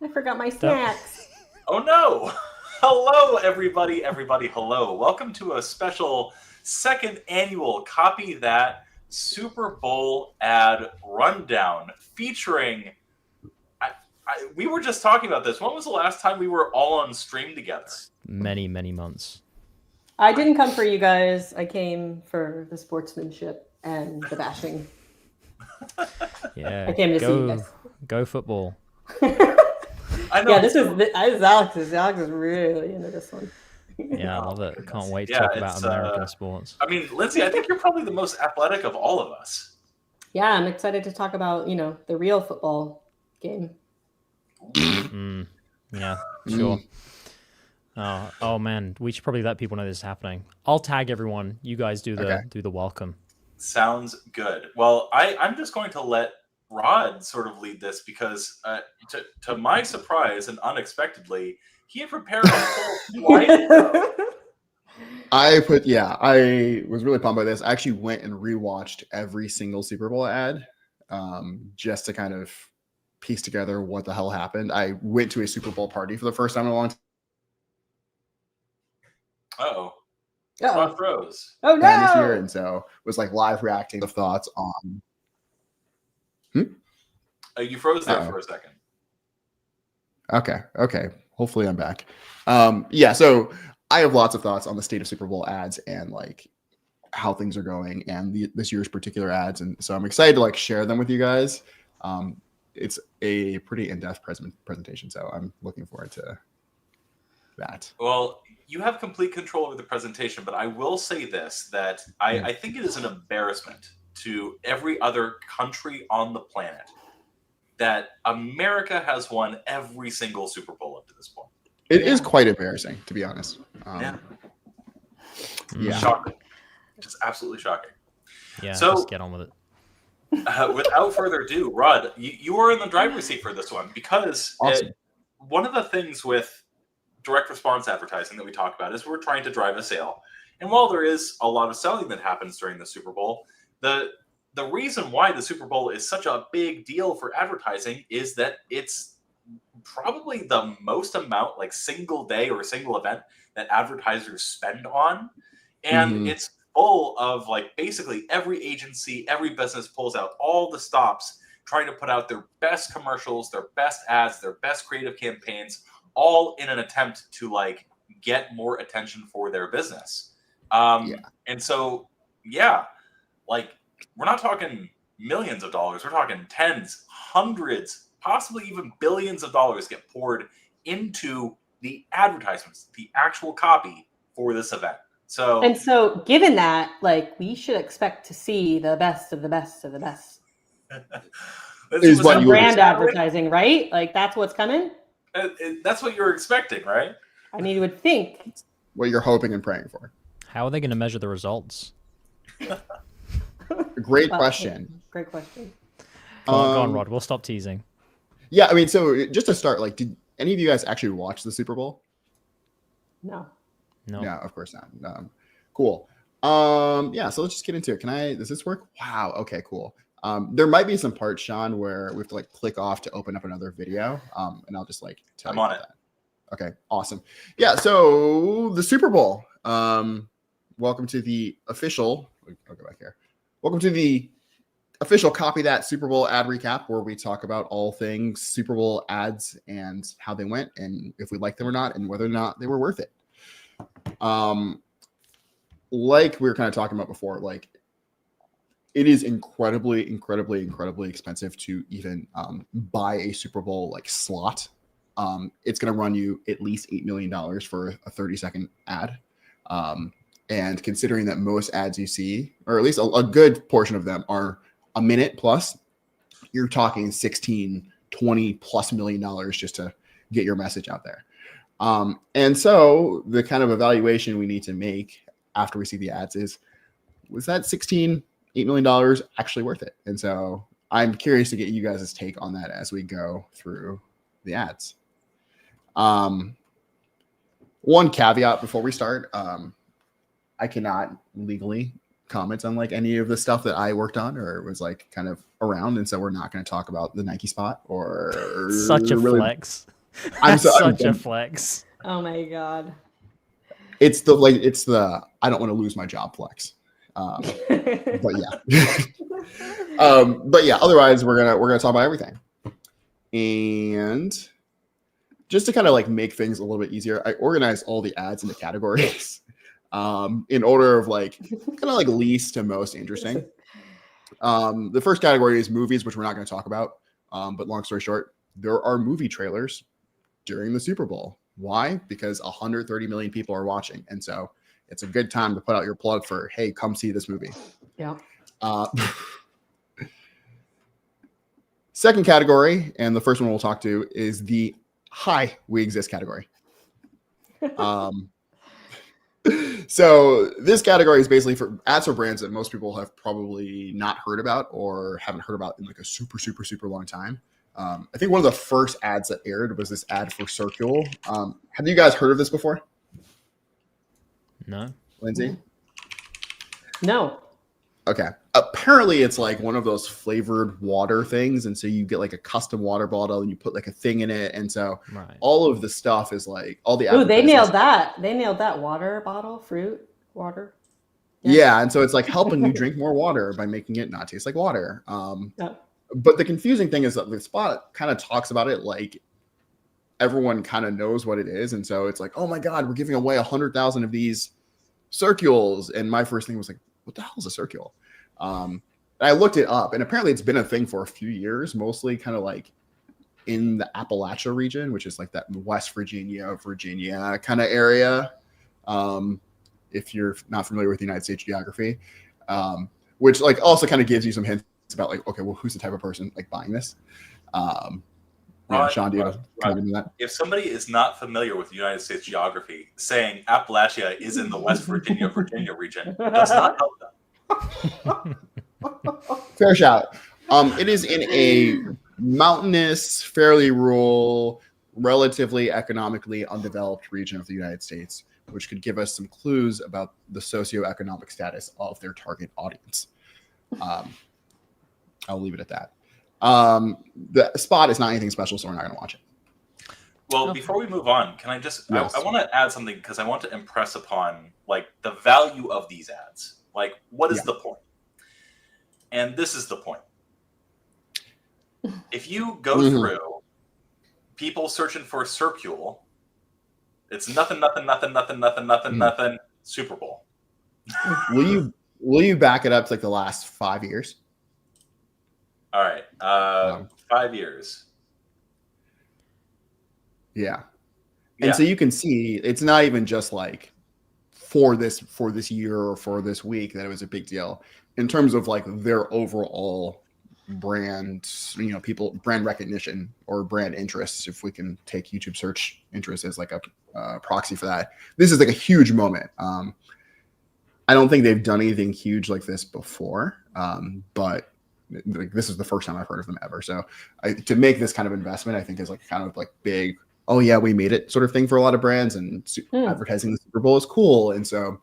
I forgot my snacks. Oh no! Hello, everybody. Everybody, hello. Welcome to a special second annual Copy That Super Bowl ad rundown featuring. We were just talking about this. When was the last time we were all on stream together? Many months. I didn't come for you guys. I came for the sportsmanship and the bashing. Yeah. I came to see you guys. Go football. I know. Yeah, this is Alex. Alex is really into this one. Yeah, I love it. goodness. Can't wait to Yeah, talk about it's, American sports. I mean, Lindsey, I think you're probably the most athletic of all of us. Yeah, I'm excited to talk about, the real football game. Yeah, sure. Oh man, we should probably let people know this is happening. I'll tag everyone. You guys do the welcome. Sounds good. Well, I'm just going to let Rod sort of lead this because, to my surprise and unexpectedly, he had prepared a whole slideshow. I was really pumped by this. I actually went and rewatched every single Super Bowl ad, just to kind of piece together what the hell happened. I went to a Super Bowl party for the first time in a long time. Uh-oh. Rod froze. Oh no! This year, and so was like live reacting of thoughts on. You froze there for a second. Okay. Hopefully I'm back. So I have lots of thoughts on the state of Super Bowl ads and like how things are going and this year's particular ads. And so I'm excited to like share them with you guys. It's a pretty in-depth presentation. So I'm looking forward to that. Well, you have complete control over the presentation, but I will say this, that I think it is an embarrassment to every other country on the planet that America has won every single Super Bowl up to this point. It is quite embarrassing, to be honest. Shocking. Just absolutely shocking. Yeah, so let's get on with it. Without further ado, Rod, you are in the driver's seat for this one because awesome. One of the things with direct response advertising that we talk about is we're trying to drive a sale. And while there is a lot of selling that happens during the Super Bowl, the reason why the Super Bowl is such a big deal for advertising is that it's probably the most amount, like single day or single event, that advertisers spend on. And it's full of like basically every agency, every business pulls out all the stops trying to put out their best commercials, their best ads, their best creative campaigns, all in an attempt to like get more attention for their business. And so, like we're not talking millions of dollars. We're talking tens, hundreds, possibly even billions of dollars get poured into the advertisements, the actual copy for this event. So given that, like, we should expect to see the best of the best of the best. Is what you brand advertising, right? Like that's what's coming. That's what you're expecting, right? I mean, you would think. What you're hoping and praying for. How are they going to measure the results? Great question. Great question. Go on, Rod. We'll stop teasing. Yeah, I mean, so just to start, like, did any of you guys actually watch the Super Bowl? No. Yeah, of course not. Cool. So let's just get into it. Does this work? Wow. Okay, cool. There might be some parts, Sean, where we have to like click off to open up another video. And I'll just like tell you about that. Okay, awesome. Yeah, so the Super Bowl. Welcome to the official. I'll go back here. Welcome to the official Copy That Super Bowl ad recap, where we talk about all things Super Bowl ads and how they went, and if we liked them or not, and whether or not they were worth it. Like we were kind of talking about before, like it is incredibly expensive to even buy a Super Bowl like slot. It's going to run you at least $8 million for a 30-second ad. And considering that most ads you see, or at least a good portion of them, are a minute plus, you're talking 16, 20 plus $1 million just to get your message out there. And so the kind of evaluation we need to make after we see the ads is, was that $8 million actually worth it? And so I'm curious to get you guys' take on that as we go through the ads. One caveat before we start, I cannot legally comment on like any of the stuff that I worked on or was like kind of around. And so we're not going to talk about the Nike spot or such a flex. That's I'm such a flex. Oh my god. It's the I don't want to lose my job flex. But yeah. But yeah, otherwise we're gonna talk about everything. And just to kind of like make things a little bit easier, I organized all the ads into categories in order of like kind of like least to most interesting. The first category is movies, which we're not going to talk about. But long story short, there are movie trailers during the Super Bowl. Why? Because 130 million people are watching. And so it's a good time to put out your plug for, hey, come see this movie. Yeah. Second category, and the first one we'll talk to, is the hi, we exist category. So this category is basically for ads for brands that most people have probably not heard about or haven't heard about in like a super, super, super long time. I think one of the first ads that aired was this ad for Circule. Have you guys heard of this before? No. Lindsey? No. Okay. Apparently it's like one of those flavored water things. And so you get like a custom water bottle and you put like a thing in it. And so all of the stuff is like all the Ooh, they nailed that. They nailed that. Water bottle, fruit, water. Yeah. And so it's like helping you drink more water by making it not taste like water. But the confusing thing is that the spot kind of talks about it like everyone kind of knows what it is. And so it's like, oh my God, we're giving away 100,000 of these circules. And my first thing was like, what the hell is a circule? And I looked it up, and apparently it's been a thing for a few years, mostly kind of like in the Appalachia region, which is like that West Virginia kind of area. If you're not familiar with the United States geography, which like also kind of gives you some hints about like, okay, well, who's the type of person like buying this? Sean, do you have kind of do that? If somebody is not familiar with the United States geography, saying Appalachia is in the West Virginia region does not help them. Fair shout. It is in a mountainous, fairly rural, relatively economically undeveloped region of the United States, which could give us some clues about the socioeconomic status of their target audience. I'll leave it at that. The spot is not anything special, so we're not going to watch it. Well, before we move on, can I just, Yes. I want to add something because I want to impress upon like the value of these ads. Like, what is the point? And this is the point. If you go through people searching for Circule, it's nothing, Super Bowl. Will you back it up to like the last 5 years? All right. 5 years. Yeah. And so you can see it's not even just like for this year or for this week that it was a big deal in terms of like their overall brand, brand recognition or brand interests. If we can take YouTube search interest as like a proxy for that, this is like a huge moment. I don't think they've done anything huge like this before, but like, this is the first time I've heard of them ever. So to make this kind of investment, I think is like kind of like big, oh yeah, we made it sort of thing for a lot of brands, and advertising the Super Bowl is cool. And so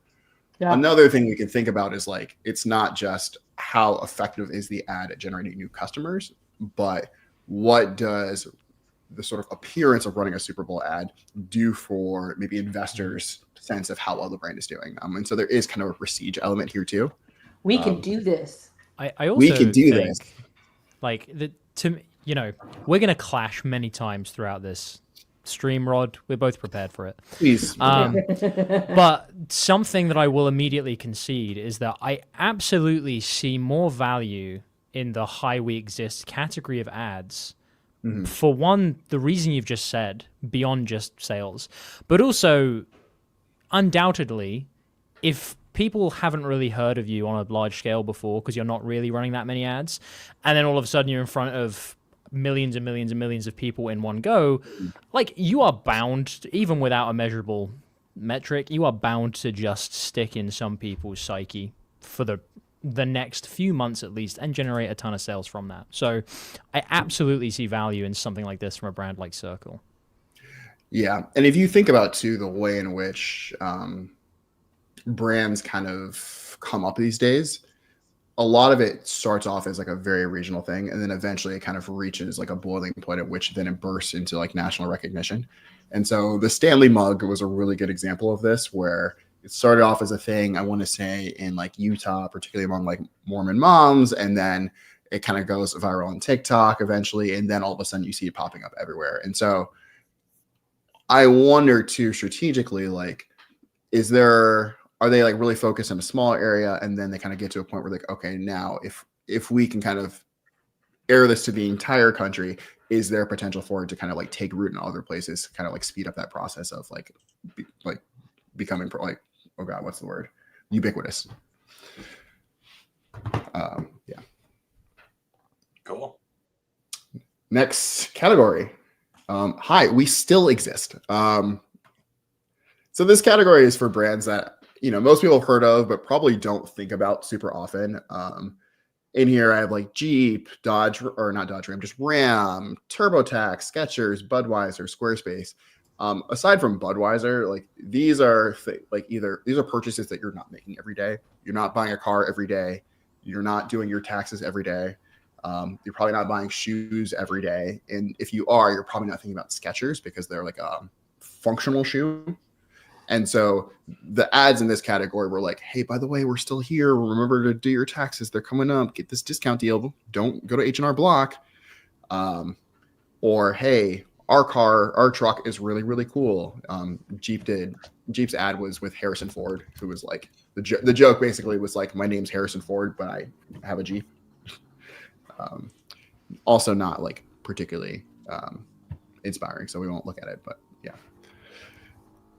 another thing we can think about is like, it's not just how effective is the ad at generating new customers, but what does the sort of appearance of running a Super Bowl ad do for maybe investors' sense of how well the brand is doing. And so there is kind of a prestige element here too. We can do this. I also we can do think, this. Like, we're going to clash many times throughout this stream, Rod. We're both prepared for it. Please. But something that I will immediately concede is that I absolutely see more value in the Hi We Exist category of ads. For one, the reason you've just said, beyond just sales, but also undoubtedly, if people haven't really heard of you on a large scale before because you're not really running that many ads, and then all of a sudden you're in front of millions and millions and millions of people in one go, like, you are bound, even without a measurable metric, you are bound to just stick in some people's psyche for the next few months at least and generate a ton of sales from that. So I absolutely see value in something like this from a brand like Circle. Yeah. And if you think about too the way in which brands kind of come up these days, a lot of it starts off as like a very regional thing, and then eventually it kind of reaches like a boiling point at which then it bursts into like national recognition. And so the Stanley mug was a really good example of this, where it started off as a thing, I want to say, in like Utah, particularly among like Mormon moms, and then it kind of goes viral on TikTok eventually, and then all of a sudden you see it popping up everywhere. And so I wonder too, strategically, like, are they like really focused in a small area, and then they kind of get to a point where like, okay, now if we can kind of air this to the entire country, is there potential for it to kind of like take root in other places, kind of like speed up that process of like becoming like, oh god, what's the word, ubiquitous. Yeah, Cool. next category. Hi, we still exist. So this category is for brands that, you know, most people have heard of, but probably don't think about super often. In here, I have like Jeep, Dodge, or not Dodge Ram, just Ram, TurboTax, Skechers, Budweiser, Squarespace. Aside from Budweiser, like these are these are purchases that you're not making every day. You're not buying a car every day. You're not doing your taxes every day. You're probably not buying shoes every day. And if you are, you're probably not thinking about Skechers because they're like a functional shoe. And so the ads in this category were like, hey, by the way, we're still here. Remember to do your taxes. They're coming up. Get this discount deal. Don't go to H&R Block. Or, hey, our truck is really, really cool. Jeep's ad was with Harrison Ford, who was like, the joke basically was like, my name's Harrison Ford, but I have a Jeep. Also not like particularly inspiring, so we won't look at it, but yeah.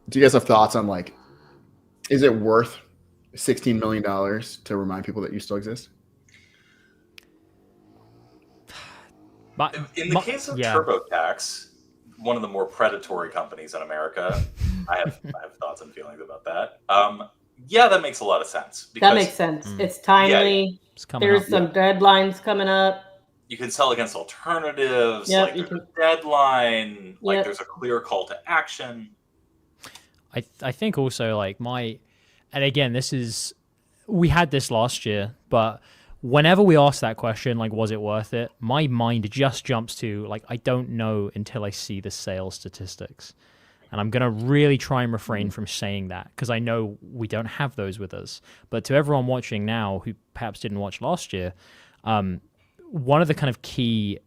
Do you guys have thoughts on like, is it worth $16 million to remind people that you still exist? In the case of TurboTax, one of the more predatory companies in America, I have thoughts and feelings about that. Yeah, that makes a lot of sense. That makes sense. It's timely. Yeah, there's some deadlines coming up. You can sell against alternatives. Yep, like there's a deadline. Like there's a clear call to action. I think also like and again, we had this last year, but whenever we ask that question, like, was it worth it? My mind just jumps to like, I don't know until I see the sales statistics. And I'm going to really try and refrain from saying that because I know we don't have those with us. But to everyone watching now who perhaps didn't watch last year, one of the kind of key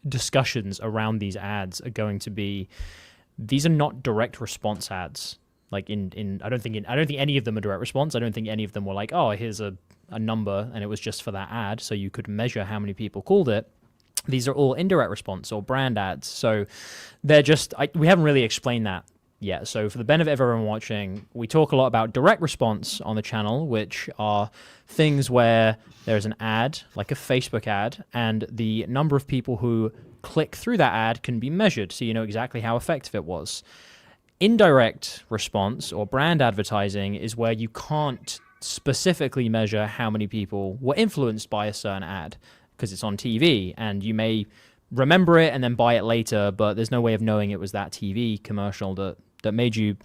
discussions around these ads are going to be, these are not direct response ads. Like I don't think any of them are direct response. I don't think any of them were like, oh, here's a number and it was just for that ad, so you could measure how many people called it. These are all indirect response or brand ads. So they're just, we haven't really explained that yet. So for the benefit of everyone watching, we talk a lot about direct response on the channel, which are things where there's an ad, like a Facebook ad, and the number of people who click through that ad can be measured, so you know exactly how effective it was. Indirect response or brand advertising is where you can't specifically measure how many people were influenced by a certain ad because it's on TV and you may remember it and then buy it later, but there's no way of knowing it was that TV commercial that made you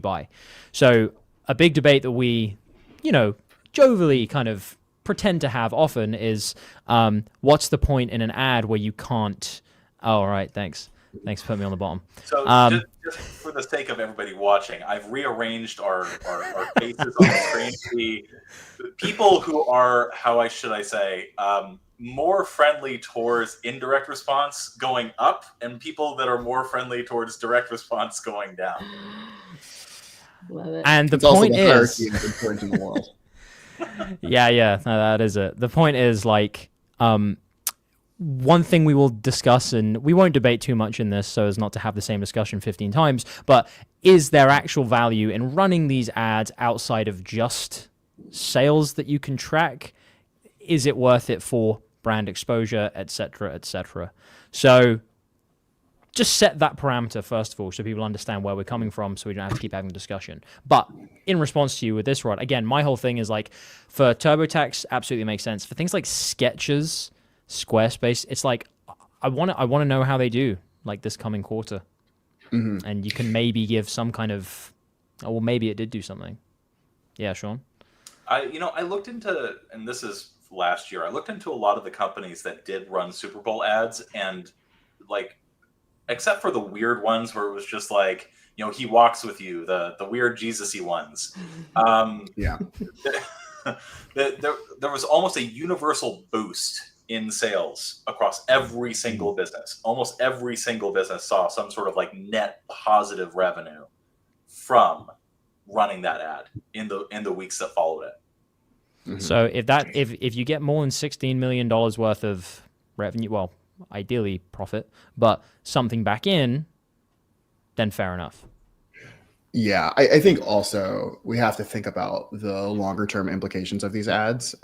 buy. So a big debate that we, jovially kind of pretend to have often is what's the point in an ad where you can't... Oh, all right, thanks for putting me on the bottom. So just for the sake of everybody watching, I've rearranged our faces on the screen to be people who are, should I say, more friendly towards indirect response going up and people that are more friendly towards direct response going down. Love it. And the It's also point the is... hierarchy of importance in the world. Yeah, no, that is it. The point is like... one thing we will discuss, and we won't debate too much in this so as not to have the same discussion 15 times, but is there actual value in running these ads outside of just sales that you can track? Is it worth it for brand exposure, etc., etc.? So just set that parameter first of all so people understand where we're coming from so we don't have to keep having a discussion. But in response to you with this, Rod, again, my whole thing is like, for TurboTax, absolutely makes sense. For things like Skechers, Squarespace, it's like I want to know how they do like this coming quarter, and you can maybe give some kind of, maybe it did do something. Yeah, Sean. I looked into, and this is last year, I looked into a lot of the companies that did run Super Bowl ads, and like, except for the weird ones where it was just like, he walks with you, the weird Jesus-y ones. Yeah. There was almost a universal boost in sales across every single business. Almost every single business saw some sort of like net positive revenue from running that ad in the weeks that followed it. Mm-hmm. So if you get more than $16 million worth of revenue, well, ideally profit, but something back in, then fair enough. Yeah, I think also we have to think about the longer term implications of these ads.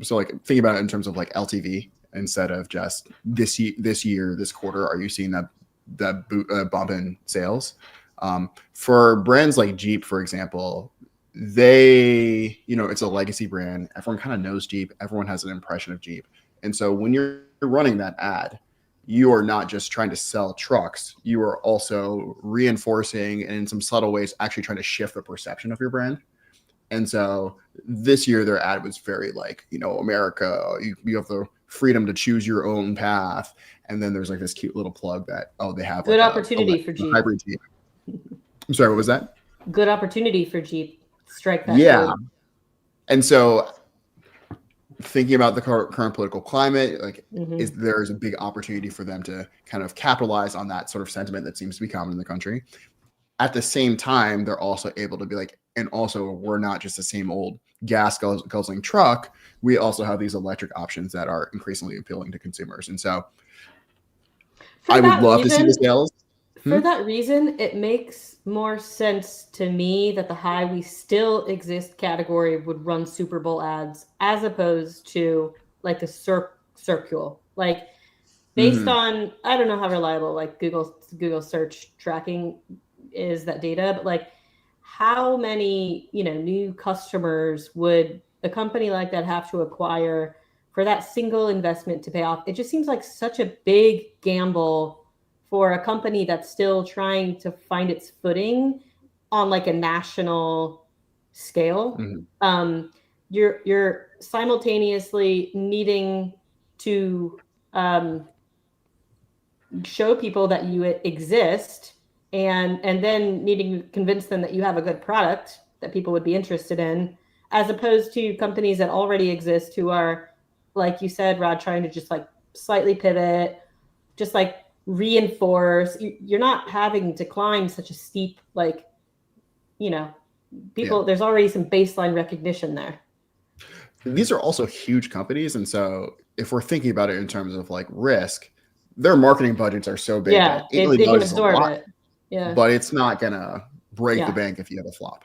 So like think about it in terms of like LTV instead of just this year, this quarter. Are you seeing that bump in sales? For brands like Jeep, for example, they, it's a legacy brand. Everyone kind of knows Jeep. Everyone has an impression of Jeep. And so when you're running that ad, you are not just trying to sell trucks. You are also reinforcing and in some subtle ways actually trying to shift the perception of your brand. And so this year their ad was very like, America, you have the freedom to choose your own path. And then there's like this cute little plug that, they have good like opportunity for Jeep. Hybrid Jeep. I'm sorry, what was that? Good opportunity for Jeep. Strike that. Yeah. Code. And so thinking about the current political climate, like there's a big opportunity for them to kind of capitalize on that sort of sentiment that seems to be common in the country. At the same time, they're also able to be like, and also we're not just the same old gas guzzling truck. We also have these electric options that are increasingly appealing to consumers. And so I would love to see the sales. For that reason, it makes more sense to me that the High We Still Exist category would run Super Bowl ads as opposed to like the circle. Like based on, I don't know how reliable like Google search tracking is that data, but like how many, new customers would a company like that have to acquire for that single investment to pay off? It just seems like such a big gamble for a company that's still trying to find its footing on like a national scale. You're simultaneously needing to show people that you exist and then needing to convince them that you have a good product that people would be interested in, as opposed to companies that already exist who are, like you said, Rod, trying to just like slightly pivot, just like reinforce. You're not having to climb such a steep, like, people, there's already some baseline recognition there. These are also huge companies. And so if we're thinking about it in terms of like risk, their marketing budgets are so big. Yeah, that $8 million can absorb it. Yeah. But it's not going to break the bank if you have a flop.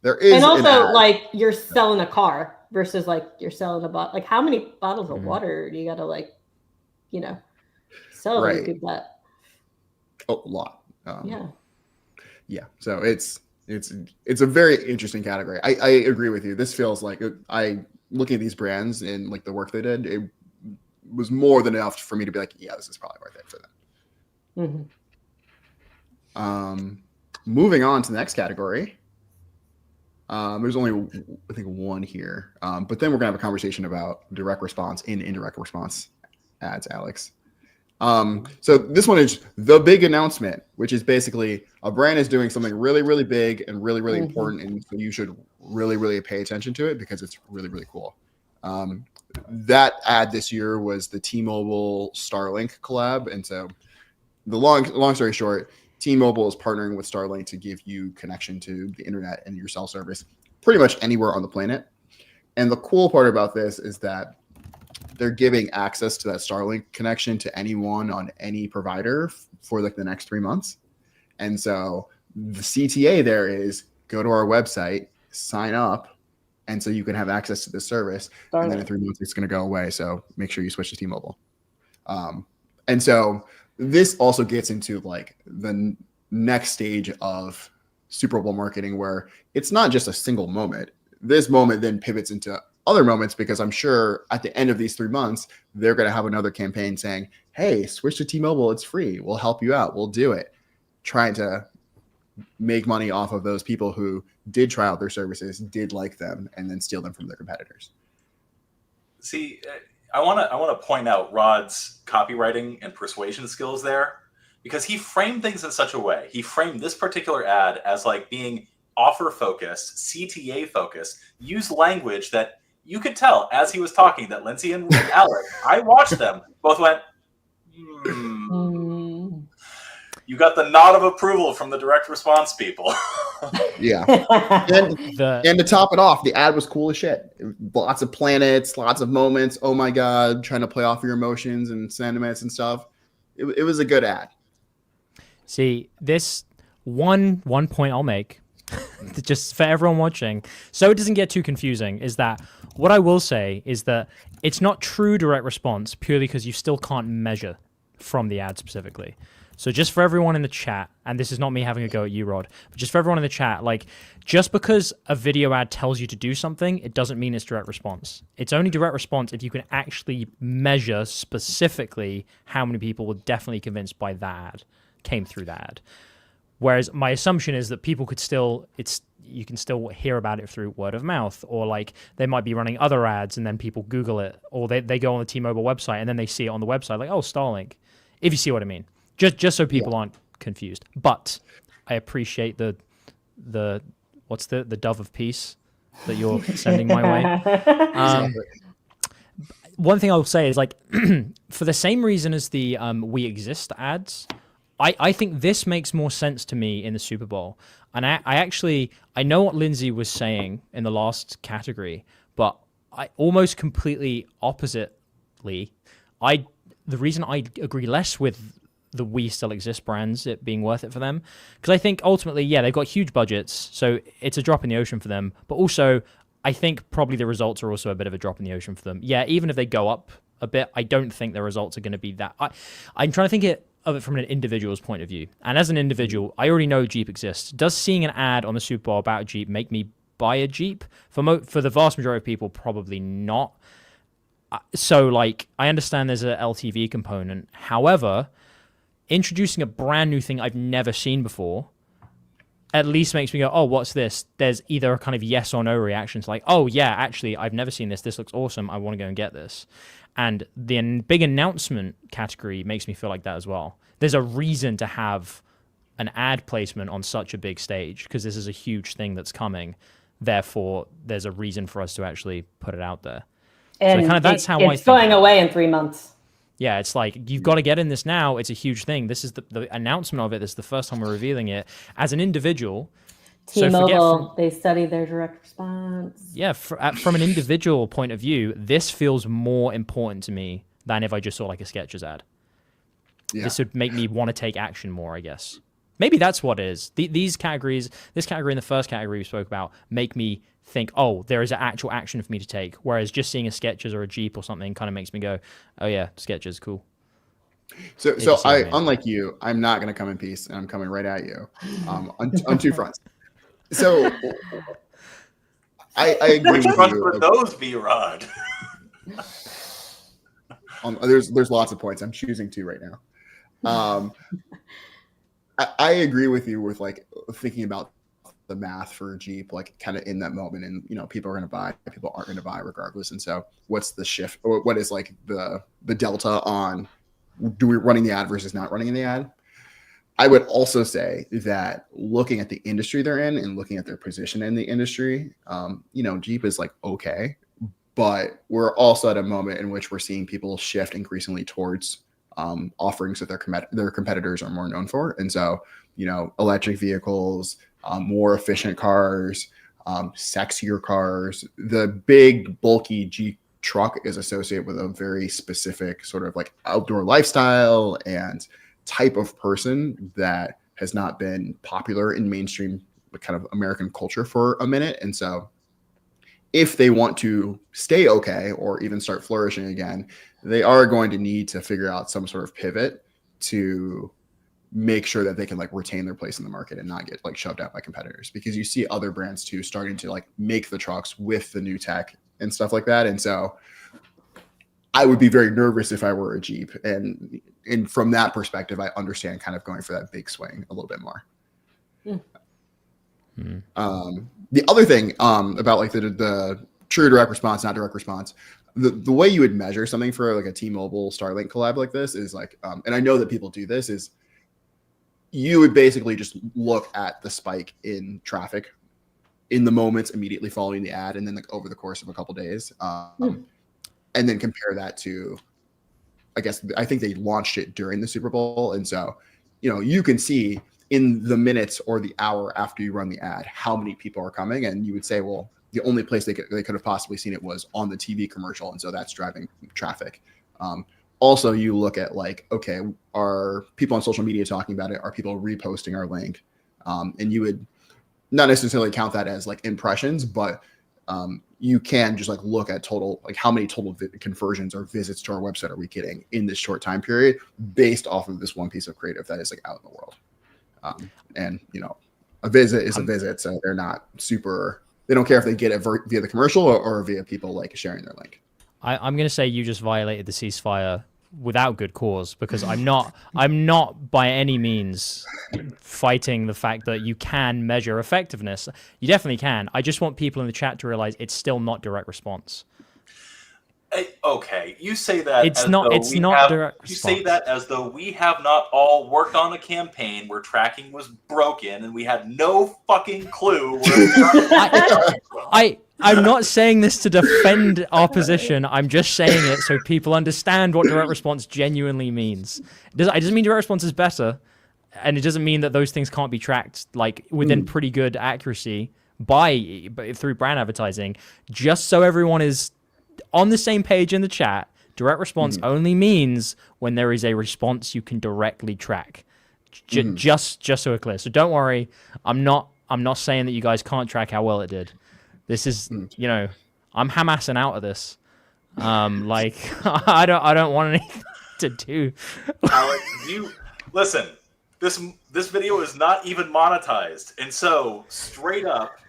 There is, and also like you're selling a car versus like you're selling a bottle. Like how many bottles of water do you got to like, sell to recoup that? A lot. Yeah. So it's a very interesting category. I agree with you. This feels like looking at these brands and like the work they did, it was more than enough for me to be like, yeah, this is probably worth it for them. Moving on to the next category. There's only, I think, one here. But then we're gonna have a conversation about direct response and indirect response ads, Alex. So this one is the big announcement, which is basically a brand is doing something really, really big and really, really important. And so you should really, really pay attention to it because it's really, really cool. That ad this year was the T-Mobile Starlink collab. And so the long story short, T-Mobile is partnering with Starlink to give you connection to the internet and your cell service pretty much anywhere on the planet. And the cool part about this is that they're giving access to that Starlink connection to anyone on any provider for like the next 3 months. And so the CTA there is go to our website, sign up, and so you can have access to this service. Starlink. And then in 3 months, it's going to go away. So make sure you switch to T-Mobile. And so this also gets into like the next stage of Super Bowl marketing, where it's not just a single moment. This moment then pivots into other moments, because I'm sure at the end of these 3 months, they're going to have another campaign saying, hey, switch to T-Mobile. It's free. We'll help you out. We'll do it. Trying to make money off of those people who did try out their services, did like them, and then steal them from their competitors. See, I want to point out Rod's copywriting and persuasion skills there, because he framed things in such a way. He framed this particular ad as like being offer focused, CTA focused, used language that you could tell as he was talking that Lindsey and Alec, I watched them, both went, You got the nod of approval from the direct response people. Yeah. And to top it off, the ad was cool as shit. Lots of planets, lots of moments. Oh my God, trying to play off your emotions and sentiments and stuff. It was a good ad. See, this one point I'll make, just for everyone watching, so it doesn't get too confusing, is that what I will say is that it's not true direct response purely because you still can't measure from the ad specifically. So just for everyone in the chat, and this is not me having a go at you, Rod, but just for everyone in the chat, like, just because a video ad tells you to do something, it doesn't mean it's direct response. It's only direct response if you can actually measure specifically how many people were definitely convinced by that ad, came through that ad. Whereas my assumption is that people could still, you can still hear about it through word of mouth, or like they might be running other ads and then people Google it, or they go on the T-Mobile website and then they see it on the website, like, oh, Starlink, if you see what I mean. Just so people aren't confused. But I appreciate the what's the dove of peace that you're sending my way. One thing I'll say is, like, for the same reason as the We Exist ads, I think this makes more sense to me in the Super Bowl. And I know what Lindsey was saying in the last category, but I almost completely oppositely. The reason I agree less with the We Still Exist brands, it being worth it for them, because I think ultimately, yeah, they've got huge budgets, so it's a drop in the ocean for them. But also, I think probably the results are also a bit of a drop in the ocean for them. Yeah, even if they go up a bit, I don't think the results are going to be that. I'm trying to think of it from an individual's point of view. And as an individual, I already know Jeep exists. Does seeing an ad on the Super Bowl about a Jeep make me buy a Jeep? For the vast majority of people, probably not. So, like, I understand there's a LTV component. However, introducing a brand new thing I've never seen before at least makes me go, oh, what's this? There's either a kind of yes or no reaction to, like, oh, yeah, actually, I've never seen this. This looks awesome. I want to go and get this. And the big announcement category makes me feel like that as well. There's a reason to have an ad placement on such a big stage because this is a huge thing that's coming. Therefore, there's a reason for us to actually put it out there. And so kind of that's how I think. It's going away in 3 months. Yeah, it's like, you've got to get in this now. It's a huge thing. This is the announcement of it. This is the first time we're revealing it. As an individual, T-Mobile, they study their direct response. Yeah, from an individual point of view, this feels more important to me than if I just saw like a Skechers ad. Yeah. This would make me want to take action more, I guess. Maybe that's what it is. These categories, this category and the first category we spoke about, make me think, oh, there is an actual action for me to take. Whereas just seeing a Skechers or a Jeep or something kind of makes me go, oh yeah, Skechers, cool. So unlike you, I'm not going to come in peace, and I'm coming right at you on two fronts. So I agree with you. For those be Rod. There's lots of points. I'm choosing two right now. I agree with you with, like, thinking about the math for a Jeep, like, kind of in that moment, and people are going to buy, people aren't going to buy regardless. And so what's the shift, or what is like the delta on do we running the ad versus not running the ad? I would also say that looking at the industry they're in and looking at their position in the industry, Jeep is like, okay, but we're also at a moment in which we're seeing people shift increasingly towards offerings that their competitors are more known for. And so, electric vehicles, more efficient cars, sexier cars. The big bulky Jeep truck is associated with a very specific sort of like outdoor lifestyle and type of person that has not been popular in mainstream kind of American culture for a minute. And so if they want to stay okay or even start flourishing again, they are going to need to figure out some sort of pivot to make sure that they can, like, retain their place in the market and not get, like, shoved out by competitors, because you see other brands too starting to, like, make the trucks with the new tech and stuff like that. And so I would be very nervous if I were a Jeep. And from that perspective, I understand kind of going for that big swing a little bit more. The other thing about, like, the true direct response, not direct response. The way you would measure something for like a T-Mobile Starlink collab like this is like, and I know that people do this, is you would basically just look at the spike in traffic in the moments immediately following the ad, and then like over the course of a couple days, and then compare that to, I think they launched it during the Super Bowl, and so you can see in the minutes or the hour after you run the ad how many people are coming, and you would say, well, the only place they could have possibly seen it was on the TV commercial, and so that's driving traffic. Also, you look at like, okay, are people on social media talking about it? Are people reposting our link? And you would not necessarily count that as like impressions, but you can just like look at total, like how many total conversions or visits to our website are we getting in this short time period based off of this one piece of creative that is like out in the world. And a visit is a visit, so they're not super. They don't care if they get it via the commercial or via people like sharing their link. I'm going to say you just violated the ceasefire without good cause, because I'm not by any means fighting the fact that you can measure effectiveness. You definitely can. I just want people in the chat to realize it's still not direct response. Okay, you say that it's as not though it's we not have, direct you response. say that as though we have not all worked on a campaign where tracking was broken and we had no fucking clue where I'm not saying this to defend our position. I'm just saying it so people understand what direct response genuinely means. It doesn't mean direct response is better, and it doesn't mean that those things can't be tracked like within pretty good accuracy through brand advertising. Just so everyone is on the same page in the chat, direct response only means when there is a response you can directly track. Just so we're clear. So don't worry. I'm not saying that you guys can't track how well it did. This is, I'm Hamassing out of this. Like I don't want anything to do. Alex, listen. This video is not even monetized, and so straight up,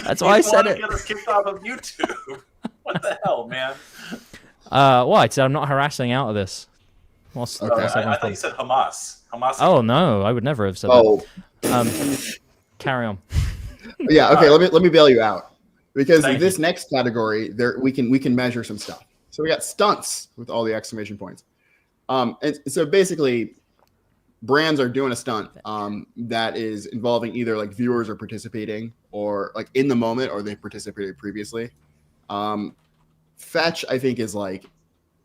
that's why I said it. Get us kicked off of YouTube. What the hell, man? I said I'm not harassing out of this. I thought you said Hamas. Oh no, I would never have said that. Carry on. Yeah. Okay. Let me bail you out, because this next category there we can measure some stuff. So we got stunts with all the exclamation points. And so basically, brands are doing a stunt that is involving either like viewers are participating or like in the moment, or they participated previously. Fetch, I think, is like,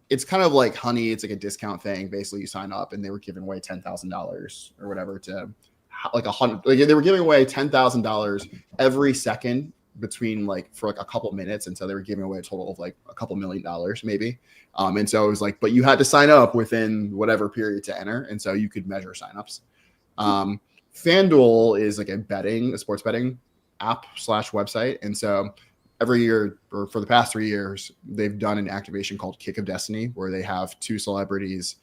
it's kind of like Honey. It's like a discount thing. Basically, you sign up and they were giving away $10,000 or whatever to like 100. Like they were giving away $10,000 every second between like for like a couple minutes, and so they were giving away a total of like a couple $1 million maybe. And so it was like, but you had to sign up within whatever period to enter, and so you could measure signups. FanDuel is like a sports betting app / website, and so every year, or for the past 3 years, they've done an activation called Kick of Destiny, where they have two celebrities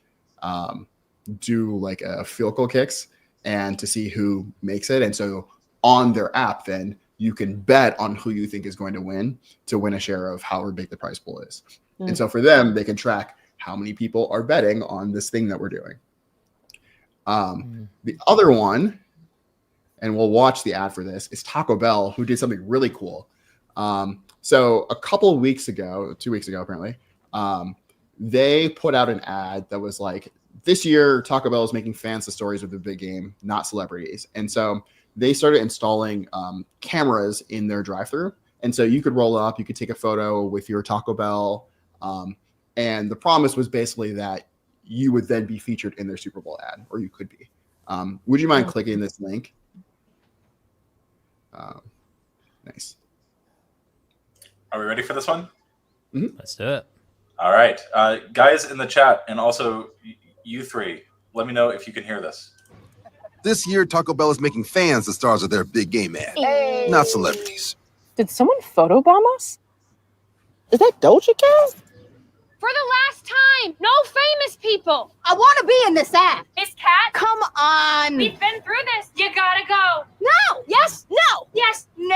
do like a field goal kicks and to see who makes it. And so on their app, then you can bet on who you think is going to win a share of however big the prize pool is. And so for them, they can track how many people are betting on this thing that we're doing. The other one, and we'll watch the ad for this, is Taco Bell, who did something really cool. So a couple of weeks ago, 2 weeks ago, apparently, they put out an ad that was like, this year, Taco Bell is making fans the stories of the big game, not celebrities. And so they started installing cameras in their drive-thru. And so you could roll up, you could take a photo with your Taco Bell. And the promise was basically that you would then be featured in their Super Bowl ad, or you could be. Would you mind clicking this link? Nice. Are we ready for this one? Let's do it. All right. Guys in the chat, and also you three, let me know if you can hear this. This year, Taco Bell is making fans the stars of their big game ad, not celebrities. Did someone photobomb us? Is that Doja Cat? For the last time, no famous people. I want to be in this ad. Miss Cat, Come on. we've been through this. You gotta go. No. Yes. No. Yes. No.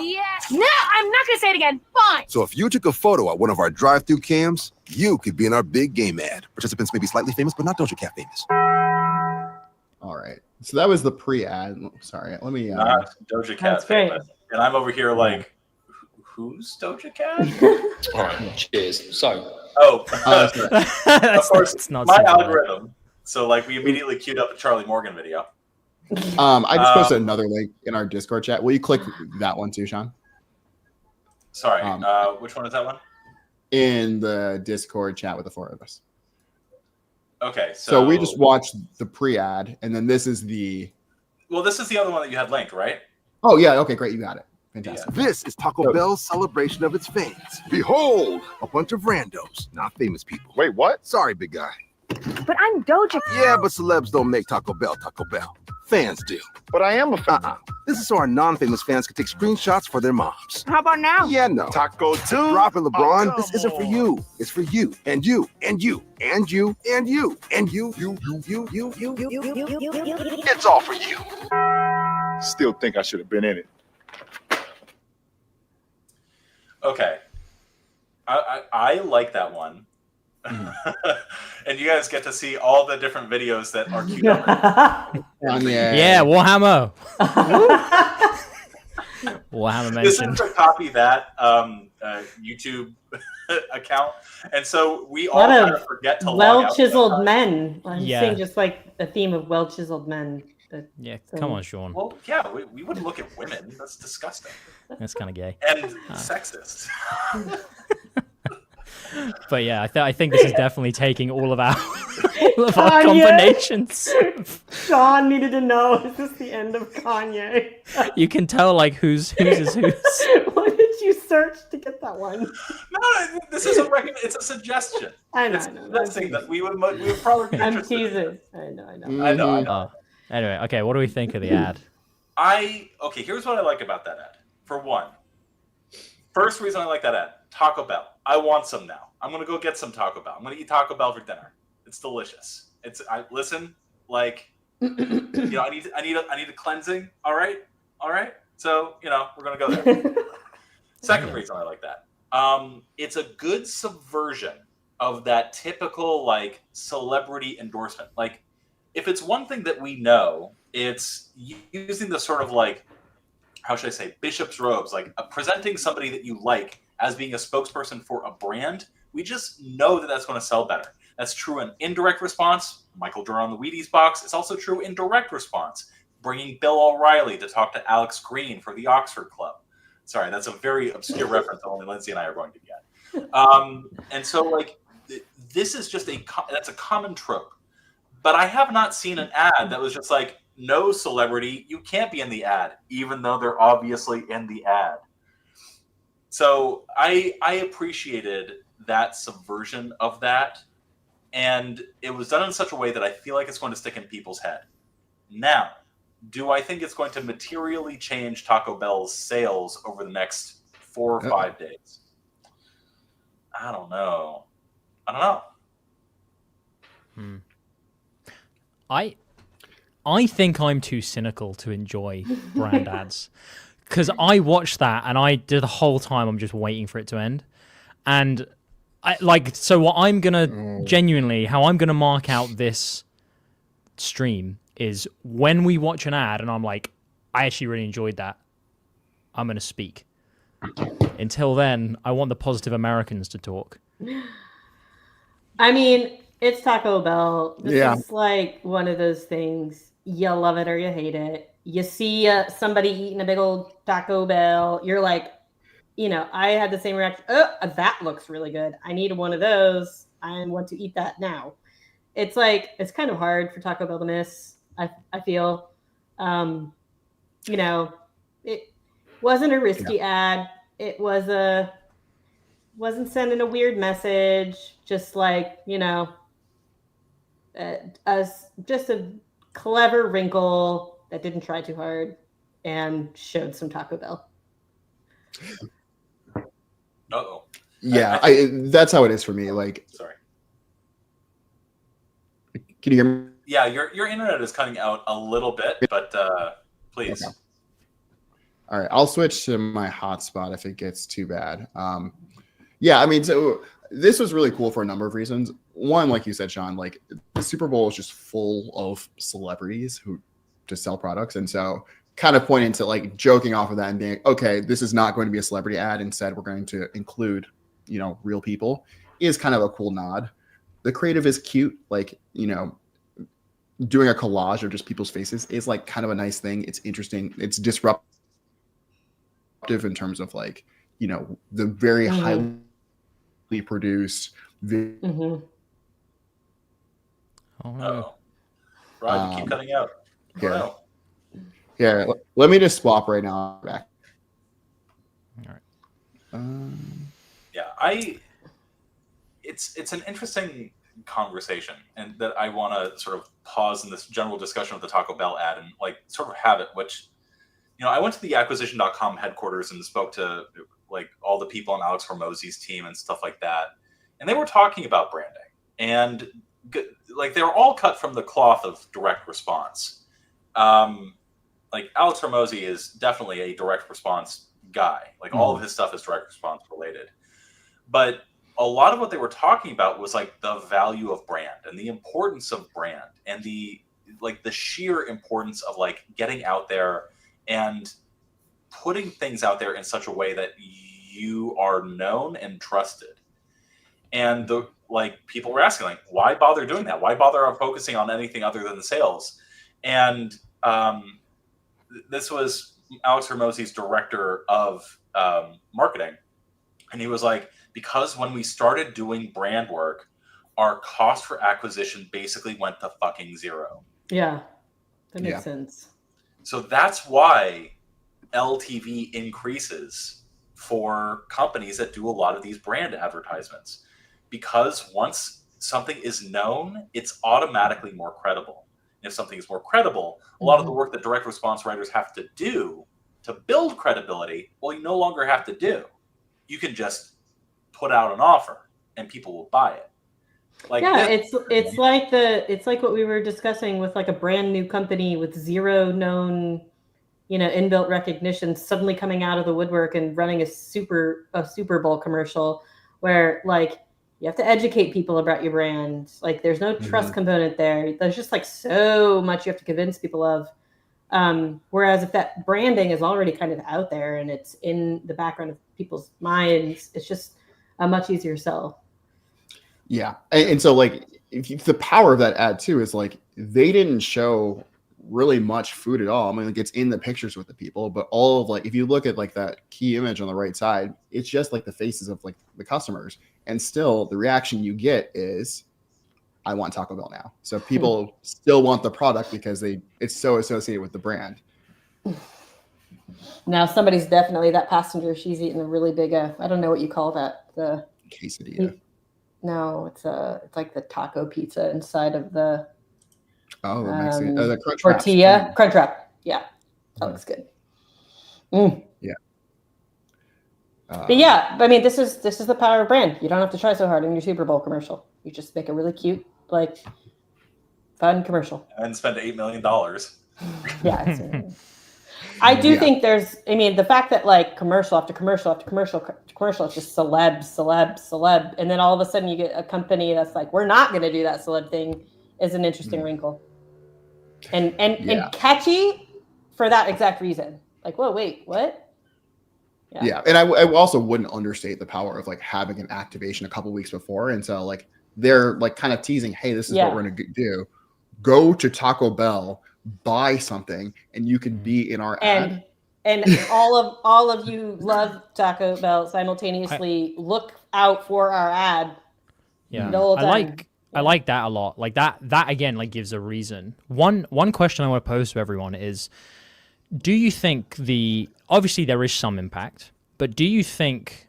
Yes. No. I'm not gonna say it again. Fine. So if you took a photo at one of our drive-thru cams, you could be in our big game ad. Participants may be slightly famous, but not Doja Cat famous. All right. So that was the pre-ad. Sorry. Let me. Not Doja Cat. That's great. And I'm over here like, who's Doja Cat? All right, cheers. So, Of course, it's not my super bad. algorithm. So like we immediately queued up a Charlie Morgan video. I just posted another link in our Discord chat. Will you click that one too, Sean? Sorry, which one is that one? In the Discord chat with the four of us. Okay, so we just watched the pre-ad, and then this is the. Well, this is the other one that you had linked, right? Oh yeah. Okay, great. You got it. Fantastic. This is Taco Bell's celebration of its fans. Behold, a bunch of randos, not famous people. Wait, what? Sorry, big guy. But I'm Doja. Yeah, but celebs don't make Taco Bell Taco Bell. Fans do. But I am a fan. This is so our non-famous fans can take screenshots for their moms. How about now? Yeah, no. Taco 2? Drop it, LeBron. Oh, this isn't for you. It's for you, and you, and you, and you, and you, and you. It's all for you. Still think I should have been in it. Okay. I like that one. And you guys get to see all the different videos that are queued up. Yeah, Warhammer. Warhammer This mentioned. is to copy that YouTube account, and so we all kind of forget to log out. Well-chiseled men. I'm Yeah. saying just like the theme of well-chiseled men. Yeah, come on, Sean. Well, yeah, we wouldn't look at women. That's disgusting That's kind of gay. and sexist. But yeah, I think this is definitely taking all of our Kanye. combinations. Sean needed to know, is this the end of Kanye? You can tell like who's is who's. What did you search to get that one? No, this is it's a suggestion. I know, It's I know. that thing that we would probably be I'm interested in. teasing. I know. I know. Oh. Anyway, okay, what do we think of the ad? Okay, here's what I like about that ad. For one, first reason I like that ad, Taco Bell. I want some now. I'm gonna go get some Taco Bell. I'm gonna eat Taco Bell for dinner. It's delicious. I need a cleansing. All right. So we're gonna go there. Second reason I like that. It's a good subversion of that typical like celebrity endorsement. Like, if it's one thing that we know, it's using the sort of like, how should I say, bishop's robes, like presenting somebody that you like as being a spokesperson for a brand. We just know that that's going to sell better. That's true in indirect response. Michael Jordan on the Wheaties box. It's also true in direct response. Bringing Bill O'Reilly to talk to Alex Green for the Oxford Club. Sorry, that's a very obscure reference that only Lindsey and I are going to get. And so, like, this is just that's a common trope. But I have not seen an ad that was just like, no celebrity, you can't be in the ad, even though they're obviously in the ad. So I appreciated that subversion of that. And it was done in such a way that I feel like it's going to stick in people's head. Now, do I think it's going to materially change Taco Bell's sales over the next 4 or 5 days? I don't know. I think I'm too cynical to enjoy brand ads, because I watched that and I did the whole time I'm just waiting for it to end, and so what I'm gonna genuinely, how I'm gonna mark out this stream is when we watch an ad and I'm like, I actually really enjoyed that, I'm gonna speak. Until then, I want the positive Americans to talk. I mean, it's Taco Bell. This Yeah. is like one of those things. You love it or you hate it. You see somebody eating a big old Taco Bell. You're like, I had the same reaction. Oh, that looks really good. I need one of those. I want to eat that now. It's like, it's kind of hard for Taco Bell to miss, I feel. It wasn't a risky ad. It wasn't sending a weird message. Just like, just a clever wrinkle that didn't try too hard and showed some Taco Bell. Uh-oh. Yeah, that's how it is for me. Like, Sorry. Can you hear me? Yeah, your internet is cutting out a little bit, but please. Okay. All right, I'll switch to my hotspot if it gets too bad. Yeah, I mean, so this was really cool for a number of reasons. One, like you said, Sean, like the Super Bowl is just full of celebrities who just sell products, and so kind of pointing to like joking off of that and being okay, this is not going to be a celebrity ad. Instead, we're going to include, real people is kind of a cool nod. The creative is cute. Like, doing a collage of just people's faces is like kind of a nice thing. It's interesting. It's disruptive in terms of like, the very highly produced. Oh no. Rod, you keep cutting out. Yeah. Yeah. Let me just swap right now. Back. All right. It's an interesting conversation, and that I want to sort of pause in this general discussion of the Taco Bell ad and like sort of have it, which, I went to the acquisition.com headquarters and spoke to like all the people on Alex Hormozzi's team and stuff like that. And they were talking about branding, and like they were all cut from the cloth of direct response. Like Alex Hormozzi is definitely a direct response guy. Like all of his stuff is direct response related. But a lot of what they were talking about was like the value of brand and the importance of brand and the sheer importance of like getting out there and putting things out there in such a way that you are known and trusted. And people were asking like, why bother doing that? Why bother on focusing on anything other than the sales? And this was Alex Hormozzi's director of marketing. And he was like, because when we started doing brand work, our cost for acquisition basically went to fucking zero. Yeah, that makes sense. So that's why LTV increases for companies that do a lot of these brand advertisements. Because once something is known, it's automatically more credible. And if something is more credible, a lot of the work that direct response writers have to do to build credibility, well, you no longer have to do. You can just put out an offer and people will buy it. It's like what we were discussing with like a brand new company with zero known, inbuilt recognition suddenly coming out of the woodwork and running a Super Bowl commercial where like you have to educate people about your brand. Like there's no trust component there. There's just like so much you have to convince people of. Whereas if that branding is already kind of out there and it's in the background of people's minds, it's just a much easier sell. Yeah. And so like the power of that ad too is like they didn't show really much food at all. I mean, like it's in the pictures with the people, but all of like if you look at like that key image on the right side, it's just like the faces of like the customers. And still the reaction you get is I want Taco Bell now. So people still want the product because it's so associated with the brand. Now somebody's definitely that passenger. She's eating a really big, I don't know what you call that. The quesadilla. No, it's like the taco pizza inside of the the crunch tortilla crunch wrap. Yeah, that looks good. Yeah. But yeah, I mean, this is the power of brand. You don't have to try so hard in your Super Bowl commercial. You just make a really cute, like, fun commercial. And spend $8 million. Yeah. I do think the fact that like commercial after commercial after commercial it's just celeb. And then all of a sudden you get a company that's like, we're not going to do that celeb thing is an interesting wrinkle. And catchy for that exact reason. Like, whoa, wait, what? Yeah. And I also wouldn't understate the power of like having an activation a couple weeks before. And so like, they're like kind of teasing, hey, this is what we're going to do. Go to Taco Bell, buy something, and you can be in our ad. And all of you love Taco Bell simultaneously look out for our ad. Yeah. I like that a lot. Like that again, like gives a reason. One question I want to pose to everyone is, do you think obviously there is some impact, but do you think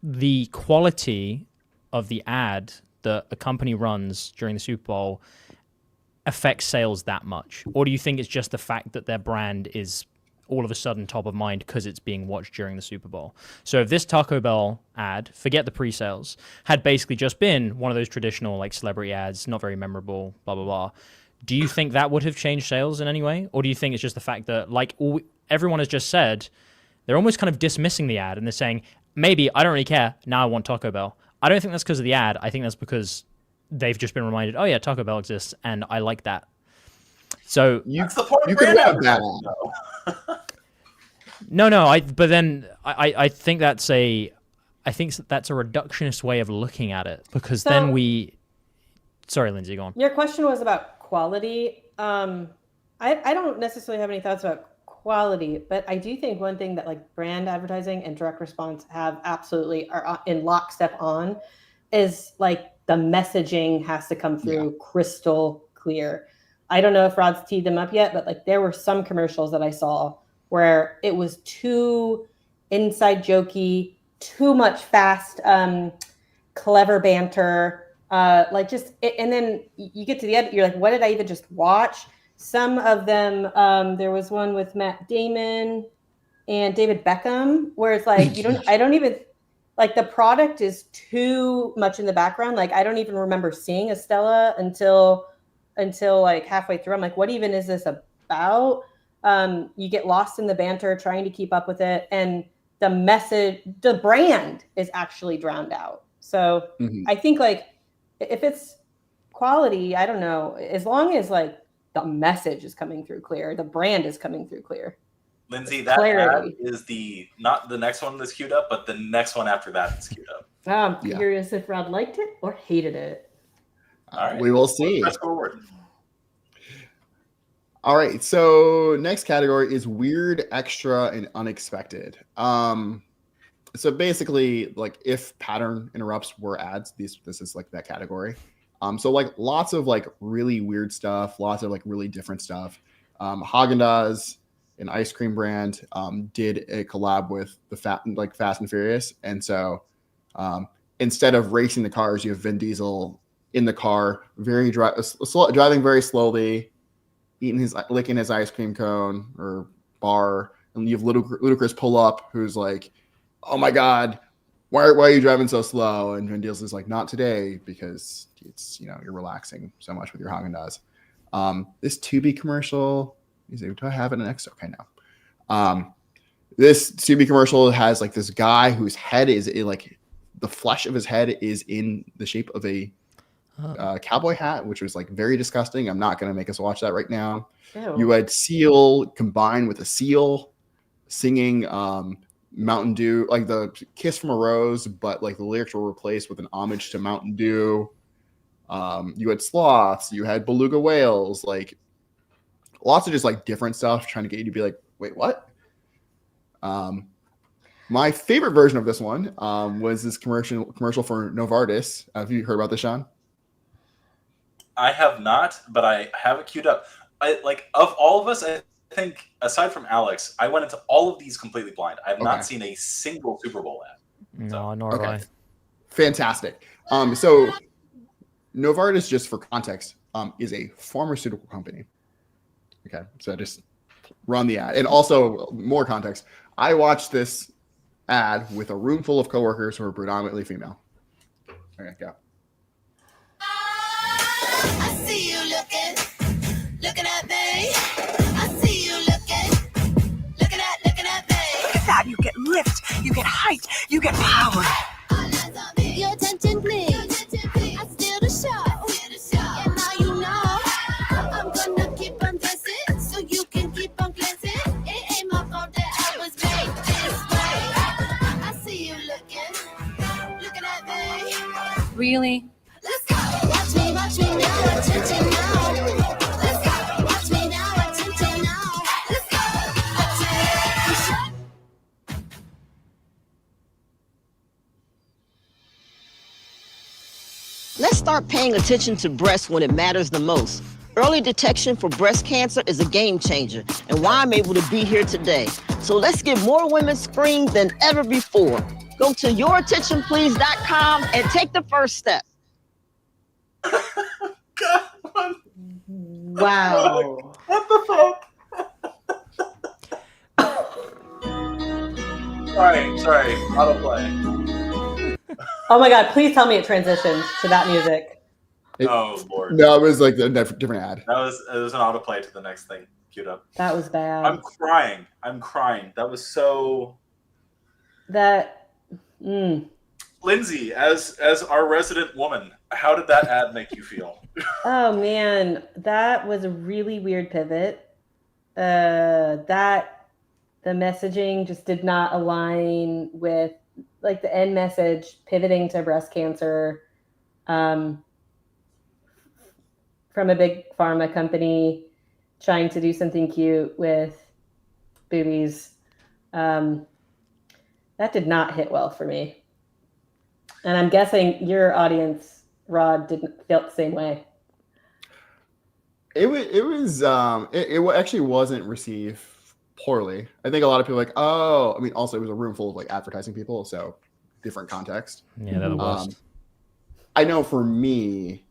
the quality of the ad that a company runs during the Super Bowl affects sales that much? Or do you think it's just the fact that their brand is all of a sudden top of mind because it's being watched during the Super Bowl? So if this Taco Bell ad, forget the pre-sales, had basically just been one of those traditional like celebrity ads, not very memorable, blah, blah, blah, do you think that would have changed sales in any way? Or do you think it's just the fact that like everyone has just said, they're almost kind of dismissing the ad and they're saying, maybe I don't really care, now I want Taco Bell. I don't think that's because of the ad. I think that's because they've just been reminded, oh yeah, Taco Bell exists and I like that. So That's the point you of could brand run a bad advertising, though. no, but then I think that's a reductionist way of looking at it, because then we. Sorry, Lindsay, go on. Your question was about quality. I don't necessarily have any thoughts about quality, but I do think one thing that like brand advertising and direct response have absolutely are in lockstep on is like the messaging has to come through crystal clear. I don't know if Rod's teed them up yet, but like there were some commercials that I saw where it was too inside jokey, too much fast, clever banter, and then you get to the end, you're like, what did I even just watch? Some of them, there was one with Matt Damon and David Beckham, where it's like I don't even like the product is too much in the background. Like I don't even remember seeing Estella until like halfway through. I'm like, what even is this about? You get lost in the banter trying to keep up with it, and the message, the brand is actually drowned out. So I think like if it's quality, I don't know, as long as like the message is coming through clear, the brand is coming through clear. Lindsay, that ad is not the next one that's queued up, but the next one after that is queued up. I'm curious if Rod liked it or hated it. All right. We will see. Let's forward. All right. So next category is weird, extra, and unexpected. So basically, like if pattern interrupts were ads, this is like that category. So like lots of like really weird stuff, lots of like really different stuff. Haagen-Dazs, an ice cream brand, did a collab with the Fast and Furious, and so instead of racing the cars, you have Vin Diesel in the car, driving very slowly, licking his ice cream cone or bar, and you have Ludacris pull up, who's like, "Oh my God, why are you driving so slow?" And Vin Diesel's like, "Not today," because it's you're relaxing so much with your Haagen-Dazs. This Tubi commercial. Do I have it next? Okay, no. This Tubi commercial has like this guy whose head is like the flesh of his head is in the shape of a cowboy hat, which was like very disgusting. I'm not going to make us watch that right now. Ew. You had Seal combined with a seal singing Mountain Dew, like the Kiss from a Rose, but like the lyrics were replaced with an homage to Mountain Dew. You had sloths, you had beluga whales, like lots of just like different stuff trying to get you to be like, wait, what? My favorite version of this one was this commercial for Novartis. Have you heard about this, Sean? I have not, but I have it queued up. Of all of us, I think aside from Alex, I went into all of these completely blind. I have not seen a single Super Bowl ad. No, nor have I. Fantastic. So Novartis, just for context, is a pharmaceutical company. Okay, so just run the ad. And also, more context, I watched this ad with a room full of coworkers who are predominantly female. Okay, go. I see you looking at me. I see you looking at me. That you get lift, you get height, you get power. Your attention, please. I steal the show. And now you know I'm gonna keep on dancing so you can keep on glancing. It ain't my fault that I was made this way. I see you looking at me. Really? Let's go. Watch me now, attention now. Let's go. Watch me now, attention now. Let's go. Attention. Let's start paying attention to breasts when it matters the most. Early detection for breast cancer is a game changer, and why I'm able to be here today. So let's get more women screened than ever before. Go to yourattentionplease.com and take the first step. God, Wow. what the fuck? Sorry, autoplay. Oh my God, please tell me it transitions to that music. Oh Lord. No, it was like a different ad. It was an autoplay to the next thing queued up. That was bad. I'm crying. That was so. That Lindsey, as our resident woman, how did that ad make you feel? Oh man, that was a really weird pivot. That the messaging just did not align with like the end message pivoting to breast cancer from a big pharma company trying to do something cute with boobies. That did not hit well for me. And I'm guessing your audience, Rod, didn't feel the same way. It actually wasn't received poorly. I think a lot of people were like, oh, I mean, also it was a room full of like advertising people, so different context. Yeah, they're the worst. I know for me,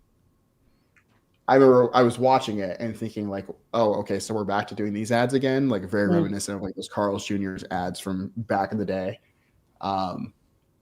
I remember I was watching it and thinking like, oh, okay, so we're back to doing these ads again, like very reminiscent of like those Carl's Jr.'s ads from back in the day.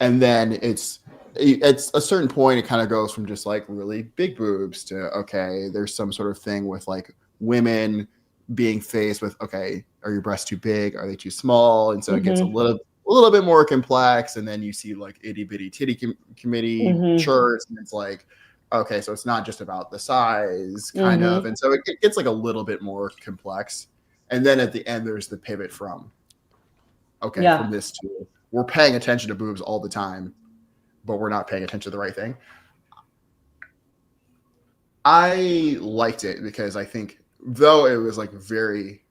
And then it's a certain point, it kind of goes from just like really big boobs to, okay, there's some sort of thing with like women being faced with, okay, are your breasts too big? Are they too small? And so it gets a little bit more complex. And then you see like itty bitty titty committee shirts. And it's like, okay, so it's not just about the size kind of. And so it gets like a little bit more complex. And then at the end, there's the pivot from, okay, from this to, we're paying attention to boobs all the time, but we're not paying attention to the right thing. I liked it because I think though it was like very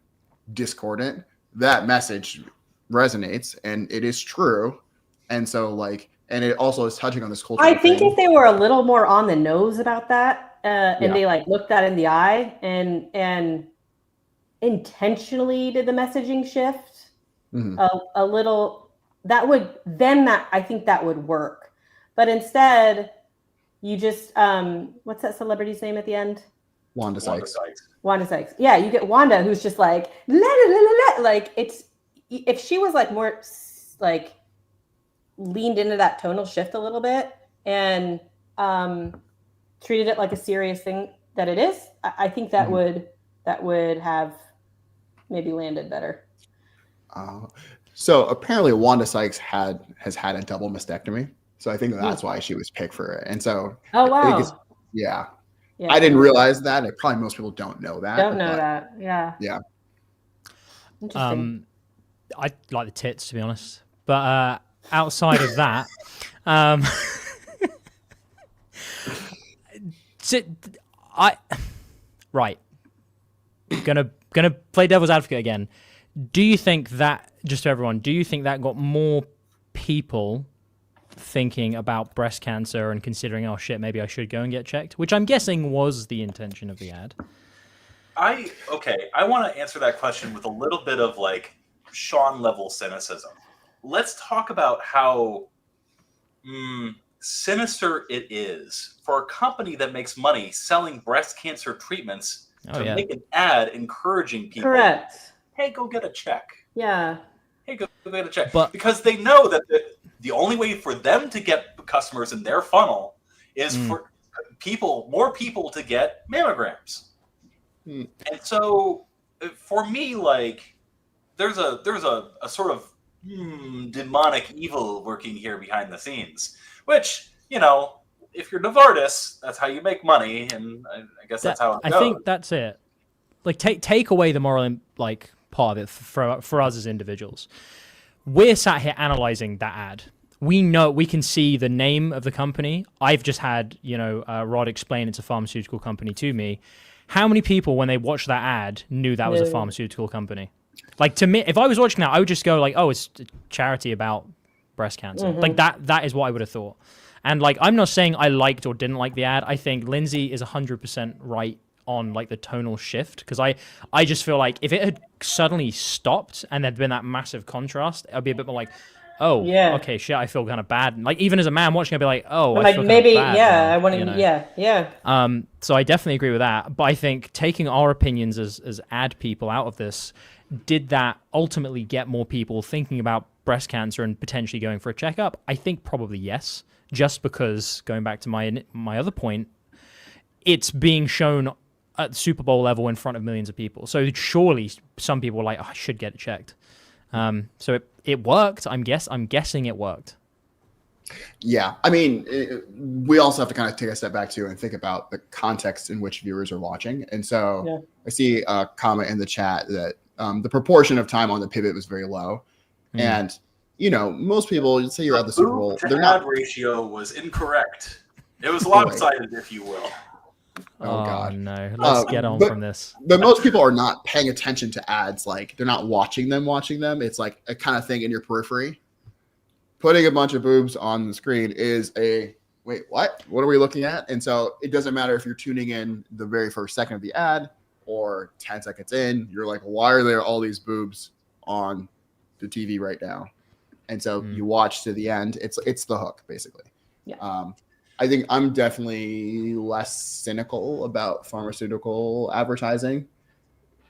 discordant, that message resonates and it is true. And so like, and it also is touching on this culture. I think if they were a little more on the nose about that and they like looked that in the eye and intentionally did the messaging shift a little, I think that would work. But instead, you just what's that celebrity's name at the end? Wanda Sykes. Wanda Sykes. Yeah, you get Wanda who's just like la, la, la, la, la. Like it's, if she was like more like leaned into that tonal shift a little bit and treated it like a serious thing that it is, I think that would have maybe landed better. So apparently Wanda Sykes has had a double mastectomy. So I think that's why she was picked for it. And so yeah. I didn't realize that. Probably most people don't know that. Yeah. Yeah. Interesting. I like the tits, to be honest. But outside of that, gonna play devil's advocate again. Do you think that, just to everyone, do you think that got more people thinking about breast cancer and considering, oh shit, maybe I should go and get checked? Which I'm guessing was the intention of the ad. I want to answer that question with a little bit of like Sean level cynicism. Let's talk about how sinister it is for a company that makes money selling breast cancer treatments to make an ad encouraging people. Correct. Hey, go get a check. Yeah. Hey, go get a check. Because they know that the only way for them to get customers in their funnel is for more people to get mammograms. And so for me, like, there's a sort of demonic evil working here behind the scenes, which, you know, if you're Novartis, that's how you make money, and I guess that's how it goes. I think that's it. Like, take away the moral, like, part of it for us as individuals. We're sat here analyzing that ad. We know, we can see the name of the company. I've just had, Rod explain it's a pharmaceutical company to me. How many people, when they watched that ad, knew that was a pharmaceutical company? Like, to me, if I was watching that, I would just go like, oh, it's a charity about breast cancer. Like, that is what I would have thought. And, like, I'm not saying I liked or didn't like the ad. I think Lindsey is 100% right on, like, the tonal shift. Because I just feel like if it had suddenly stopped and there'd been that massive contrast, I'd be a bit more like, oh, okay, shit, I feel kind of bad. And, like, even as a man watching, I'd be like, oh, I feel maybe, kind of bad. I want to, So I definitely agree with that. But I think taking our opinions as ad people out of this, did that ultimately get more people thinking about breast cancer and potentially going for a checkup? I think probably yes. Just because, going back to my other point, it's being shown at the Super Bowl level in front of millions of people. So surely some people were like, oh, I should get it checked. So it worked. I'm guessing it worked. Yeah, I mean, we also have to kind of take a step back too and think about the context in which viewers are watching. And so I see a comment in the chat that the proportion of time on the pivot was very low. And, you know, most people, say you're at the Super Bowl, they're not. Ratio was incorrect. It was lopsided, if you will. Oh God, no! Let's get on from this. But most people are not paying attention to ads. Like they're not watching them. It's like a kind of thing in your periphery. Putting a bunch of boobs on the screen is a wait. What? What are we looking at? And so it doesn't matter if you're tuning in the very first second of the ad or 10 seconds in. You're like, why are there all these boobs on the TV right now? And so you watch to the end. It's the hook basically. Yeah. I think I'm definitely less cynical about pharmaceutical advertising.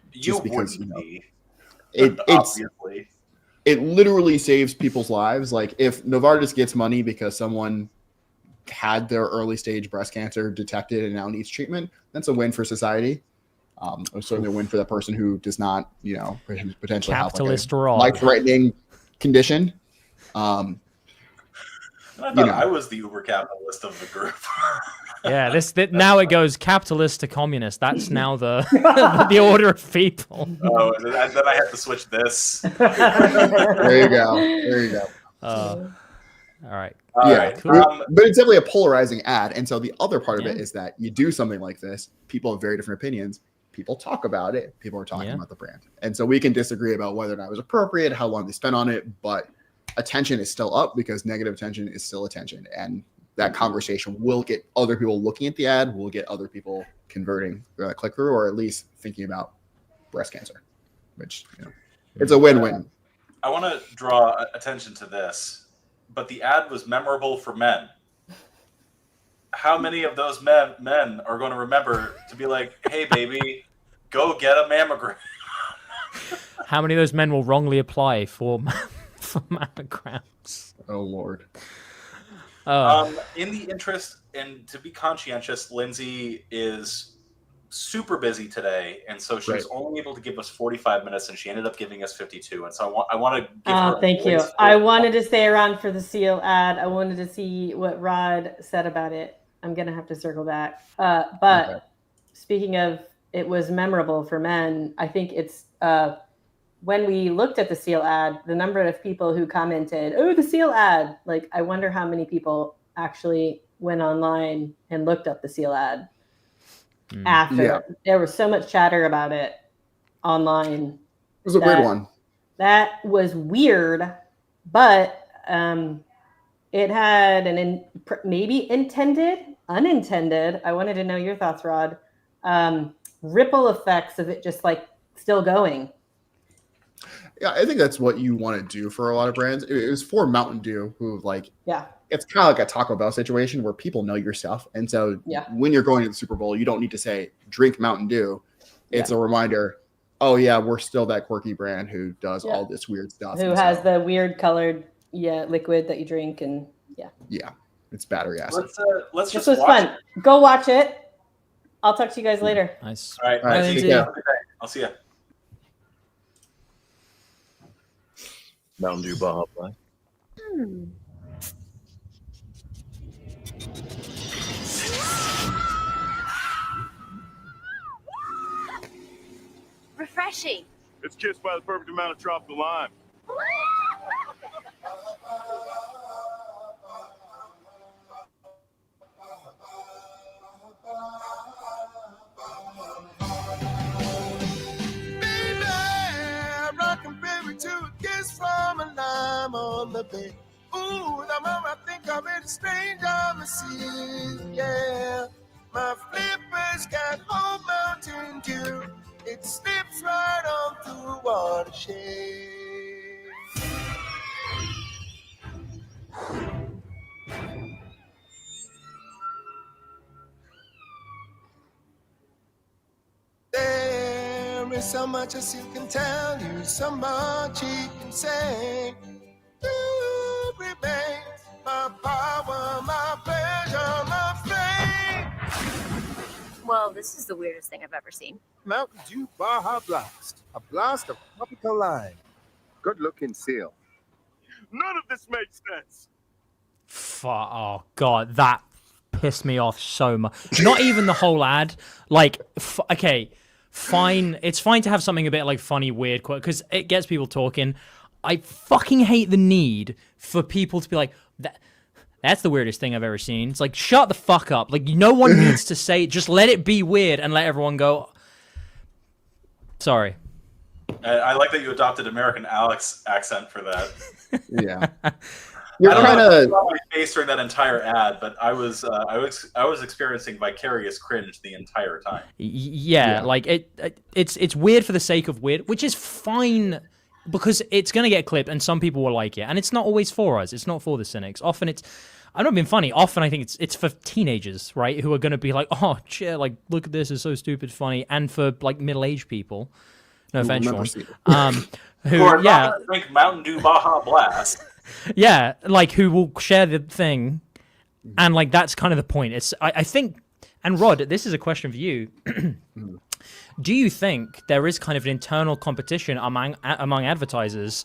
Just because be. It's obviously. It literally saves people's lives. Like if Novartis gets money because someone had their early stage breast cancer detected and now needs treatment, that's a win for society. It's certainly a win for the person who does not, you know, potentially capitalist have like a life-threatening condition. I thought I was the uber capitalist of the group. Yeah, now it goes capitalist to communist. That's now the order of people. Oh, and then I have to switch this. There you go. All right. Cool. But it's definitely a polarizing ad. And so the other part of it is that you do something like this, people have very different opinions. People talk about it. People are talking about the brand. And so we can disagree about whether or not it was appropriate, how long they spent on it, but attention is still up because negative attention is still attention. And that conversation will get other people looking at the ad, will get other people converting click through, or at least thinking about breast cancer, which, you know, it's a win-win. I want to draw attention to this, but the ad was memorable for men. How many of those men are going to remember to be like, hey, baby, go get a mammogram? How many of those men will wrongly apply for mammograms? Oh, Lord. In the interest and to be conscientious, Lindsey is super busy today, and so she was only able to give us 45 minutes, and she ended up giving us 52. And so I want to give her. Thank you. I wanted to stay around for the seal ad. I wanted to see what Rod said about it. I'm gonna have to circle back. But speaking of, it was memorable for men. I think it's when we looked at the seal ad, the number of people who commented, "Oh, the seal ad!" Like, I wonder how many people actually went online and looked up the seal ad after. Yeah. There was so much chatter about it online. It was a weird one. That was weird, but it had maybe unintended. I wanted to know your thoughts, Rod. Ripple effects of it just like still going. Yeah, I think that's what you want to do for a lot of brands. It was for Mountain Dew, who it's kind of like a Taco Bell situation where people know your stuff. And so when you're going to the Super Bowl, you don't need to say, drink Mountain Dew. It's a reminder, oh yeah, we're still that quirky brand who does all this weird stuff. Who has the weird colored liquid that you drink and Yeah, it's battery acid. Let's this just was watch fun. Go watch it. I'll talk to you guys later. Nice. All right. All right, Lindsey, take care. have a good day. I'll see you. Mountain Dew Baja Blast. Refreshing. It's kissed by the perfect amount of tropical lime. To a kiss from a lime on the bed. Ooh, the moment I think of it, it's strange on the sea. Yeah, my flippers got whole Mountain Dew. It slips right on through a watershed. There is so much as he can tell you, so much he can say. You remain my power, my pleasure, my fame. Well, this is the weirdest thing I've ever seen. Mountain Dew Baja Blast. A blast of tropical lime. Good looking seal. None of this makes sense. Oh god, that pissed me off so much. Not even the whole ad. Like, okay, fine. It's fine to have something a bit like funny, weird, because it gets people talking. I fucking hate the need for people to be like, that's the weirdest thing I've ever seen. It's like, shut the fuck up. Like, no one needs to say it. Just let it be weird and let everyone go, sorry. I like that you adopted American Alex accent for that. Yeah. You're kind of my face during that entire ad, but I was experiencing vicarious cringe the entire time. Yeah, like it's weird for the sake of weird, which is fine because it's gonna get clipped and some people will like it, and it's not always for us. It's not for the cynics. Often I'm not being funny. Often I think it's for teenagers, right, who are gonna be like, oh shit, like look at this, it's so stupid funny, and for like middle-aged people. No offense, Sean. Who or not drink Mountain Dew Baja Blast. Yeah, like who will share the thing, and like that's kind of the point. It's I think, and Rod, this is a question for you. Do you think there is kind of an internal competition among advertisers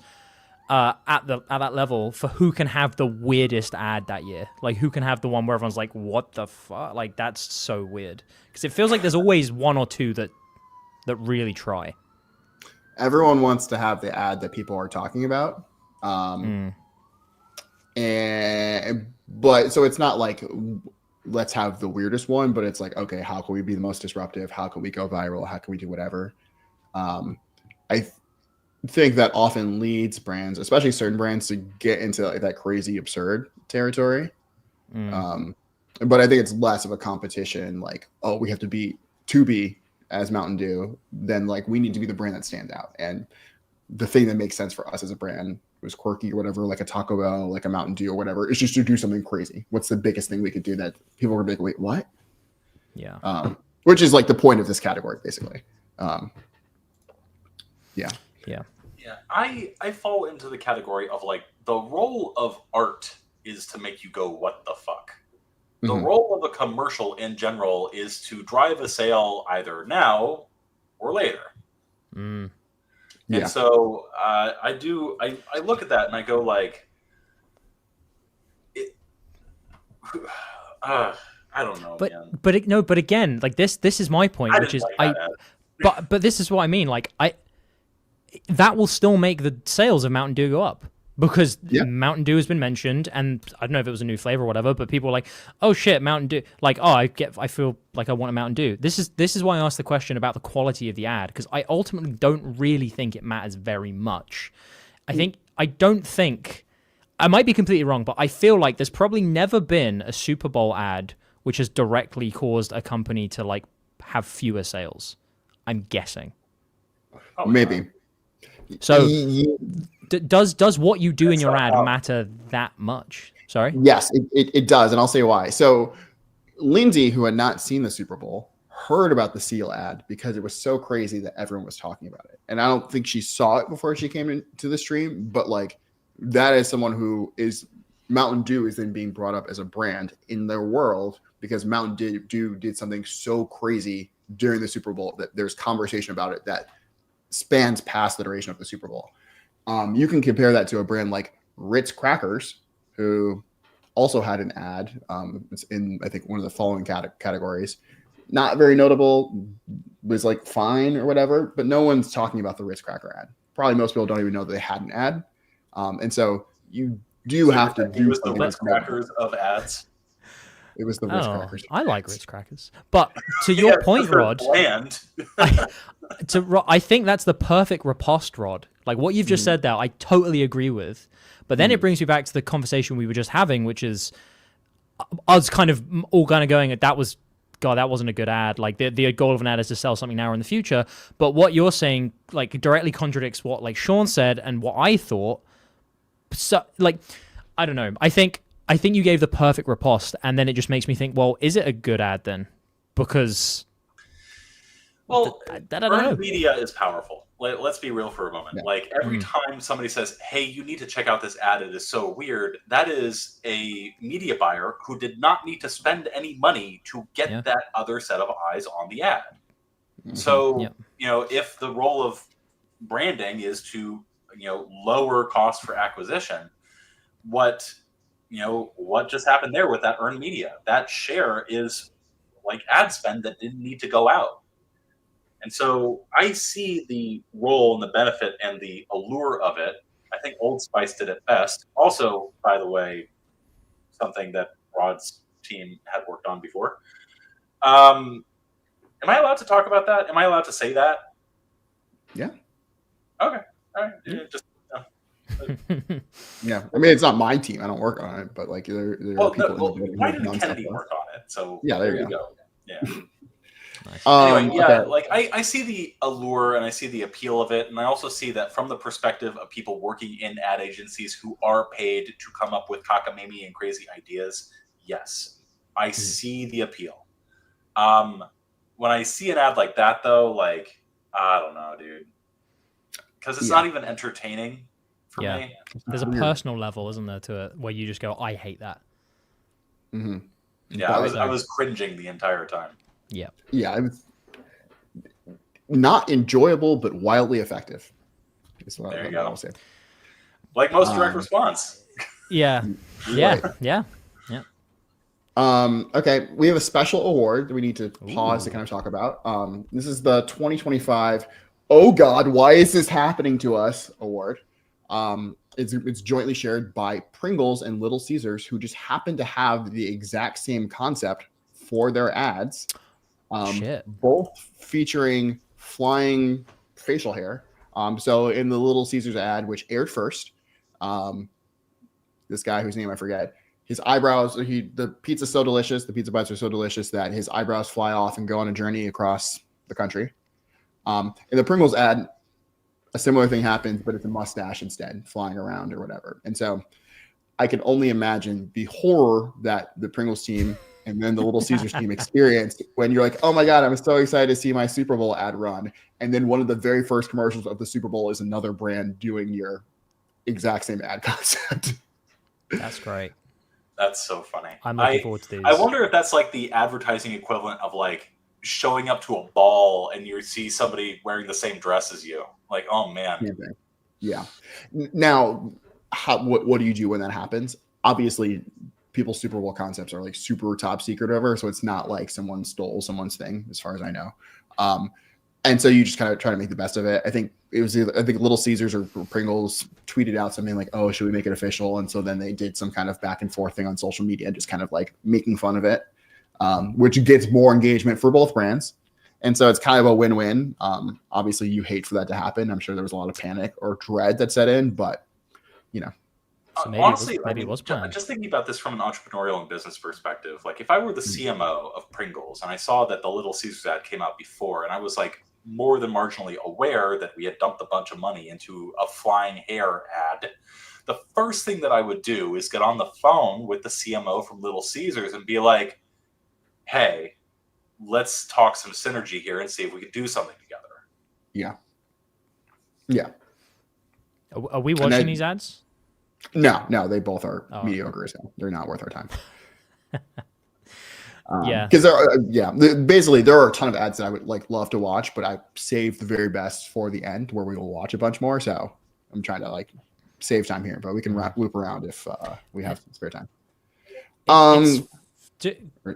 at that level for who can have the weirdest ad that year? Like who can have the one where everyone's like, "What the fuck?" Like that's so weird, because it feels like there's always one or two that really try. Everyone wants to have the ad that people are talking about. But so it's not like let's have the weirdest one, but it's like, okay, how can we be the most disruptive? How can we go viral? How can we do whatever? I think that often leads brands, especially certain brands, to get into like that crazy absurd territory. But I think it's less of a competition, like, oh, we have to be as Mountain Dew, than like we need to be the brand that stands out. And the thing that makes sense for us as a brand was quirky or whatever, like a Taco Bell, like a Mountain Dew or whatever, is just to do something crazy. What's the biggest thing we could do that people are like, wait, what? Yeah. Which is like the point of this category, basically. Yeah. I fall into the category of like the role of art is to make you go, what the fuck? The role of a commercial in general is to drive a sale either now or later. And so I look at that and I go like, I don't know, man. But again, like this is my point, which is but this is what I mean. Like that will still make the sales of Mountain Dew go up. Because Mountain Dew has been mentioned, and I don't know if it was a new flavor or whatever, but people were like, "Oh shit, Mountain Dew!" Like, "Oh, I feel like I want a Mountain Dew." This is why I asked the question about the quality of the ad, because I ultimately don't really think it matters very much. I don't think I might be completely wrong, but I feel like there's probably never been a Super Bowl ad which has directly caused a company to like have fewer sales. I'm guessing. Maybe. So. Does what you do in your ad matter that much? Sorry? Yes, it does, and I'll say why. So Lindsey, who had not seen the Super Bowl, heard about the Seal ad because it was so crazy that everyone was talking about it. And I don't think she saw it before she came into the stream, but like that is someone who is Mountain Dew is then being brought up as a brand in their world because Mountain Dew did something so crazy during the Super Bowl that there's conversation about it that spans past the duration of the Super Bowl. You can compare that to a brand like Ritz Crackers, who also had an ad. It's in, I think, one of the following categories. Not very notable, was like fine or whatever, but no one's talking about the Ritz Cracker ad. Probably most people don't even know that they had an ad. And so you do have to do the Ritz Crackers of ads. It was the Ritz Crackers. I like Ritz Crackers. But to your point, Rod, I think that's the perfect riposte, Rod. Like what you've just said there, I totally agree with. But then it brings me back to the conversation we were just having, which is us kind of all kind of going, that wasn't a good ad. Like the goal of an ad is to sell something now or in the future. But what you're saying like directly contradicts what like Sean said and what I thought. So like, I don't know. I think you gave the perfect riposte, and then it just makes me think, well, is it a good ad then? Because I don't know. Media is powerful. Let's be real for a moment. Yeah. Like every time somebody says, "Hey, you need to check out this ad. It is so weird," that is a media buyer who did not need to spend any money to get that other set of eyes on the ad. So, if the role of branding is to, lower cost for acquisition, what what just happened there with that earned media? That share is like ad spend that didn't need to go out. And so I see the role and the benefit and the allure of it. I think Old Spice did it best. Also, by the way, something that Rod's team had worked on before. Am I allowed to talk about that? Am I allowed to say that? Yeah. Okay. All right. Just Yeah, I mean, it's not my team. I don't work on it, but like there are people. Why didn't Kennedy work on it? So yeah, there you go. Yeah. Nice. Anyway, yeah, okay. like I see the allure and I see the appeal of it, and I also see that from the perspective of people working in ad agencies who are paid to come up with cockamamie and crazy ideas. Yes, I see the appeal. When I see an ad like that, though, like I don't know, dude, because it's not even entertaining for me. There's a personal level, isn't there, to it, where you just go, "I hate that." Mm-hmm. Yeah, I was cringing the entire time. Yeah. Yeah, it was not enjoyable, but wildly effective. There you go. Say. Like most direct response. Yeah. Yeah. Okay, we have a special award that we need to pause to kind of talk about. This is the 2025 "Oh God, why is this happening to us?" award. It's jointly shared by Pringles and Little Caesars, who just happen to have the exact same concept for their ads. Both featuring flying facial hair. So in the Little Caesars ad, which aired first, this guy whose name I forget, his eyebrows, the pizza's so delicious, the pizza bites are so delicious that his eyebrows fly off and go on a journey across the country. In the Pringles ad, a similar thing happens, but it's a mustache instead, flying around or whatever. And so I can only imagine the horror that the Pringles team and then the Little Caesars team experienced when you're like, "Oh my God, I'm so excited to see my Super Bowl ad run." And then one of the very first commercials of the Super Bowl is another brand doing your exact same ad concept. That's great. That's so funny. I'm looking forward to these. I wonder if that's like the advertising equivalent of like showing up to a ball and you see somebody wearing the same dress as you. Like, oh man. Yeah. Now, what do you do when that happens? Obviously, people's Super Bowl concepts are like super top secret over, so it's not like someone stole someone's thing, as far as I know. And so you just kind of try to make the best of it. I think Little Caesars or Pringles tweeted out something like, "Oh, should we make it official?" And so then they did some kind of back and forth thing on social media, just kind of like making fun of it, which gets more engagement for both brands. And so it's kind of a win-win. Obviously, you hate for that to happen. I'm sure there was a lot of panic or dread that set in, but So maybe it was planned. Just thinking about this from an entrepreneurial and business perspective, like if I were the CMO of Pringles and I saw that the Little Caesars ad came out before, and I was like more than marginally aware that we had dumped a bunch of money into a flying hair ad, the first thing that I would do is get on the phone with the CMO from Little Caesars and be like, "Hey, let's talk some synergy here and see if we can do something together." Yeah. Are we watching these ads? No, they both are mediocre. So they're not worth our time. Because basically there are a ton of ads that I would love to watch, but I saved the very best for the end where we will watch a bunch more. So I'm trying to save time here, but we can loop around if we have spare time.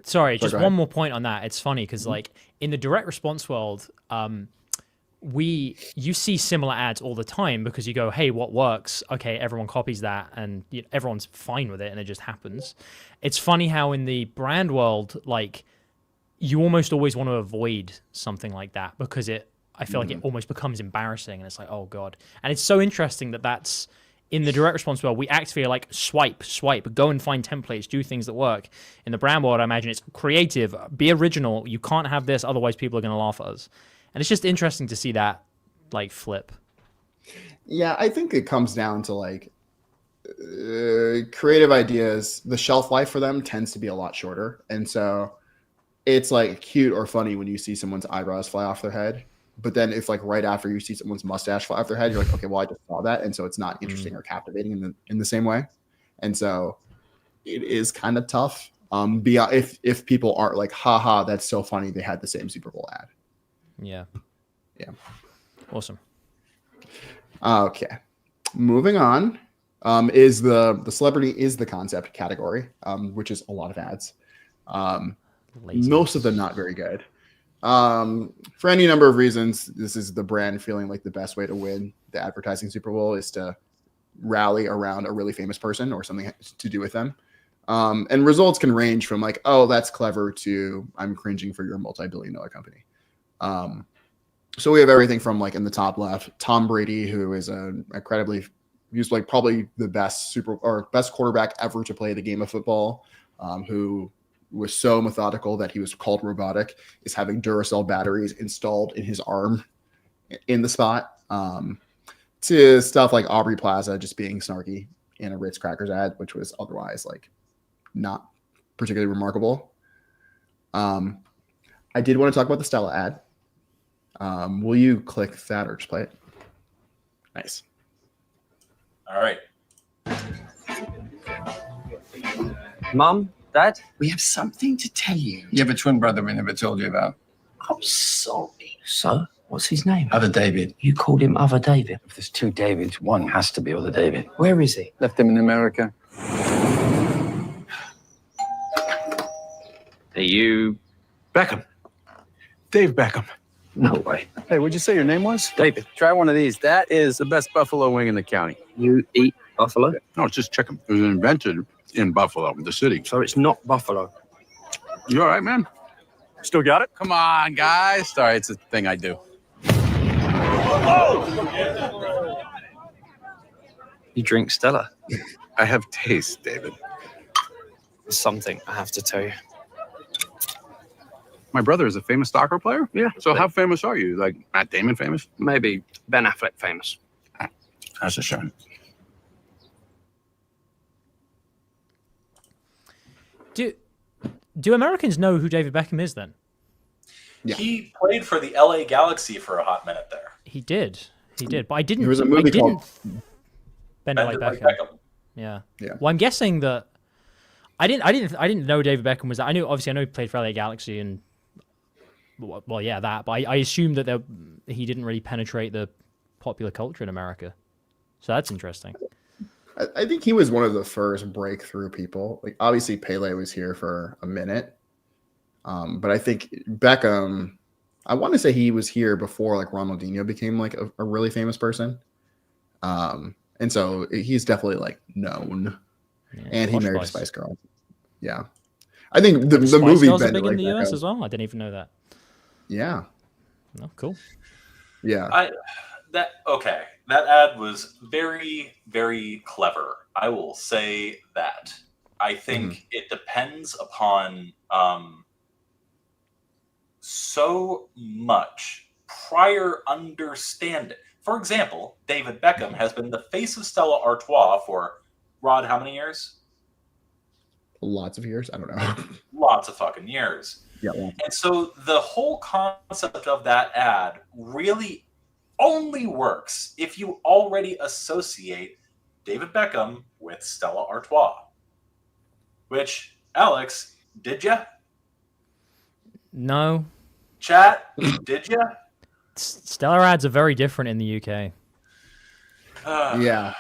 Sorry, just one more point on that. It's funny because in the direct response world, you see similar ads all the time because you go, "Hey, what works?" Okay, everyone copies that and everyone's fine with it and it just happens. It's funny how in the brand world, you almost always want to avoid something like that because I feel like it almost becomes embarrassing and it's like, oh God. And it's so interesting that that's in the direct response world, we actively are like, swipe, go and find templates, do things that work. In the brand world, I imagine it's creative, be original. You can't have this, otherwise people are going to laugh at us. And it's just interesting to see that flip. Yeah, I think it comes down to creative ideas. The shelf life for them tends to be a lot shorter. And so it's cute or funny when you see someone's eyebrows fly off their head. But then if right after you see someone's mustache fly off their head, you're like, okay, well, I just saw that. And so it's not interesting or captivating in the same way. And so it is kind of tough. Beyond if people aren't like, haha, that's so funny, they had the same Super Bowl ad. Yeah. Yeah. Awesome. Okay. Moving on. is the celebrity is the concept category, which is a lot of ads. Most of them not very good. For any number of reasons, this is the brand feeling like the best way to win the advertising Super Bowl is to rally around a really famous person or something to do with them. And results can range from like, oh, that's clever to I'm cringing for your multi-billion-dollar company. So we have everything from like in the top left, Tom Brady, who is he's like probably the best best quarterback ever to play the game of football, who was so methodical that he was called robotic, is having Duracell batteries installed in his arm in the spot, to stuff like Aubrey Plaza just being snarky in a Ritz Crackers ad, which was otherwise like not particularly remarkable. I did want to talk about the Stella ad. Will you click that or just play it? Nice. All right. Mum, Dad, we have something to tell you. You have a twin brother we never told you about. I'm sorry. So, what's his name? Other David. You called him Other David? If there's two Davids, one has to be Other David. Where is he? Left him in America. Are you... Beckham. Dave Beckham. No way. Hey, what'd you say your name was? David. Try one of these. That is the best buffalo wing in the county. You eat buffalo? No, it's just chicken. It was invented in Buffalo, the city. So it's not buffalo. You all right, man? Still got it? Come on, guys. Sorry, it's a thing I do. You drink Stella? I have taste, David. Something I have to tell you. My brother is a famous soccer player? Yeah. So how famous are you? Like Matt Damon famous? Maybe Ben Affleck famous. That's a shame. Do Americans know who David Beckham is then? Yeah. He played for the LA Galaxy for a hot minute there. He did, but I didn't. There was a movie called Bend It Like Bend It Beckham. Yeah. Well, I'm guessing that I didn't know David Beckham was. I know he played for LA Galaxy and well, yeah, that. But I assumed that he didn't really penetrate the popular culture in America. So that's interesting. I think he was one of the first breakthrough people. Like obviously Pele was here for a minute, but I think Beckham. I want to say he was here before like Ronaldinho became like a really famous person, and so he's definitely like known. Yeah, and he married a Spice Girl. Yeah, I think the movie Girls are big in the US as well. I didn't even know that. Yeah. Oh, cool. Yeah. That ad was very, very clever. I will say that. I think it depends upon so much prior understanding. For example, David Beckham has been the face of Stella Artois for, Rod, how many years? Lots of years. I don't know. Lots of fucking years. Yeah. And so the whole concept of that ad really only works if you already associate David Beckham with Stella Artois. Which, Alex, did ya? No. Chat, did ya? Stella ads are very different in the UK. Yeah.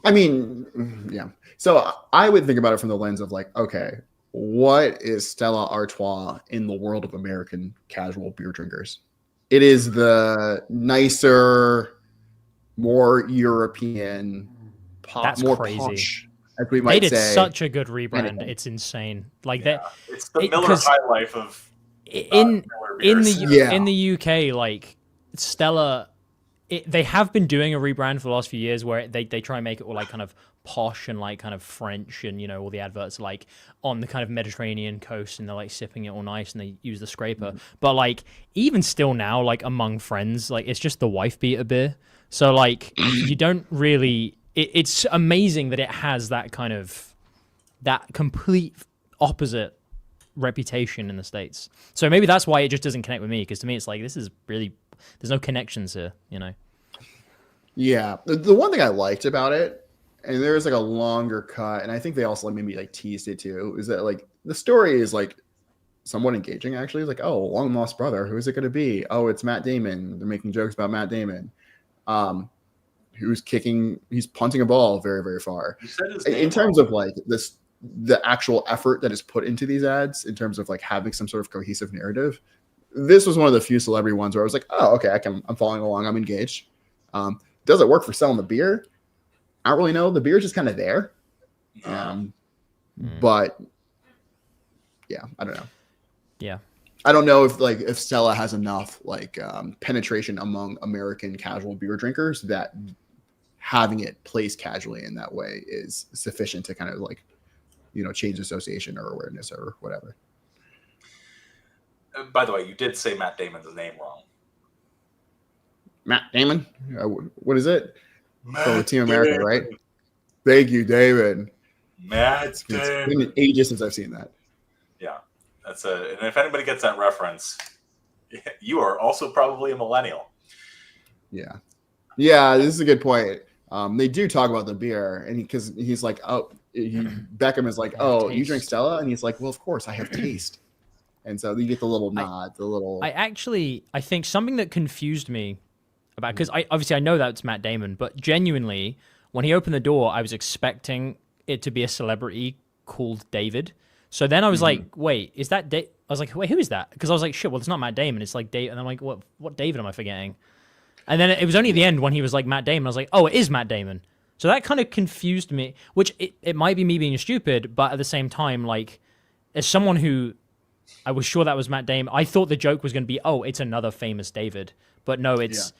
I mean, yeah. So I would think about it from the lens of like, okay, what is Stella Artois in the world of American casual beer drinkers? It is the nicer, more European, more crazy. posh, as we might say. They did such a good rebrand. It's insane. Like that. It's the Miller High Life of in the UK, like Stella. They have been doing a rebrand for the last few years where they try and make it all like kind of posh and like kind of French, and you know all the adverts like on the kind of Mediterranean coast and they're like sipping it all nice and they use the scraper. But like even still now, like among friends, like it's just the wife beater beer. So like you don't really. It's amazing that it has that kind of that complete opposite reputation in the States. So maybe that's why it just doesn't connect with me, because to me it's like this is really. There's no connections here, you know? Yeah. The one thing I liked about it, and there's like a longer cut, and I think they also maybe like teased it too, is that like the story is like somewhat engaging actually. It's like, oh, long lost brother, who is it going to be? Oh, it's Matt Damon. They're making jokes about Matt Damon. who's kicking, he's punting a ball very, very far. You said his In name terms wrong. of like this, the actual effort that is put into these ads, in terms of like having some sort of cohesive narrative, this was one of the few celebrity ones where I was like, oh, okay, I'm following along, I'm engaged. Does it work for selling the beer? I don't really know. The beer's just kind of there. But yeah, I don't know. Yeah. I don't know if Stella has enough like penetration among American casual beer drinkers that having it placed casually in that way is sufficient to kind of like, change association or awareness or whatever. By the way, you did say Matt Damon's name wrong. Matt Damon? What is it? From Team Damon. America, right? Thank you, David. Matt Damon. It's been ages since I've seen that. Yeah, and if anybody gets that reference, you are also probably a millennial. Yeah, this is a good point. They do talk about the beer, and because he's like, Beckham is like, oh, you drink Stella, and he's like, well, of course, I have taste, and so you get the little nod, I think something that confused me about, because I know that's Matt Damon, but genuinely, when he opened the door, I was expecting it to be a celebrity called David. So then I was like, wait, is that I was like, wait, who is that? Because I was like, shit, well, it's not Matt Damon. It's like Dave. And I'm like, what David am I forgetting? And then it was only at the end when he was like Matt Damon. I was like, oh, it is Matt Damon. So that kind of confused me, which it might be me being stupid, but at the same time, like, as someone who I was sure that was Matt Damon, I thought the joke was going to be, oh, it's another famous David. But no, it's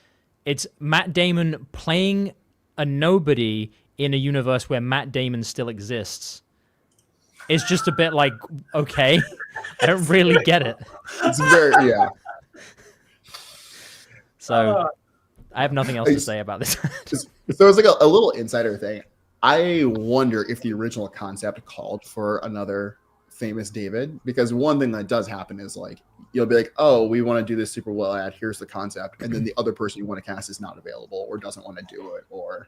Matt Damon playing a nobody in a universe where Matt Damon still exists. It's just a bit like, okay, I don't really get it. It's very, So I have nothing else to say about this. So it's like a little insider thing. I wonder if the original concept called for another famous David, because one thing that does happen is like, you'll be like, oh, we want to do this super well ad. Here's the concept. And then the other person you want to cast is not available or doesn't want to do it, or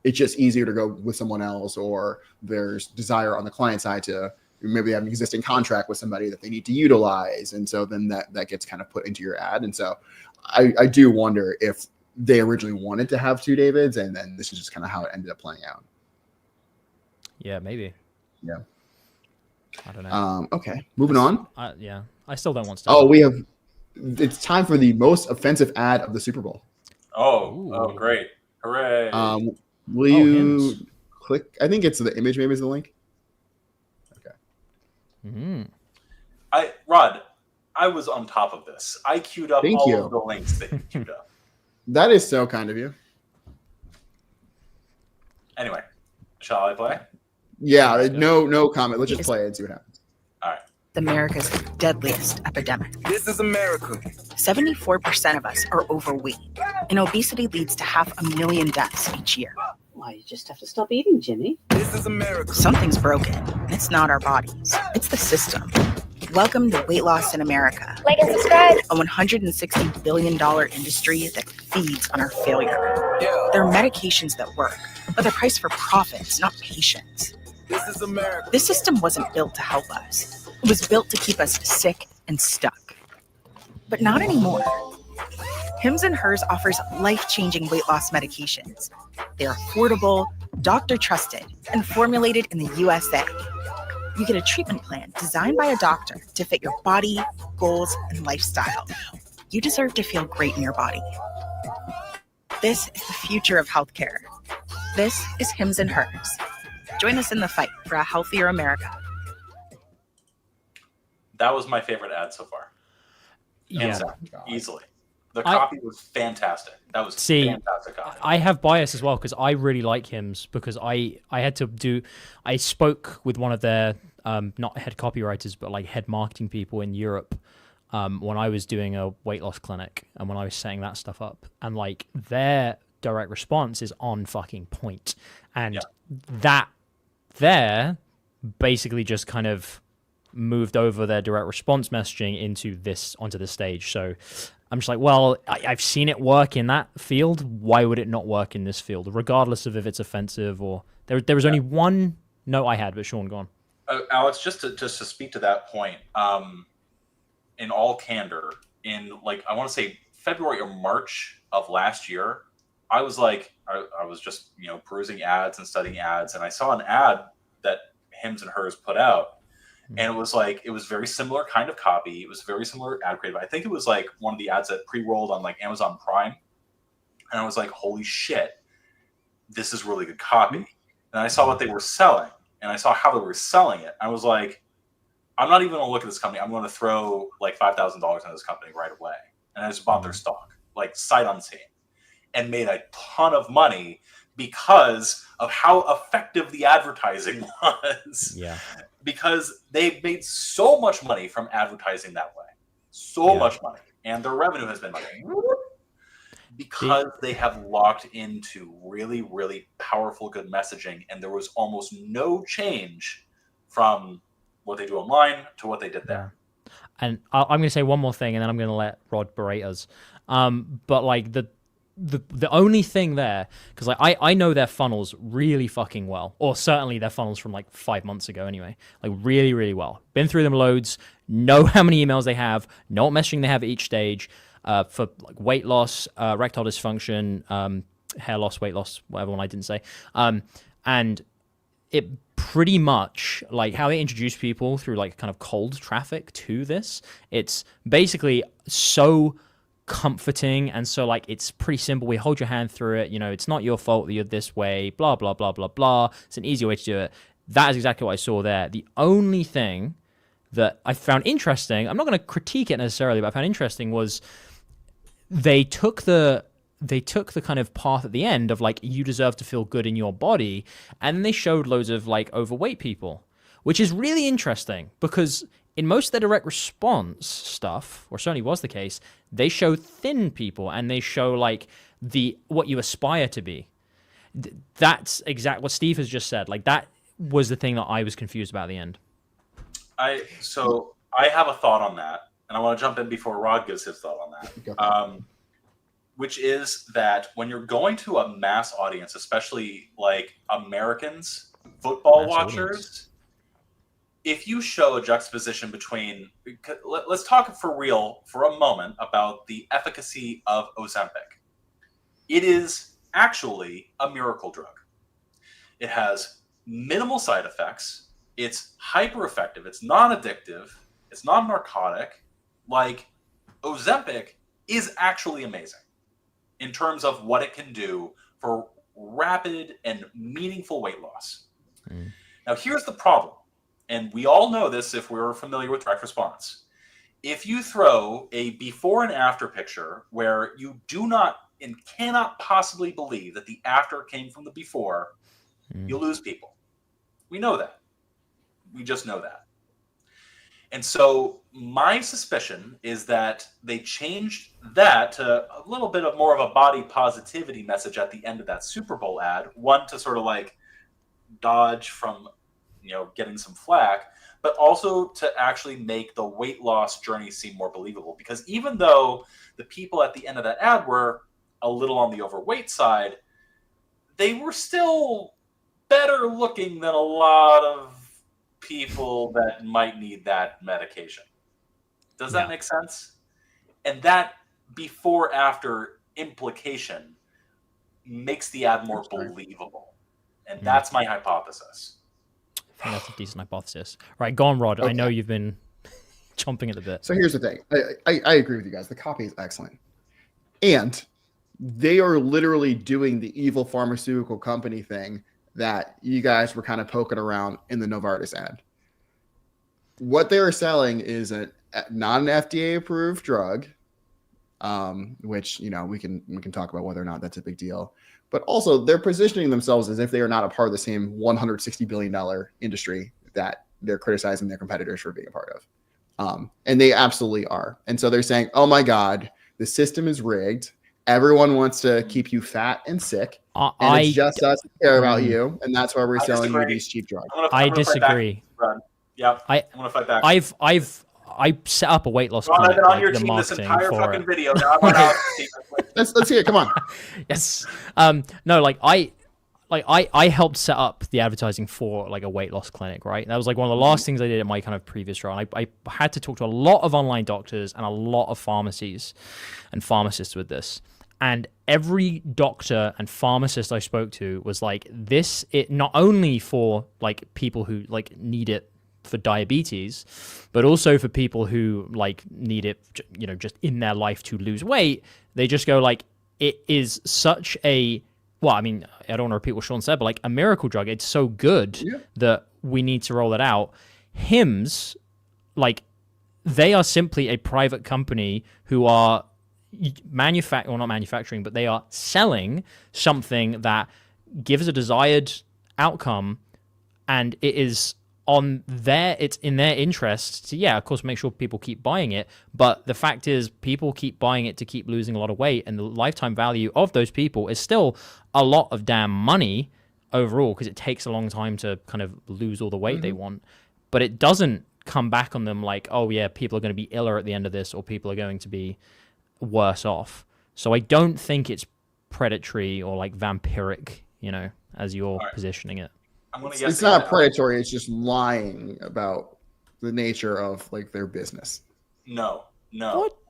it's just easier to go with someone else, or there's desire on the client side to maybe they have an existing contract with somebody that they need to utilize. And so then that gets kind of put into your ad. And so I do wonder if they originally wanted to have two Davids, and then this is just kind of how it ended up playing out. Yeah, maybe. Yeah. I don't know. Okay, moving on. I still don't want to. Oh, it's time for the most offensive ad of the Super Bowl. Oh, great. Hooray. Will you click? I think it's the image, maybe is the link. Okay. Rod, I was on top of this. I queued up all of the links that you queued up. That is so kind of you. Anyway, shall I play? Yeah, no comment. Let's just play it and see what happens. All right. America's deadliest epidemic. This is America. 74% of us are overweight, and obesity leads to 500,000 deaths each year. Why, you just have to stop eating, Jimmy. This is America. Something's broken, and it's not our bodies. It's the system. Welcome to Weight Loss in America. Like and subscribe. A $160 billion industry that feeds on our failure. There are medications that work, but they're priced for profits, not patients. This is America. This system wasn't built to help us. It was built to keep us sick and stuck. But not anymore. Hims & Hers offers life-changing weight loss medications. They're affordable, doctor-trusted, and formulated in the USA. You get a treatment plan designed by a doctor to fit your body, goals, and lifestyle. You deserve to feel great in your body. This is the future of healthcare. This is Hims & Hers. Join us in the fight for a healthier America. That was my favorite ad so far. Yeah. Easily. The copy was fantastic. That was fantastic copy. I have bias as well because I really like Hims, because I spoke with one of their not head copywriters but like head marketing people in Europe when I was doing a weight loss clinic and when I was setting that stuff up, and like their direct response is on fucking point, and that there basically just kind of moved over their direct response messaging onto the stage. So I'm just like, well, I've seen it work in that field. Why would it not work in this field, regardless of if it's offensive or there was only one note I had, but Sean, go on. Alex, just to speak to that point, in all candor, in like I want to say February or March of last year, I was like, I was just, perusing ads and studying ads, and I saw an ad that Hims and Hers put out. And it was like, it was very similar kind of copy. It was very similar ad creative. I think it was like one of the ads that pre-rolled on like Amazon Prime. And I was like, holy shit, this is really good copy. And I saw what they were selling, and I saw how they were selling it. I was like, I'm not even going to look at this company. I'm going to throw like $5,000 into this company right away. And I just bought their stock, like sight unseen, and made a ton of money because of how effective the advertising was. Yeah. Because they made so much money from advertising that way. So much money. And their revenue has been like, because they have locked into really, really powerful, good messaging. And there was almost no change from what they do online to what they did there. And I'm going to say one more thing, and then I'm going to let Rod berate us. But like the only thing there, because like I know their funnels really fucking well, or certainly their funnels from like 5 months ago anyway, like really, really well. Been through them loads, know how many emails they have, know what messaging they have at each stage for like weight loss, erectile dysfunction, hair loss, weight loss, whatever one I didn't say. And it pretty much, like how they introduce people through like kind of cold traffic to this, it's basically so comforting, and so like it's pretty simple. We hold your hand through it, it's not your fault that you're this way, blah blah blah blah blah. It's an easy way to do it. That is exactly what I saw there. The only thing that I found interesting, I'm not going to critique it necessarily, but I found interesting was they took the kind of path at the end of like, you deserve to feel good in your body, and then they showed loads of like overweight people, which is really interesting because in most of the direct response stuff, or certainly was the case, they show thin people and they show like what you aspire to be. That's exactly what Steve has just said. Like that was the thing that I was confused about at the end. So I have a thought on that, and I want to jump in before Rod gives his thought on that. Which is that when you're going to a mass audience, especially like Americans, football watchers, if you show a juxtaposition between, let's talk for real for a moment about the efficacy of Ozempic. It is actually a miracle drug. It has minimal side effects. It's hyper effective. It's non-addictive. It's not narcotic. Like, Ozempic is actually amazing in terms of what it can do for rapid and meaningful weight loss. Now, here's the problem. And we all know this if we're familiar with direct response. If you throw a before and after picture where you do not and cannot possibly believe that the after came from the before, you lose people. We know that. We just know that. And so my suspicion is that they changed that to a little bit of more of a body positivity message at the end of that Super Bowl ad. One, to sort of like dodge from getting some flack, but also to actually make the weight loss journey seem more believable. Because even though the people at the end of that ad were a little on the overweight side, they were still better looking than a lot of people that might need that medication. Does that make sense? And that before after implication makes the ad more believable. And that's my hypothesis. I think that's a decent hypothesis. Right, go on, Rod. Okay. I know you've been chomping at the bit. So here's the thing. I agree with you guys. The copy is excellent. And they are literally doing the evil pharmaceutical company thing that you guys were kind of poking around in the Novartis ad. What they are selling is not an FDA approved drug, which, we can talk about whether or not that's a big deal. But also, they're positioning themselves as if they are not a part of the same $160 billion industry that they're criticizing their competitors for being a part of. And they absolutely are. And so they're saying, oh my God, the system is rigged. Everyone wants to keep you fat and sick. And it's just us who care about you. And that's why we're selling you these cheap drugs. I disagree. Yeah, I'm going to fight back. I set up a weight loss clinic. I've been on your team this entire fucking video. Now I'm out. Let's see it. Come on. Yes. No, I helped set up the advertising for like a weight loss clinic, right? That was like one of the last things I did at my kind of previous role. I had to talk to a lot of online doctors and a lot of pharmacies and pharmacists with this. And every doctor and pharmacist I spoke to was like, this, it not only for like people who like need it for diabetes, but also for people who like need it, you know, just in their life to lose weight. They just go like, it is such a, well, I mean, I don't want to repeat what Sean said, but like a miracle drug. It's so good that we need to roll it out. Hims, like, they are simply a private company who are not manufacturing, but they are selling something that gives a desired outcome, and it is it's in their interest to, of course, make sure people keep buying it. But the fact is, people keep buying it to keep losing a lot of weight, and the lifetime value of those people is still a lot of damn money overall, because it takes a long time to kind of lose all the weight they want. But it doesn't come back on them like, oh yeah, people are going to be iller at the end of this, or people are going to be worse off. So I don't think it's predatory or like vampiric, you know, as you're positioning it. It's not predatory. It's just lying about the nature of like their business. No.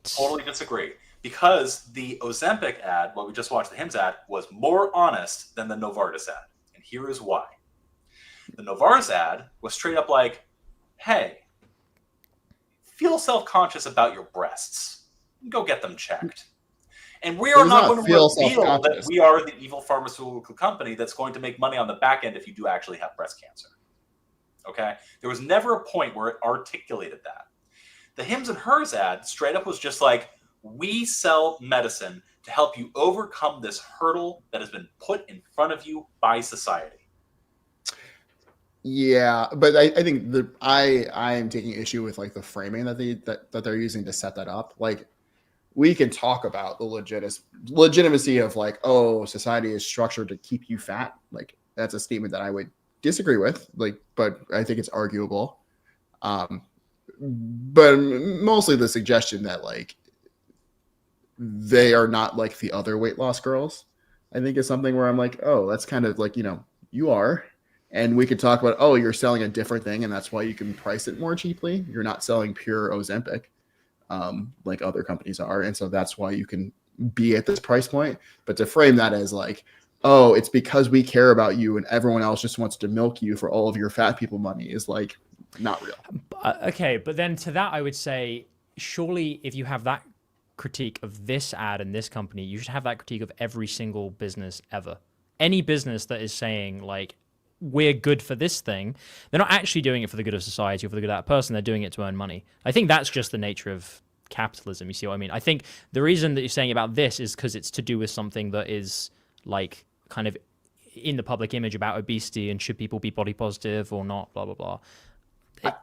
Totally disagree. Because the Ozempic ad, what we just watched, the Hims ad, was more honest than the Novartis ad. And here is why. The Novartis ad was straight up like, hey, feel self-conscious about your breasts. Go get them checked. And we are not going to reveal that we are the evil pharmaceutical company that's going to make money on the back end if you do actually have breast cancer. Okay? There was never a point where it articulated that. The Hims and Hers ad straight up was just like, we sell medicine to help you overcome this hurdle that has been put in front of you by society. Yeah, but I think I am taking issue with like the framing that they're using to set that up. Like, we can talk about the legitimacy of like, oh, society is structured to keep you fat. Like, that's a statement that I would disagree with. Like, but I think it's arguable. But mostly the suggestion that like they are not like the other weight loss girls, I think is something where I'm like, oh, that's kind of like, you know, you are. And we could talk about, oh, you're selling a different thing, and that's why you can price it more cheaply. You're not selling pure Ozempic like other companies are. And so that's why you can be at this price point. But to frame that as like, oh, it's because we care about you and everyone else just wants to milk you for all of your fat people money is like not real. Okay, but then to that, I would say, surely if you have that critique of this ad and this company, you should have that critique of every single business ever. Any business that is saying like, we're good for this thing, they're not actually doing it for the good of society or for the good of that person. They're doing it to earn money. I think that's just the nature of capitalism. You see what I mean? I think the reason that you're saying about this is because it's to do with something that is like kind of in the public image about obesity and should people be body positive or not, blah, blah, blah.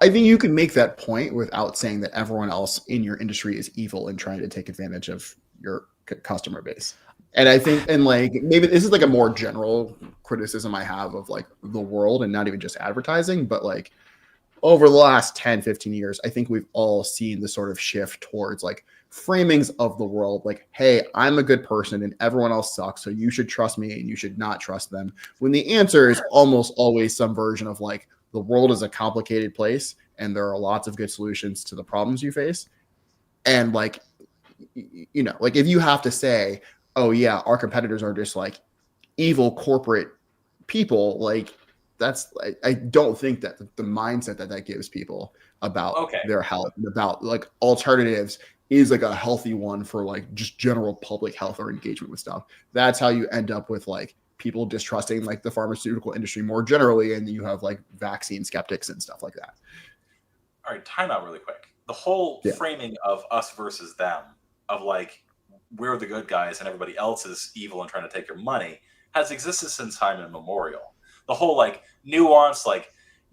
I think you can make that point without saying that everyone else in your industry is evil and trying to take advantage of your customer base. And I think, and like, maybe this is like a more general criticism I have of like the world and not even just advertising, but like over the last 10, 15 years, I think we've all seen the sort of shift towards like framings of the world. Like, hey, I'm a good person and everyone else sucks, so you should trust me and you should not trust them. When the answer is almost always some version of like, the world is a complicated place and there are lots of good solutions to the problems you face. And like, you know, like if you have to say, oh yeah, our competitors are just like evil corporate people, like that's, I don't think that the mindset that gives people about their health and about like alternatives is like a healthy one for like just general public health or engagement with stuff. That's how you end up with like people distrusting like the pharmaceutical industry more generally, and you have like vaccine skeptics and stuff like that. All right, time out really quick. The whole framing of us versus them, of like, we're the good guys and everybody else is evil and trying to take your money, has existed since time immemorial. The whole like nuance, like,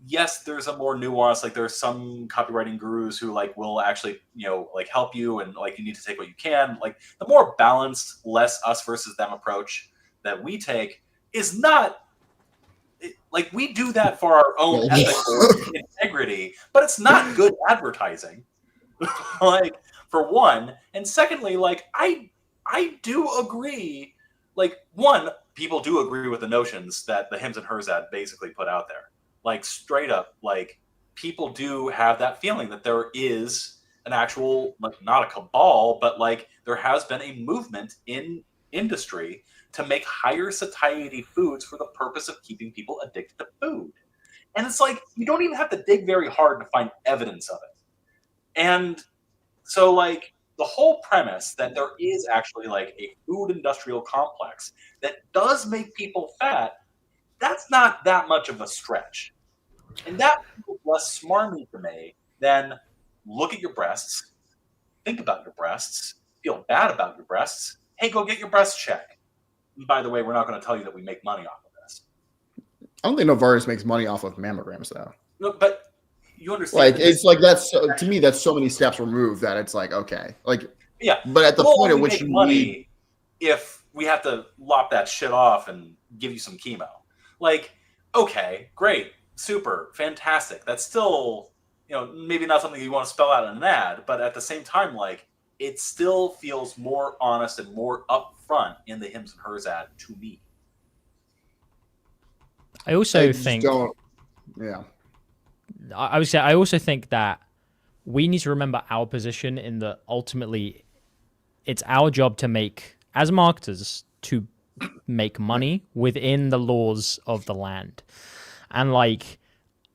yes, there's a more nuance, like there's some copywriting gurus who like will actually, you know, like help you and like you need to take what you can. Like the more balanced, less us versus them approach that we take is not like, we do that for our own ethical integrity, but it's not good advertising. Like, for one, and secondly, like I do agree, like, one, people do agree with the notions that the Hims and Hers ad basically put out there. Like, straight up, like, people do have that feeling that there is an actual, like, not a cabal, but like there has been a movement in industry to make higher satiety foods for the purpose of keeping people addicted to food. And it's like, you don't even have to dig very hard to find evidence of it. And so, like, the whole premise that there is actually, like, a food industrial complex that does make people fat, that's not that much of a stretch. And that feels less smarmy to me than look at your breasts, think about your breasts, feel bad about your breasts. Hey, go get your breasts checked. And by the way, we're not going to tell you that we make money off of this. I don't think Novartis makes money off of mammograms, though. No, but you understand. Like, it's like that's to me, that's so many steps removed that it's like, okay, like, yeah. But at the point at which you money, if we have to lop that shit off and give you some chemo, like, okay, great, super, fantastic. That's still, maybe not something you want to spell out in an ad, but at the same time, like, it still feels more honest and more upfront in the Hims and Hers ad to me. I also think, yeah. I would say, I also think that we need to remember our position in that ultimately it's our job to make, as marketers, to make money within the laws of the land. And like,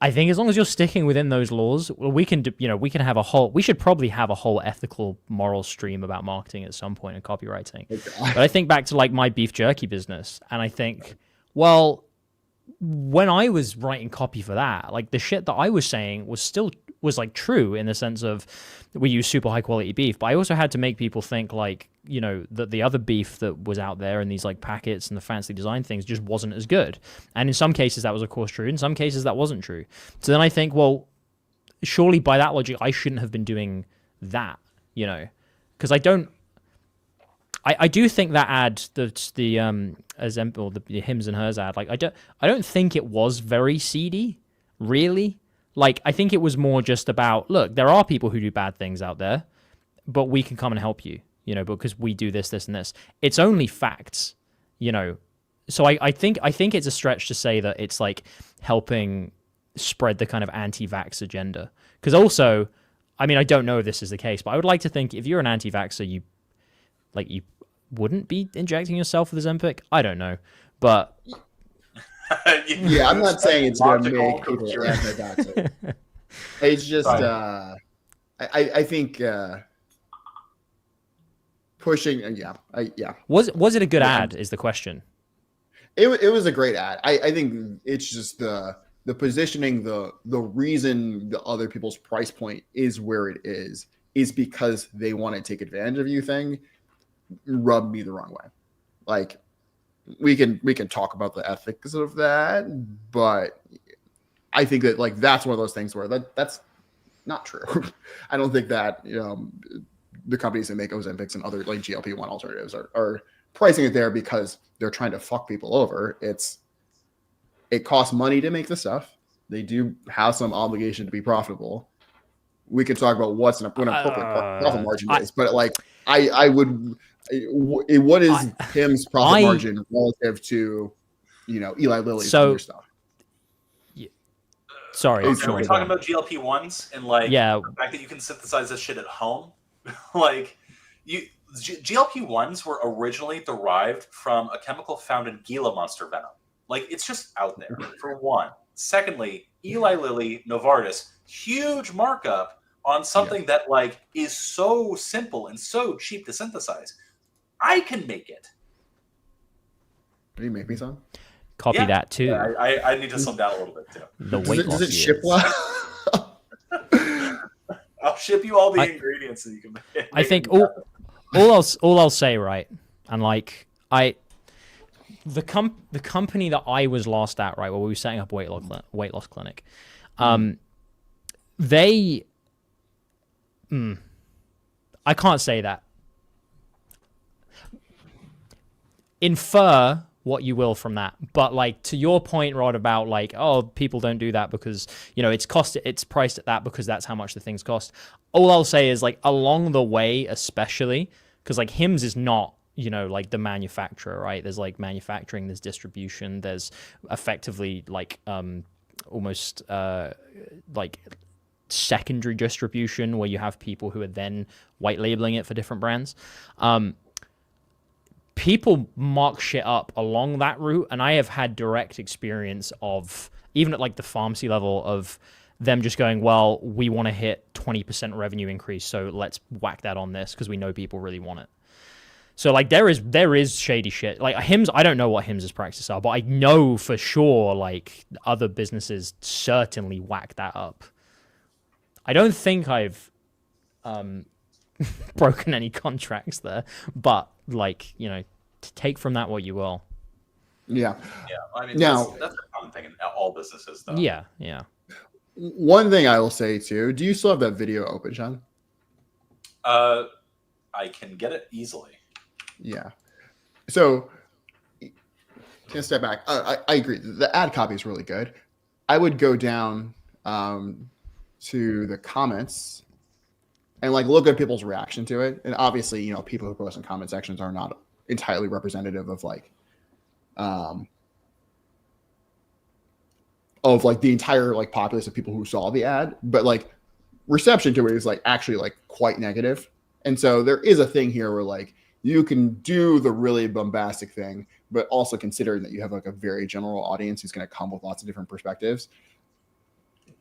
I think as long as you're sticking within those laws, we can, we can have we should probably have a whole ethical, moral stream about marketing at some point in copywriting. But I think back to like my beef jerky business, and I think, well, when I was writing copy for that, like the shit that I was saying was like true in the sense of we use super high quality beef, but I also had to make people think like, that the other beef that was out there in these like packets and the fancy design things just wasn't as good. And in some cases that was of course true. In some cases that wasn't true. So then I think, well, surely by that logic, I shouldn't have been doing that, because I do think that ad, the Hims and Hers ad, like I don't think it was very seedy, really. Like I think it was more just about, look, there are people who do bad things out there, but we can come and help you, because we do this, this, and this. It's only facts, So I think it's a stretch to say that it's like helping spread the kind of anti-vax agenda. Because also, I mean, I don't know if this is the case, but I would like to think if you're an anti-vaxxer, you wouldn't be injecting yourself with Ozempic. I don't know, but yeah, I'm not saying it's going to make people anti-vaxxer. It's just, I think pushing, yeah. Was it a good ad? Is the question. It was a great ad. I think it's just the positioning, the reason the other people's price point is where it is because they want to take advantage of you thing. Rubbed me the wrong way. Like we can talk about the ethics of that, but I think that like that's one of those things where that's not true. I don't think that the companies that make Ozempics and other like GLP-1 alternatives are pricing it there because they're trying to fuck people over. It costs money to make the stuff. They do have some obligation to be profitable. We can talk about what an appropriate profit margin is, but like I would. What is Tim's profit margin relative to, Eli Lilly's stuff? Sorry, are we talking about GLP-1s and like the fact that you can synthesize this shit at home? Like, GLP-1s were originally derived from a chemical found in Gila monster venom. Like, it's just out there, for one. Secondly, Eli Lilly, Novartis, huge markup on something that like is so simple and so cheap to synthesize. I can make it. Can you make me some? Copy that too. Yeah, I need to slim down a little bit too. The weight loss. Does it ship well? I'll ship you all the ingredients so you can make it. I think all I'll say, right, and like the company that I was last at, right, where we were setting up a weight loss clinic, they I can't say that. Infer what you will from that, but like to your point, Rod, about like, oh, people don't do that because it's priced at that because that's how much the things cost. All I'll say is like along the way, especially because like Hims is not like the manufacturer, right? There's like manufacturing, there's distribution, there's effectively like almost like secondary distribution where you have people who are then white labeling it for different brands. people mark shit up along that route, and I have had direct experience of, even at like the pharmacy level, of them just going, well, we want to hit 20% revenue increase, so let's whack that on this because we know people really want it. So like there is shady shit. Like Hims, I don't know what Hims' practices are, but I know for sure like other businesses certainly whack that up. I don't think I've broken any contracts there, but like, you know, take from that what you will. Yeah. Yeah. I mean, Now, that's a common thing in all businesses, though. Yeah. Yeah. One thing I will say too, do you still have that video open, Sean? I can get it easily. Yeah. So, to step back, I agree. The ad copy is really good. I would go down to the comments and like look at people's reaction to it. And obviously, you know, people who post in comment sections are not entirely representative of like the entire like populace of people who saw the ad, but like reception to it is like actually like quite negative. And so there is a thing here where like you can do the really bombastic thing, but also considering that you have like a very general audience who's going to come with lots of different perspectives,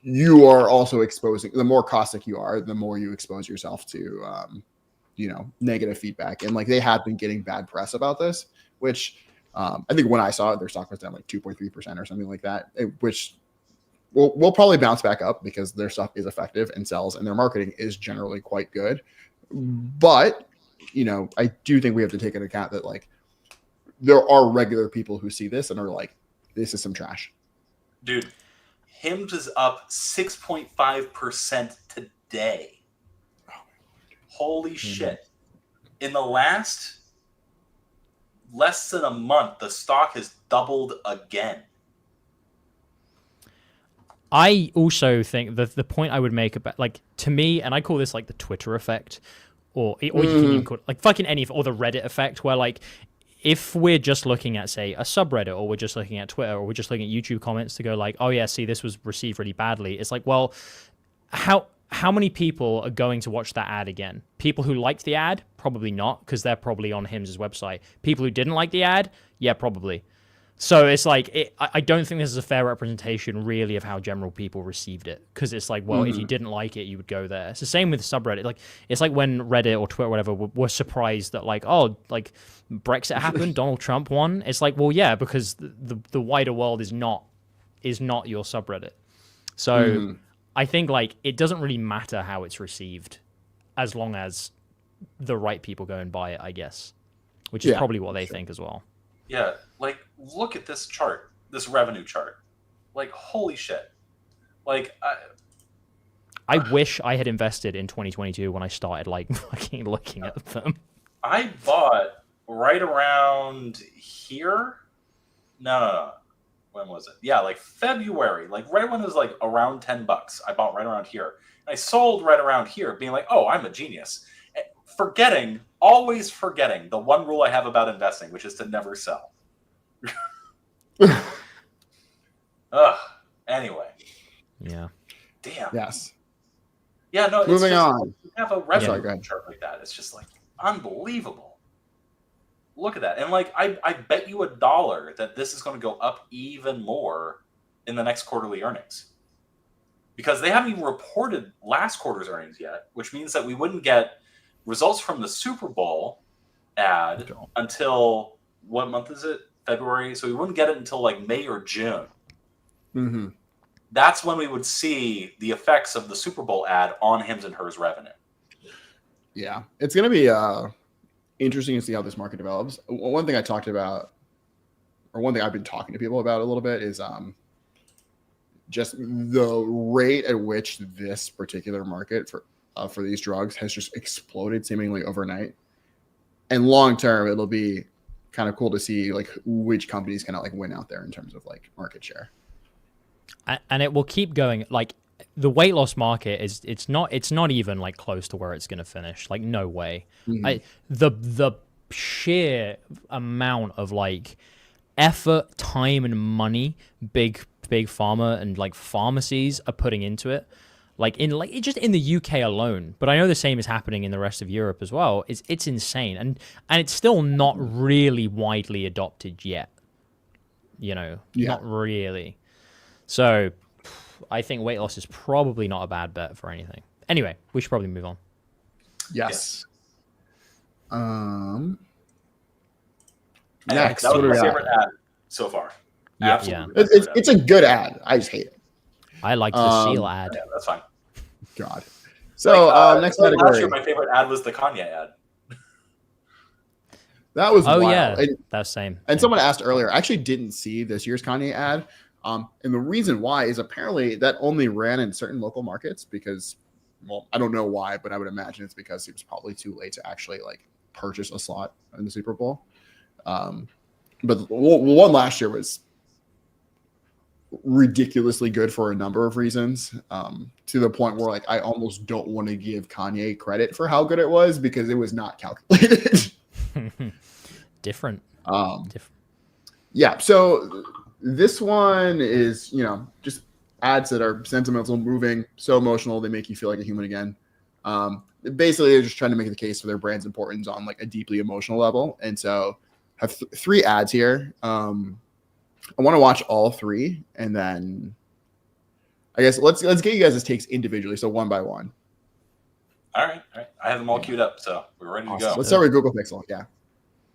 you are also exposing, the more caustic you are, the more you expose yourself to, you know, negative feedback. And like they have been getting bad press about this, which I think when I saw it, their stock was down like 2.3% or something like that, which will probably bounce back up because their stuff is effective and sells and their marketing is generally quite good. But, you know, I do think we have to take into account that like there are regular people who see this and are like, this is some trash. Dude, Hims is up 6.5% today. Holy shit. In the last less than a month, the stock has doubled again. I also think that the point I would make about, like, to me, and I call this like the Twitter effect, or you can even call it like fucking any, or the Reddit effect, where like if we're just looking at, say, a subreddit, or we're just looking at Twitter, or we're just looking at YouTube comments to go like, oh yeah, see, this was received really badly. It's like, well, how many people are going to watch that ad again? People who liked the ad? Probably not, because they're probably on Hims' website. People who didn't like the ad? Yeah, probably. So it's like, I don't think this is a fair representation really of how general people received it. Because it's like, well, if you didn't like it, you would go there. It's the same with subreddit. Like, it's like when Reddit or Twitter or whatever were surprised that like, oh, like Brexit happened, Donald Trump won. It's like, well, yeah, because the wider world is not your subreddit. So I think like it doesn't really matter how it's received as long as the right people go and buy it, I guess. Which is probably what they think as well. Yeah, like, look at this chart, this revenue chart. Like, holy shit. Like, I wish I had invested in 2022 when I started, like, fucking looking at them. I bought right around here. No. When was it? Yeah, like February. Like, right when it was, like, around $10. I bought right around here. And I sold right around here, being like, oh, I'm a genius. Always forgetting the one rule I have about investing, which is to never sell. Anyway. Yeah. Damn. Yes. Yeah, no, Moving on. You have a revenue chart like that. It's just like unbelievable. Look at that. And like I bet you $1 that this is going to go up even more in the next quarterly earnings. Because they haven't even reported last quarter's earnings yet, which means that we wouldn't get results from the Super Bowl ad until, what month is it? February. So we wouldn't get it until like May or June. That's when we would see the effects of the Super Bowl ad on Hims and Hers revenue. Yeah, it's going to be interesting to see how this market develops. One thing I talked about, or one thing I've been talking to people about a little bit, is just the rate at which this particular market for these drugs has just exploded seemingly overnight. And long term, it'll be kind of cool to see like which companies kind of like win out there in terms of like market share. And it will keep going. Like the weight loss market is, it's not even like close to where it's going to finish. Like no way. The sheer amount of like effort, time, and money big pharma and like pharmacies are putting into it. just in the UK alone, but I know the same is happening in the rest of Europe as well. It's insane, and it's still not really widely adopted yet. Not really. So I think weight loss is probably not a bad bet for anything. Anyway, we should probably move on. Yes. Next, that was my favorite ad so far. Yeah, Absolutely. It's a good ad. I just hate it. I like the seal ad. Yeah, that's fine. God. So next category. Last year, my favorite ad was the Kanye ad. That was wild. Yeah, and, that's same. And someone asked earlier. I actually didn't see this year's Kanye ad. And the reason why is apparently that only ran in certain local markets because, well, I don't know why, but I would imagine it's because it was probably too late to actually purchase a slot in the Super Bowl. But one last year was ridiculously good for a number of reasons, to the point where I almost don't want to give Kanye credit for how good it was because it was not calculated. Different. Yeah. So this one is, just ads that are sentimental, moving, so emotional, they make you feel like a human again. Basically, they're just trying to make the case for their brand's importance on a deeply emotional level. And so I have three ads here. I want to watch all three, and then I guess let's get you guys' takes individually, so one by one. All right. I have them all queued up, so we're ready to go. Let's start with Google Pixel. Yeah.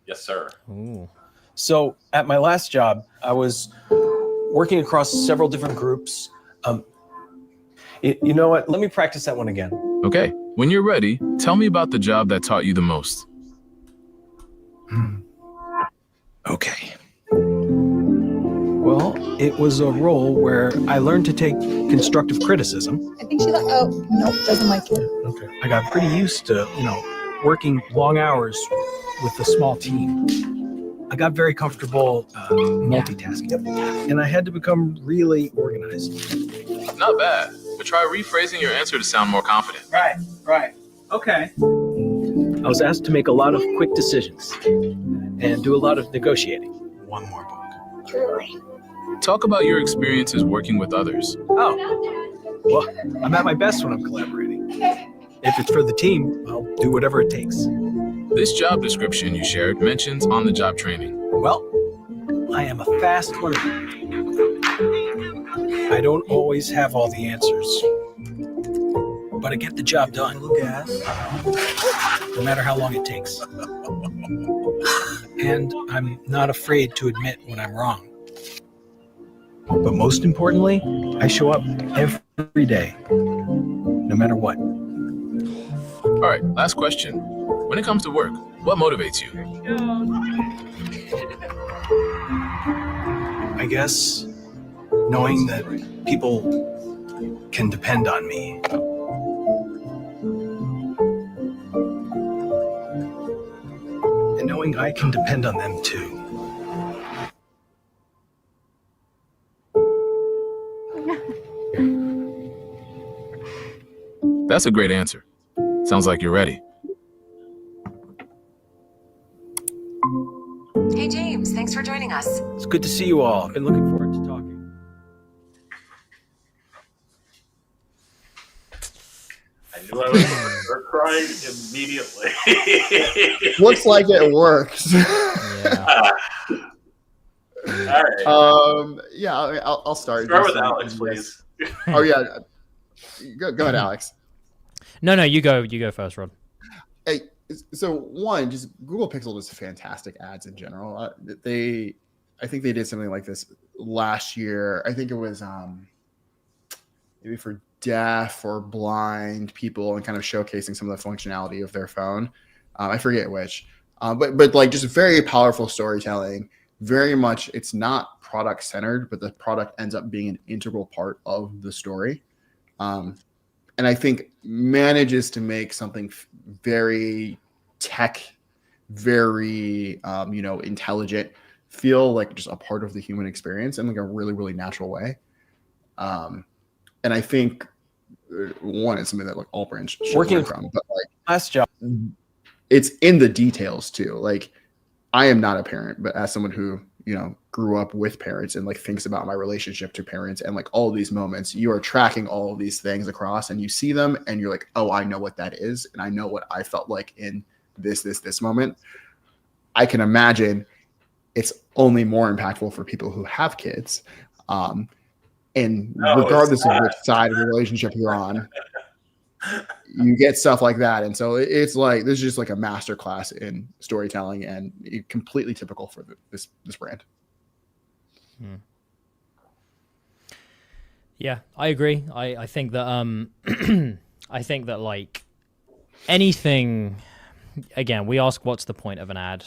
Yes, sir. Ooh. So at my last job, I was working across several different groups. You know what? Let me practice that one again. Okay. When you're ready, tell me about the job that taught you the most. Okay. Well, it was a role where I learned to take constructive criticism. I think she doesn't like it. Okay. I got pretty used to, working long hours with a small team. I got very comfortable multitasking, and I had to become really organized. Not bad, but try rephrasing your answer to sound more confident. Right. Okay. I was asked to make a lot of quick decisions and do a lot of negotiating. One more book. Talk about your experiences working with others. Oh, well, I'm at my best when I'm collaborating. If it's for the team, I'll do whatever it takes. This job description you shared mentions on-the-job training. Well, I am a fast learner. I don't always have all the answers, but I get the job done, no matter how long it takes. And I'm not afraid to admit when I'm wrong. But most importantly, I show up every day, no matter what. All right, last question. When it comes to work, what motivates you? I guess knowing that people can depend on me. And knowing I can depend on them too. That's a great answer. Sounds like you're ready. Hey, James. Thanks for joining us. It's good to see you all. I've been looking forward to talking. I knew I was going to start crying immediately. Looks like it works. Yeah. All right. Yeah, I'll start. Start with Alex, please. Oh yeah. Go ahead, Alex. No, you go first, Rod. Hey, so one, just Google Pixel does fantastic ads in general. I think they did something like this last year. I think it was maybe for deaf or blind people and kind of showcasing some of the functionality of their phone. I forget which, but like just very powerful storytelling. Very much, it's not product centered, but the product ends up being an integral part of the story. And I think manages to make something very tech, very intelligent, feel like just a part of the human experience in like a really, really natural way. And I think one is something that like all brands should learn from, but like last job, it's in the details too. Like I am not a parent, but as someone who grew up with parents and like thinks about my relationship to parents and like all these moments, you are tracking all of these things across and you see them and you're like, oh, I know what that is. And I know what I felt like in this moment. I can imagine it's only more impactful for people who have kids. And regardless of which side of the relationship you're on, you get stuff like that. And so it's like, this is just like a masterclass in storytelling and completely typical for this brand. Yeah, I agree. I think that, I think that like anything, again, we ask, what's the point of an ad?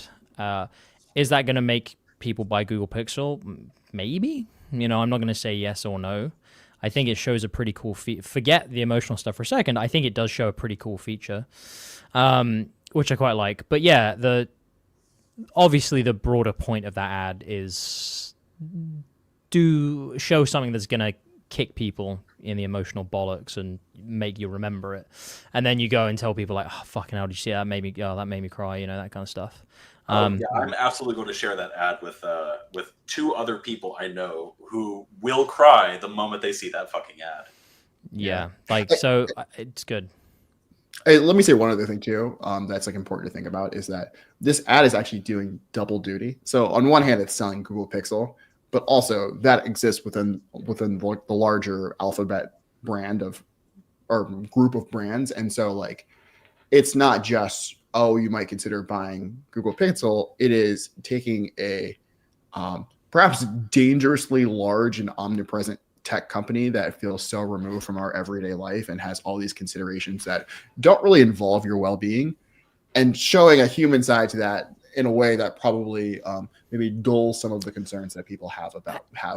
Is that going to make people buy Google Pixel? Maybe. I'm not going to say yes or no. I think it shows a pretty cool forget the emotional stuff for a second. I think it does show a pretty cool feature, which I quite like. But yeah, obviously the broader point of that ad is do show something that's going to kick people in the emotional bollocks and make you remember it. And then you go and tell people like, oh, fucking hell, did you see that? That made me cry, that kind of stuff. I'm absolutely going to share that ad with two other people I know who will cry the moment they see that fucking ad. Yeah, so it's good. Hey, let me say one other thing too. That's like important to think about is that this ad is actually doing double duty. So on one hand, it's selling Google Pixel, but also that exists within the larger Alphabet brand or group of brands, and so like it's not just, oh, you might consider buying Google Pixel. It is taking a perhaps dangerously large and omnipresent tech company that feels so removed from our everyday life and has all these considerations that don't really involve your well-being, and showing a human side to that in a way that probably maybe dulls some of the concerns that people have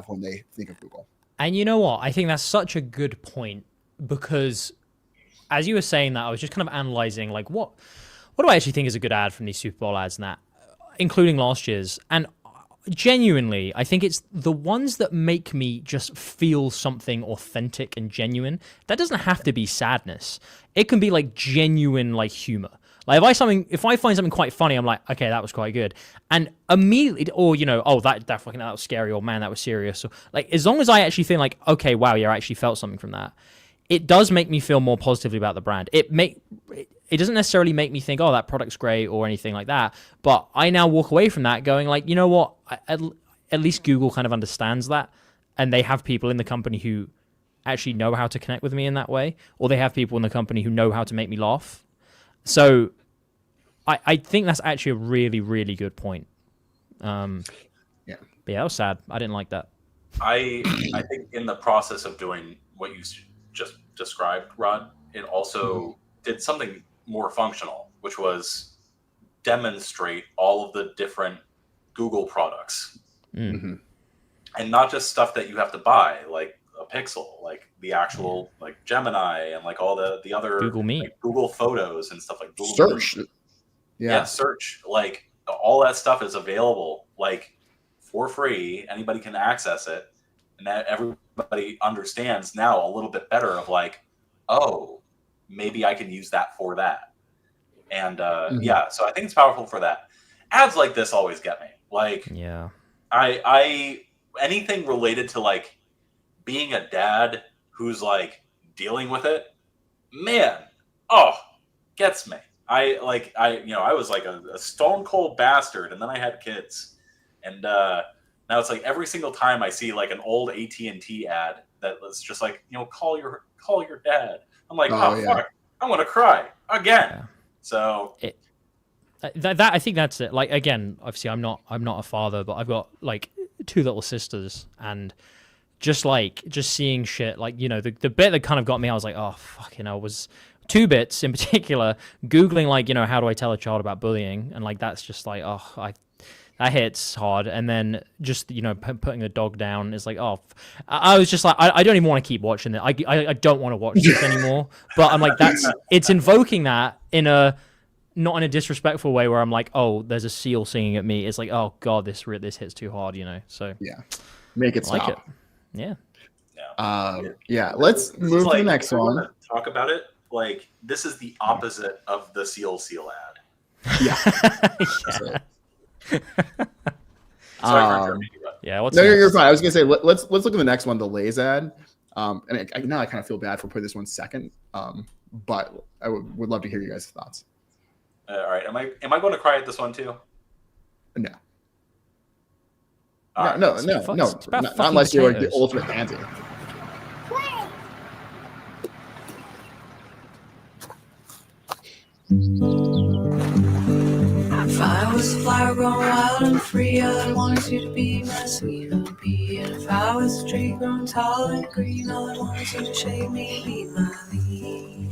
when they think of Google. And you know what? I think that's such a good point, because as you were saying that, I was just kind of analyzing like what do I actually think is a good ad from these Super Bowl ads and that, including last year's. And genuinely, I think it's the ones that make me just feel something authentic and genuine. That doesn't have to be sadness. It can be like genuine, like humor. Like if I find something quite funny, I'm like, okay, that was quite good. And immediately, or that was scary, or man, that was serious. Or like, as long as I actually think like, okay, wow, yeah, I actually felt something from that. It does make me feel more positively about the brand. It doesn't necessarily make me think, oh, that product's great or anything like that. But I now walk away from that going like, you know what? At least Google kind of understands that. And they have people in the company who actually know how to connect with me in that way. Or they have people in the company who know how to make me laugh. So I think that's actually a really, really good point. Yeah. But yeah, that was sad. I didn't like that. I think in the process of doing what you just described, Rod, it also did something more functional, which was demonstrate all of the different Google products. Mm-hmm. And not just stuff that you have to buy, like a Pixel, like the actual like Gemini and like all the other Google Meet, like Google Photos and stuff like Google Search. Meet. Yeah, Search. Like all that stuff is available like for free. Anybody can access it. And that everybody understands now a little bit better of like, oh, maybe I can use that for that. And yeah, so I think it's powerful for that. Ads like this always get me. Like, yeah, I anything related to like being a dad who's like dealing with it, man, gets me. I was like a stone cold bastard, and then I had kids, and now it's like every single time I see like an old AT&T ad that was just like, call your dad. I'm like, fuck, I want to cry again. Yeah. So that I think that's it. Like, again, obviously I'm not a father, but I've got like two little sisters, and just seeing shit like, the bit that kind of got me, I was like, oh fucking hell, was 2 bits in particular, Googling like, how do I tell a child about bullying, and like that's just like, that hits hard. And then just, putting the dog down is like, I was just like, I don't even want to keep watching it. I don't want to watch this anymore. But I'm like, it's invoking that not in a disrespectful way where I'm like, oh, there's a seal singing at me. It's like, oh God, this hits too hard, So yeah, make it stop. Like it. Yeah. Yeah. Let's move to the next one. Talk about it. Like, this is the opposite of the seal ad. Yeah. Yeah. Sorry for interrupting you, Brett. Yeah, what's No, next? you're fine. I was gonna say let's look at the next one, the Lay's ad. Now I kind of feel bad for putting this one second. But I would love to hear you guys' thoughts. All right, am I going to cry at this one too? No. All right. No, It's not about unless you're like the potatoes. ultimate pansy. If I was a flower grown wild and free, I'd want you to be my sweet bee. And if I was a tree grown tall and green, I'd want you to shade me, be my leaf.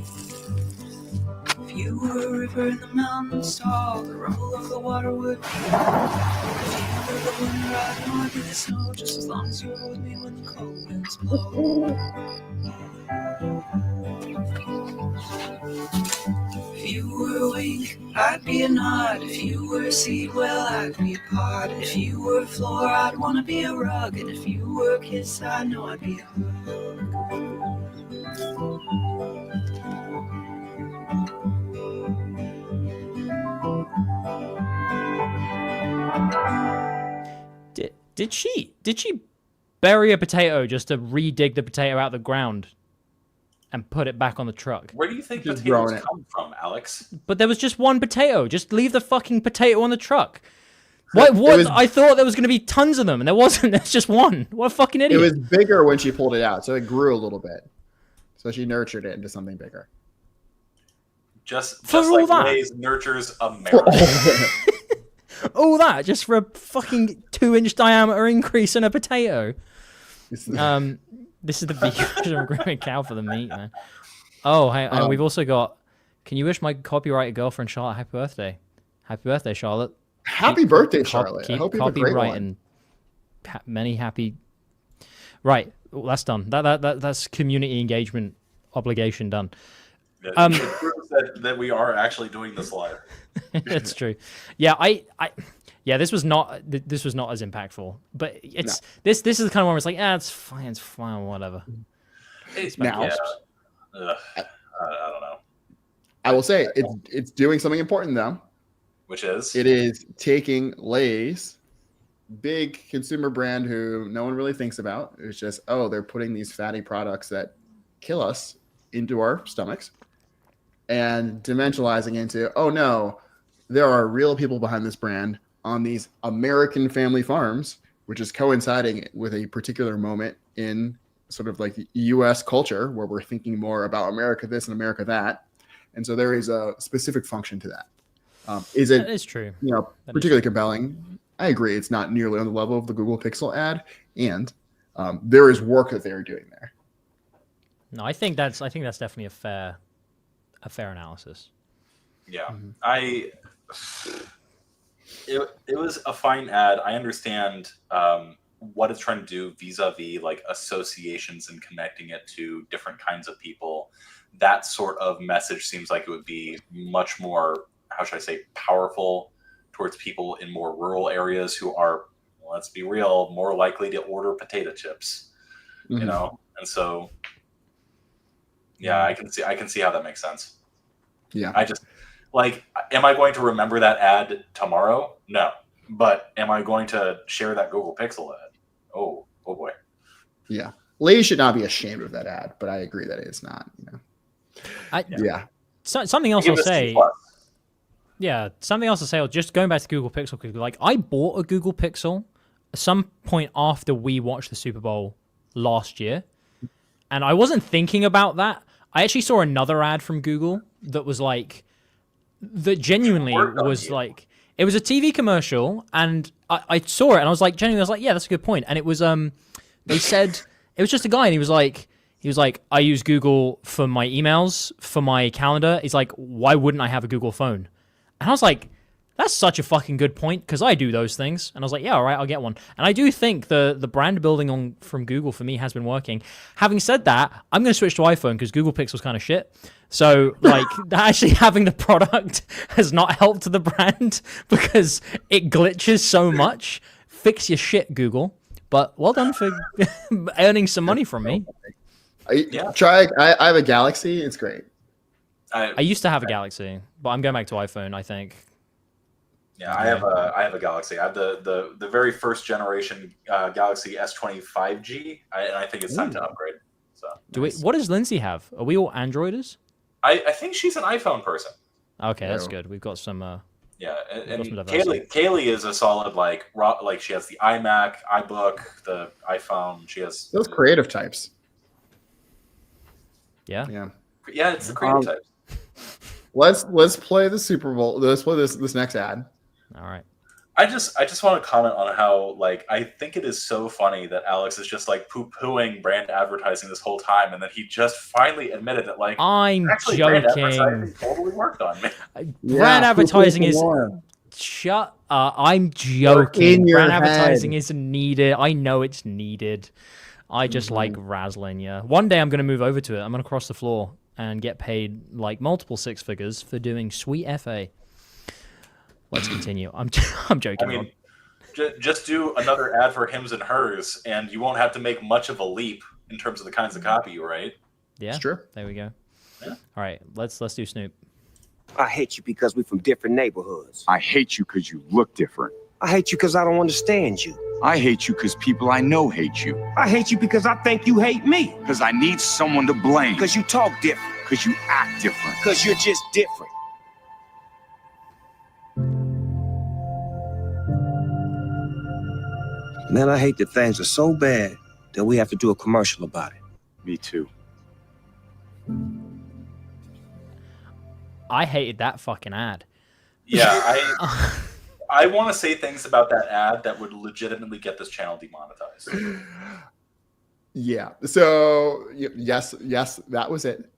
If you were a river in the mountains tall, the rumble of the water would be. If you were the winter, I'd want to be the snow, just as long as you were with me when the cold winds blow. If you were a wink, I'd be a nod. If you were a seed, well, I'd be a pod. If you were a floor, I'd want to be a rug. And if you were a kiss, I know I'd be a hug. Did she bury a potato just to re-dig the potato out of the ground and put it back on the truck? Where do you think Just potatoes growing it. come from, Alex? But there was just one potato. Just leave the fucking potato on the truck. What? was- I thought there was going to be tons of them, and there wasn't. There's just one. What a fucking It idiot. was bigger when she pulled it out, so it grew a little bit. So she nurtured it into something bigger. Just For all like that. Lay's nurtures America. All that just for a fucking 2-inch diameter increase in a potato. This is the beef version of Grimmett Cow for the meat, man. Oh, hey, and we've also got. Can you wish my copyrighted girlfriend Charlotte happy birthday? Happy birthday, Charlotte. Happy birthday, Charlotte. I Keep hope you have a great one. copywriting. Many happy. Right, well, that's done. That's community engagement obligation done. It proves that we are actually doing this live. That's true. Yeah, yeah, this was not as impactful, but it's this is the kind of one where it's like, it's fine, whatever. Now, Yeah. I don't know. I will say it's doing something important though. Which is? It is taking Lay's, big consumer brand who no one really thinks about. It's just, they're putting these fatty products that kill us into our stomachs, and dimensionalizing into, no, there are real people behind this brand on these American family farms, which is coinciding with a particular moment in sort of like the U.S. culture where we're thinking more about America this and America that. And so there is a specific function to that. Is it? That is true. Particularly compelling? I agree. It's not nearly on the level of the Google Pixel ad, and there is work that they're doing there. No, I think that's definitely a fair analysis. Yeah, it was a fine ad. I understand what it's trying to do vis-a-vis like associations and connecting it to different kinds of people. That sort of message seems like it would be much more, how should I say, powerful towards people in more rural areas who are, let's be real, more likely to order potato chips, you know? And so, yeah, I can see how that makes sense. Yeah. I just, like, am I going to remember that ad tomorrow? No. But am I going to share that Google Pixel ad? Oh boy. Yeah. Lay's should not be ashamed of that ad, but I agree that it is not, Yeah. Something else I'll say. Yeah, something else to say. Just going back to Google Pixel quickly. Like, I bought a Google Pixel at some point after we watched the Super Bowl last year, and I wasn't thinking about that. I actually saw another ad from Google that was like, that genuinely was like, it was a TV commercial, and I saw it, and I was like, yeah, that's a good point. And it was, they said, it was just a guy, and he was like, I use Google for my emails, for my calendar. He's like, why wouldn't I have a Google phone? And I was like, that's such a fucking good point, because I do those things. And I was like, yeah, all right, I'll get one. And I do think the brand building from Google for me has been working. Having said that, I'm going to switch to iPhone because Google Pixel's kind of shit. So, like, actually having the product has not helped the brand because it glitches so much. Fix your shit, Google. But well done for earning some money from me. I have a Galaxy. It's great. I used to have a Galaxy, but I'm going back to iPhone, I think. Yeah, I have a Galaxy. I have the very first generation Galaxy S25G, and I think it's time to upgrade. So What does Lindsey have? Are we all Androiders? I think she's an iPhone person. Okay, that's good. We've got some. Yeah, and some diversity. Kaylee is a solid like she has the iMac, iBook, the iPhone. She has those creative types. Yeah, it's the creative types. Let's play the Super Bowl. Let's play this next ad. All right. I just want to comment on how like I think it is so funny that Alex is just like poo-pooing brand advertising this whole time, and that he just finally admitted that like I'm actually joking. Brand advertising totally worked on me. Brand advertising is shut up. I'm joking. Brand advertising is needed. I know it's needed. I just like razzling you. One day I'm going to move over to it. I'm going to cross the floor and get paid like multiple six figures for doing sweet FA. Let's continue. I'm joking. I mean, just do another ad for Hims and Hers, and you won't have to make much of a leap in terms of the kinds of copy you write. Yeah, it's true. There we go. Yeah. All right, let's do Snoop. I hate you because we're from different neighborhoods. I hate you because you look different. I hate you because I don't understand you. I hate you because people I know hate you. I hate you because I think you hate me. Because I need someone to blame. Because you talk different. Because you act different. Because you're just different. Man, I hate that things are so bad that we have to do a commercial about it. Me too. I hated that fucking ad. Yeah, I want to say things about that ad that would legitimately get this channel demonetized. Yeah. So yes, that was it.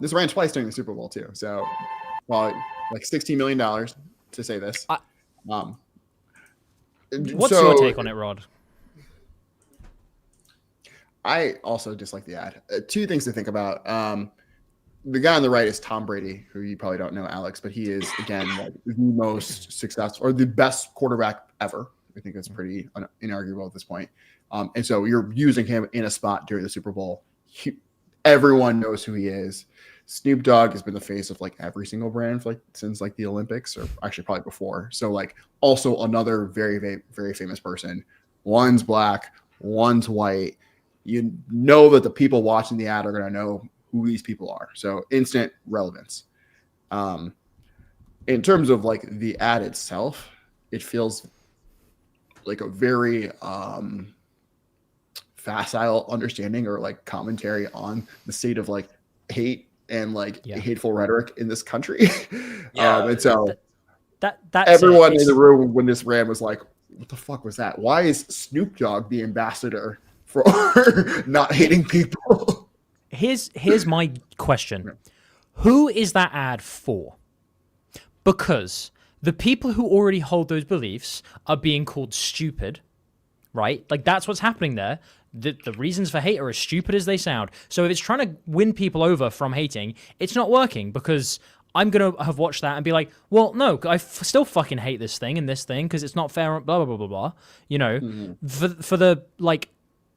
This ran twice during the Super Bowl too. So, well, like $16 million to say this. What's your take on it, Rod? I also dislike the ad. Two things to think about. The guy on the right is Tom Brady, who you probably don't know, Alex, but he is, again, like the most successful or the best quarterback ever. I think that's pretty inarguable at this point. And so you're using him in a spot during the Super Bowl. Everyone knows who he is. Snoop Dogg has been the face of like every single brand since like the Olympics, or actually probably before. So like also another very, very, very famous person. One's black, one's white. You know that the people watching the ad are going to know who these people are. So instant relevance. In terms of like the ad itself, it feels like a very facile understanding or like commentary on the state of like hate and like hateful rhetoric in this country. And so that's everyone in the room when this ran was like, what the fuck was that? Why is Snoop Dogg the ambassador for not hating people? Here's my question. Who is that ad for? Because the people who already hold those beliefs are being called stupid, right? Like that's what's happening there. The reasons for hate are as stupid as they sound. So if it's trying to win people over from hating, it's not working, because I'm going to have watched that and be like, well, no, I still fucking hate this thing and this thing because it's not fair, blah, blah, blah, blah, blah. You know, for the like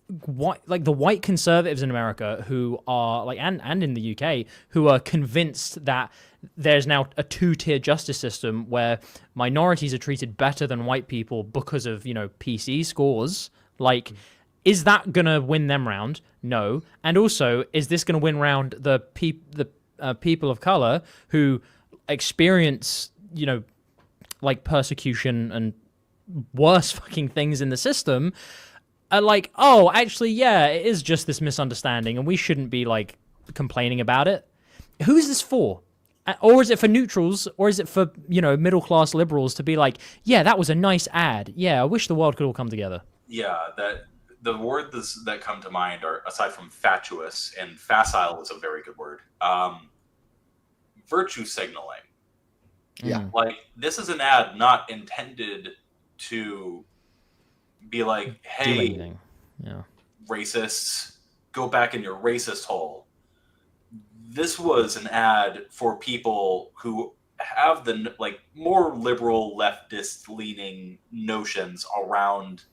the white conservatives in America who are like, and in the UK, who are convinced that there's now a two-tier justice system where minorities are treated better than white people because of, you know, PC scores. Like, is that going to win them round? No. And also, is this going to win round the people of color who experience, you know, like persecution and worse fucking things in the system? Are like, oh, actually, yeah, it is just this misunderstanding and we shouldn't be like complaining about it. Who is this for? Or is it for neutrals, or is it for, you know, middle-class liberals to be like, yeah, that was a nice ad. Yeah, I wish the world could all come together. Yeah, that the words that come to mind are, aside from fatuous, and facile is a very good word, virtue signaling. Yeah. Like, this is an ad not intended to be like, hey, racists, go back in your racist hole. This was an ad for people who have the like more liberal, leftist leaning notions around,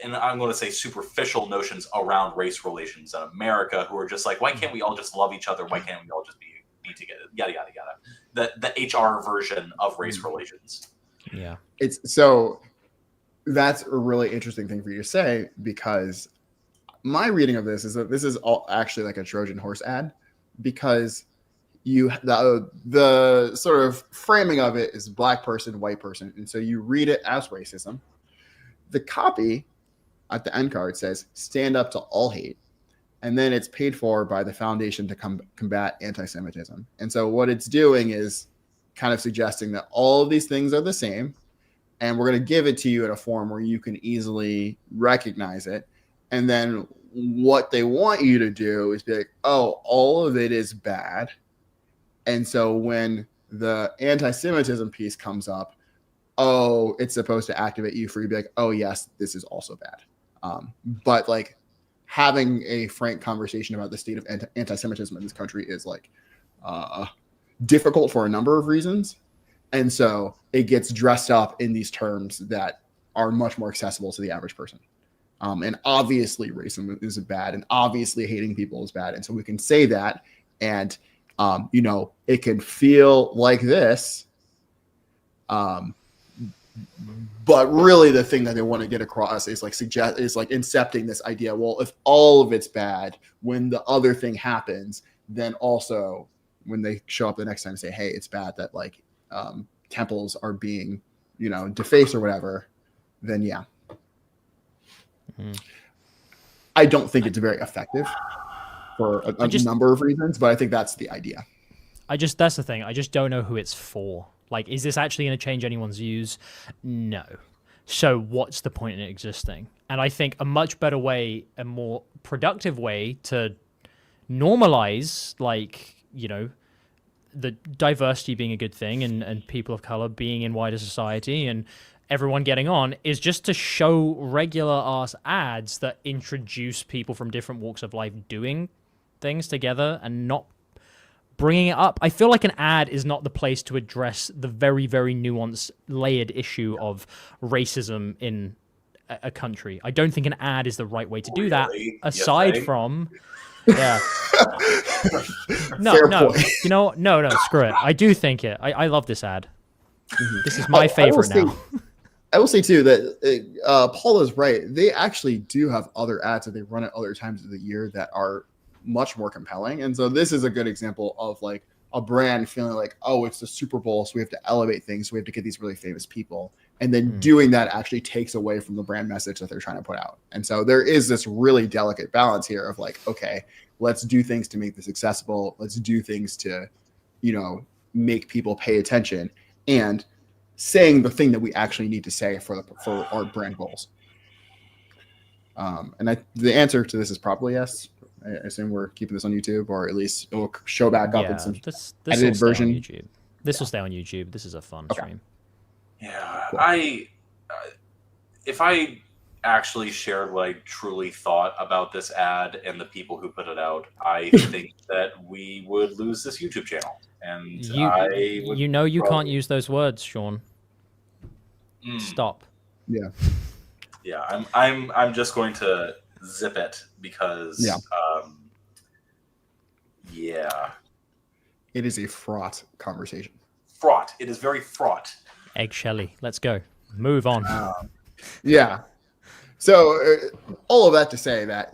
and I'm going to say superficial notions around race relations in America, who are just like, why can't we all just love each other? Why can't we all just be together? Yada, yada, yada. The HR version of race relations. Yeah. That's a really interesting thing for you to say, because my reading of this is that this is all actually like a Trojan horse ad, because the sort of framing of it is black person, white person, and so you read it as racism. The copy at the end card says stand up to all hate, and then it's paid for by the Foundation to combat anti-Semitism. And so what it's doing is kind of suggesting that all of these things are the same, and we're going to give it to you in a form where you can easily recognize it. And then what they want you to do is be like, oh, all of it is bad. And so when the anti-Semitism piece comes up, oh, it's supposed to activate you for you to be like, oh, yes, this is also bad. But like having a frank conversation about the state of anti-Semitism in this country is like difficult for a number of reasons. And so it gets dressed up in these terms that are much more accessible to the average person. And obviously racism is bad, and obviously hating people is bad. And so we can say that, and it can feel like this. But really the thing that they want to get across is like incepting this idea. Well, if all of it's bad, when the other thing happens, then also when they show up the next time and say, hey, it's bad that like temples are being, defaced or whatever, then yeah. Mm-hmm. I don't think it's very effective for a number of reasons, but I think that's the idea. That's the thing. I just don't know who it's for. Like, is this actually going to change anyone's views? No. So what's the point in it existing? And I think a much better way, a more productive way to normalize, like, the diversity being a good thing and people of color being in wider society and everyone getting on, is just to show regular ass ads that introduce people from different walks of life doing things together and not bringing it up. I feel like an ad is not the place to address the very, very nuanced, layered issue of racism in a country. I don't think an ad is the right way to do that, aside from... Yeah. No, screw it. I do think it. I love this ad. This is my favorite now. I will say too that Paul is right. They actually do have other ads that they run at other times of the year that are much more compelling. And so this is a good example of like a brand feeling like, oh, it's the Super Bowl, so we have to elevate things. So we have to get these really famous people. And then doing that actually takes away from the brand message that they're trying to put out. And so there is this really delicate balance here of like, okay, let's do things to make this accessible. Let's do things to, make people pay attention, and saying the thing that we actually need to say for our brand goals. And the answer to this is probably yes. I assume we're keeping this on YouTube, or at least it will show back up in some edited version. On YouTube. This will stay on YouTube. This is a fun stream. Yeah, cool. If I actually shared what I truly thought about this ad and the people who put it out, I think that we would lose this YouTube channel. And you can't use those words, Sean. Stop. Yeah. Yeah, I'm just going to zip it because it is a fraught conversation. Fraught. It is very fraught. Eggshelly. Let's go. Move on. Yeah. So all of that to say that,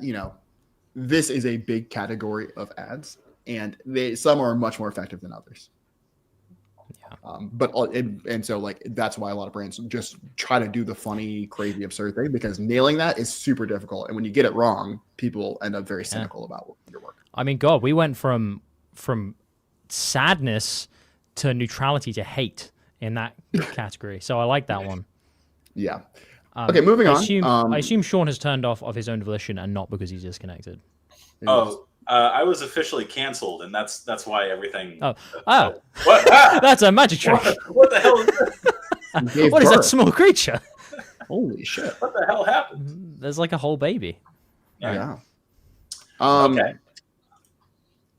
this is a big category of ads, and some are much more effective than others. Yeah. So like that's why a lot of brands just try to do the funny, crazy, absurd thing, because nailing that is super difficult. And when you get it wrong, people end up very cynical about your work. I mean, God, we went from sadness to neutrality to hate in that category. So I like that one. Yeah. Okay, moving on. I assume Sean has turned off of his own volition and not because he's disconnected. I was officially canceled, and that's why everything. Oh, what? That's a magic trick. What the hell is this? What is that small creature? Holy shit! What the hell happened? There's like a whole baby. Yeah. Okay.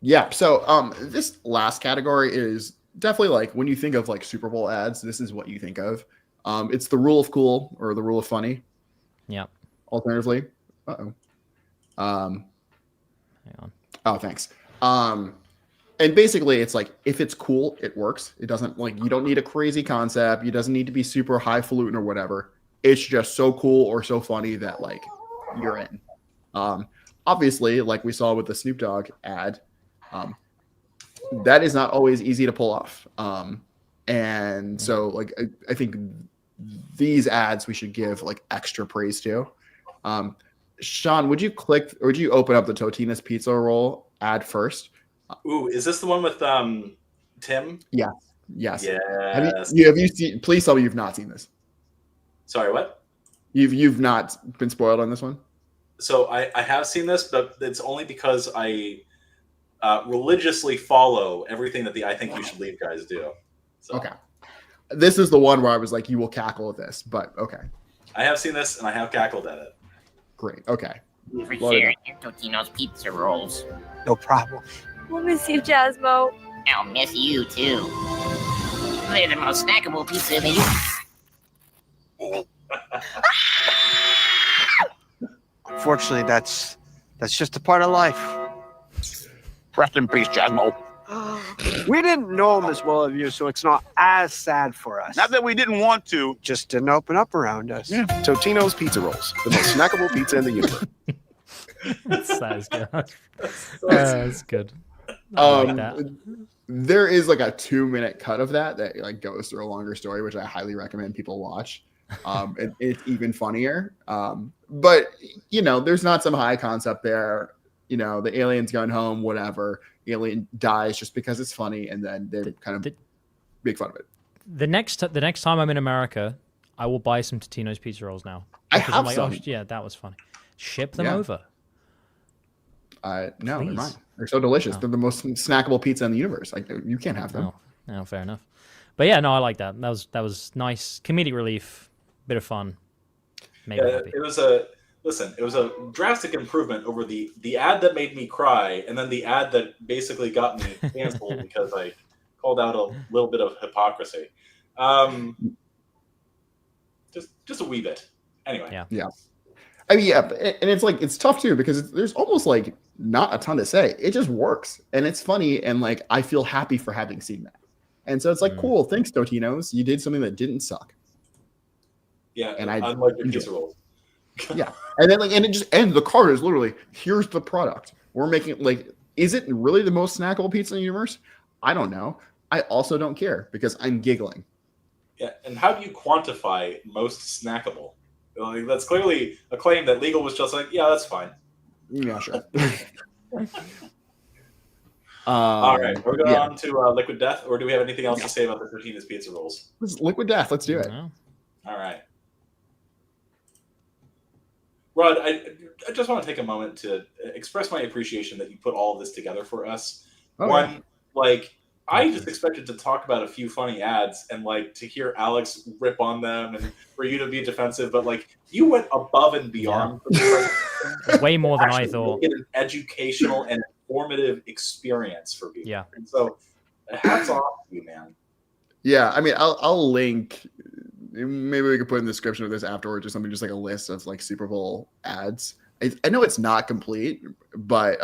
Yeah. So this last category is definitely like when you think of like Super Bowl ads, this is what you think of. It's the rule of cool or the rule of funny. Yeah. Alternatively. Hang on. Oh, thanks. And basically, it's like if it's cool, it works. It doesn't like you don't need a crazy concept. You doesn't need to be super highfalutin or whatever. It's just so cool or so funny that like you're in. Obviously, like we saw with the Snoop Dogg ad, that is not always easy to pull off. And so like I think these ads we should give like extra praise to. Sean, would you open up the Totino's pizza roll ad first? Ooh, is this the one with Tim? Yes. Yes. Yes. Have you seen? Please tell me you've not seen this. Sorry, what? You've not been spoiled on this one? So I have seen this, but it's only because I religiously follow everything that the I Think You Should Leave guys do. So. Okay. This is the one where I was like, you will cackle at this, but okay. I have seen this and I have cackled at it. Great. Okay. For sharing your Totino's pizza rolls. No problem. We'll miss you, Jasmo. I'll miss you too. They're the most snackable pizza in the universe. Unfortunately, that's just a part of life. Rest in peace, Jasmo. We didn't know him as well as you, so it's not as sad for us. Not that we didn't want to. Just didn't open up around us. Yeah. Totino's Pizza Rolls, the most snackable pizza in the universe. That is good. That's good. I like that. There is like a 2-minute cut of that like goes through a longer story, which I highly recommend people watch. It's even funnier. But you know, there's not some high concept there. You know, the alien's going home, whatever. Alien dies just because it's funny, and then they kind of make fun of it. The next time I'm in America, I will buy some Totino's pizza rolls now. I Because have I'm like, some. oh, yeah, that was funny. Ship them Yeah. over. No, they're Please. mine. They're so delicious. Oh. They're the most snackable pizza in the universe. Like you can't have them. No, fair enough. But yeah, no, I like that. That was nice comedic relief, bit of fun. Made me happy. It was a drastic improvement over the ad that made me cry, and then the ad that basically got me canceled because I called out a little bit of hypocrisy. Just a wee bit. Anyway. Yeah. I mean, yeah, and it's like it's tough too because there's almost like not a ton to say. It just works and it's funny, and like I feel happy for having seen that. And so it's like, cool, thanks, Totino's. You did something that didn't suck. Yeah, and I unlike your pizza rolls. Yeah, and then like, and it just ends. The card is literally, here's the product. We're making like, is it really the most snackable pizza in the universe? I don't know. I also don't care because I'm giggling. Yeah, and how do you quantify most snackable? Like, that's clearly a claim that legal was just like, yeah, that's fine. Yeah, sure. All right, we're going on to Liquid Death, or do we have anything else to say about the Totino's pizza rolls? Liquid Death. Let's do it. All right. Rod, I just want to take a moment to express my appreciation that you put all of this together for us. Oh, One, yeah. like, I just expected to talk about a few funny ads and, like, to hear Alex rip on them and for you to be defensive, but, like, you went above and beyond. Way more than I Actually thought. make it an educational and informative experience for people. Yeah. And so, hats off to you, man. Yeah, I mean, I'll link. Maybe we could put in the description of this afterwards or something, just like a list of like Super Bowl ads. I know it's not complete, but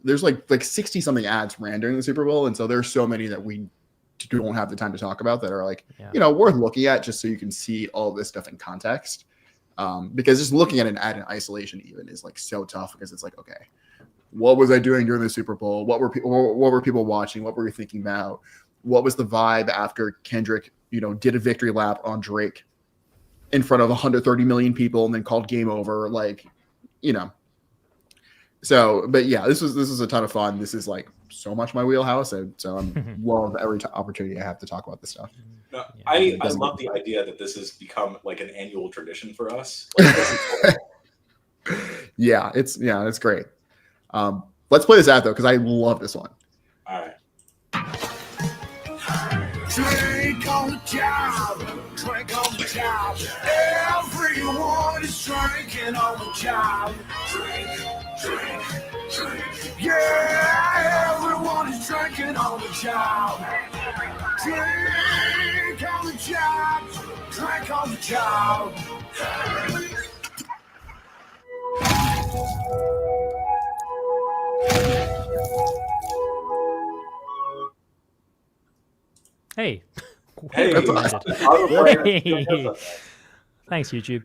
there's like 60 something ads ran during the Super Bowl, and so there's so many that we don't have the time to talk about that are like worth looking at just so you can see all this stuff in context. Because just looking at an ad in isolation even is like so tough because it's like, okay, what was I doing during the Super Bowl? What were people watching? What were we thinking about? What was the vibe after Kendrick, did a victory lap on Drake in front of 130 million people and then called game over? Like, So, but yeah, this is a ton of fun. This is like so much my wheelhouse. So I'm love every opportunity I have to talk about this stuff. No, I love the idea that this has become like an annual tradition for us. Like, this is cool. Yeah, it's great. Let's play this ad though, because I love this one. All right. Drink on the job, drink on the job. Everyone is drinking on the job. Drink, drink, drink. Yeah, everyone is drinking on the job. Drink on the job, drink on the job. Hey. Hey, Hey. hey. Thanks, YouTube.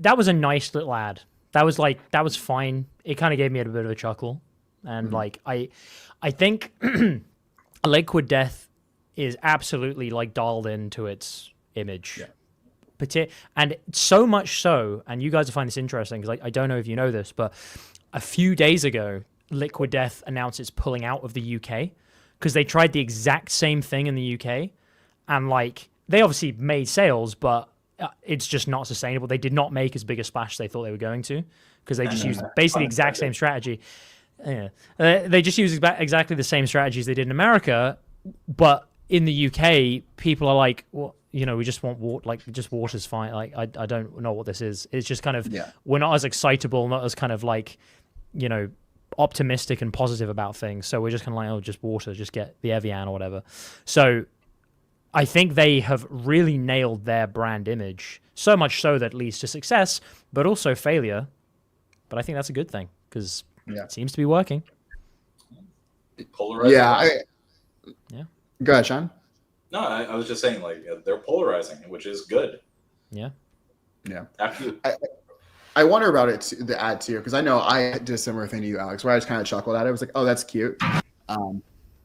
That was a nice little ad. That was fine. It kind of gave me a bit of a chuckle, and like I think Liquid Death is absolutely like dialed into its image. Yeah. And so much so, and you guys will find this interesting because I don't know if you know this, but a few days ago, Liquid Death announced it's pulling out of the UK because they tried the exact same thing in the UK, and like they obviously made sales, but it's just not sustainable. They did not make as big a splash as they thought they were going to because they just used basically the exact same strategy. Yeah. They just used exactly the same strategies they did in America, but in the UK, people are like, well, you know, we just want water, like just water's fine. Like I don't know what this is. It's just kind of we're not as excitable, not as kind of like, you know, optimistic and positive about things. So we're just kind of like, oh, just water, just get the Evian or whatever. So I think they have really nailed their brand image, so much so that leads to success, but also failure. But I think that's a good thing because it seems to be working. Polarizing. Yeah. Go ahead, Sean. No, I was just saying, like, they're polarizing, which is good. Yeah. Yeah. After you. I wonder about it, the ad too, because I know I did a similar thing to you, Alex, where I just kind of chuckled at it. I was like, oh, that's cute.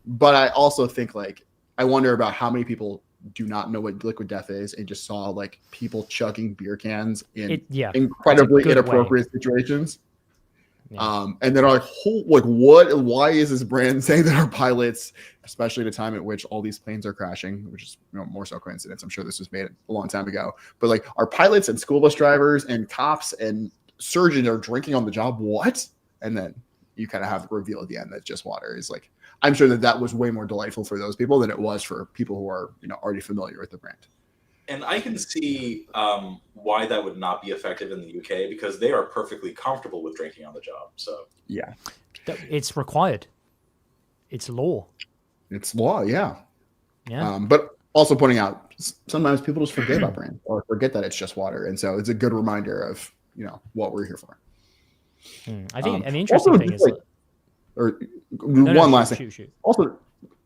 But I also think, like, I wonder about how many people do not know what Liquid Death is and just saw, like, people chugging beer cans in incredibly inappropriate situations. Yeah. And then are like, what? Why is this brand saying that our pilots, especially at a time at which all these planes are crashing, which is more so coincidence. I'm sure this was made a long time ago. But like, our pilots and school bus drivers and cops and surgeons are drinking on the job. What? And then you kind of have the reveal at the end that just water is like. I'm sure that was way more delightful for those people than it was for people who are already familiar with the brand. And I can see why that would not be effective in the UK because they are perfectly comfortable with drinking on the job. So yeah, it's required. It's law. It's law. Yeah. Yeah. But also pointing out sometimes people just forget about brand or forget that it's just water, and so it's a good reminder of what we're here for. I think, and the interesting thing is. Last thing. Shoot. Also,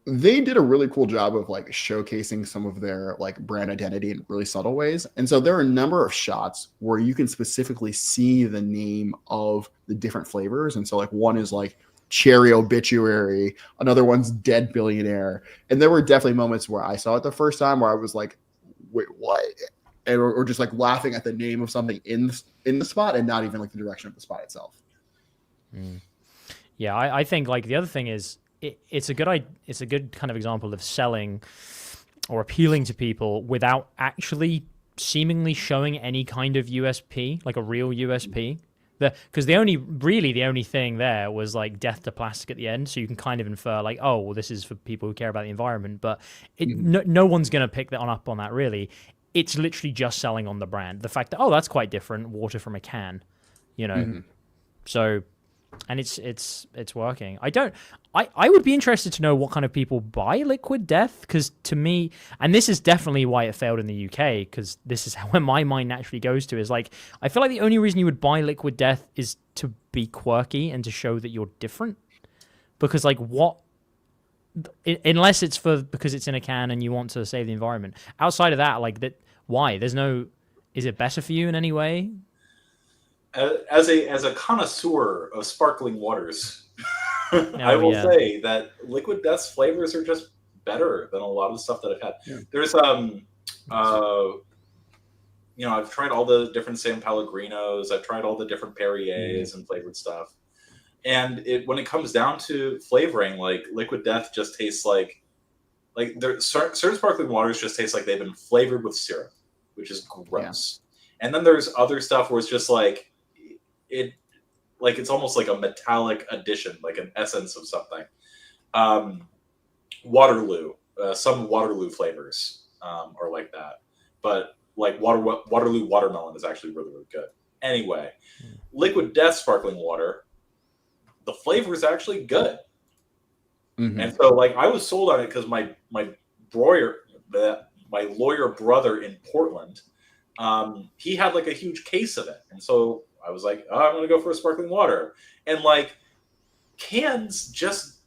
they did a really cool job of like showcasing some of their like brand identity in really subtle ways. And so there are a number of shots where you can specifically see the name of the different flavors. And so like one is like Cherry Obituary, another one's Dead Billionaire. And there were definitely moments where I saw it the first time where I was like, wait, what? And or just like laughing at the name of something in the spot and not even like the direction of the spot itself. Yeah, I think like the other thing is it's a good kind of example of selling or appealing to people without actually seemingly showing any kind of USP, like a real USP. Because the only thing there was like death to plastic at the end, so you can kind of infer like, oh, well, this is for people who care about the environment, but no one's going to pick that up on that really. It's literally just selling on the brand. The fact that, oh, that's quite different, water from a can, So. And it's working. I would be interested to know what kind of people buy Liquid Death, because to me, and this is definitely why it failed in the UK, because this is where my mind naturally goes to, is like, I feel like the only reason you would buy Liquid Death is to be quirky and to show that you're different. Because like unless it's because it's in a can and you want to save the environment. Outside of that, like that, why? Is it better for you in any way? As a connoisseur of sparkling waters, I will say that Liquid Death's flavors are just better than a lot of the stuff that I've had. Yeah. There's I've tried all the different San Pellegrinos, I've tried all the different Perriers and flavored stuff, and when it comes down to flavoring, like Liquid Death just tastes like certain sparkling waters just taste like they've been flavored with syrup, which is gross. Yeah. And then there's other stuff where it's just like. It's almost like a metallic addition, like an essence of something. Waterloo, some Waterloo flavors are like that, but like Waterloo watermelon is actually really, really good. Anyway, Liquid Death sparkling water, the flavor is actually good, and so like I was sold on it because my lawyer brother in Portland, he had like a huge case of it, and so. I was like, oh, I'm going to go for a sparkling water. And like cans just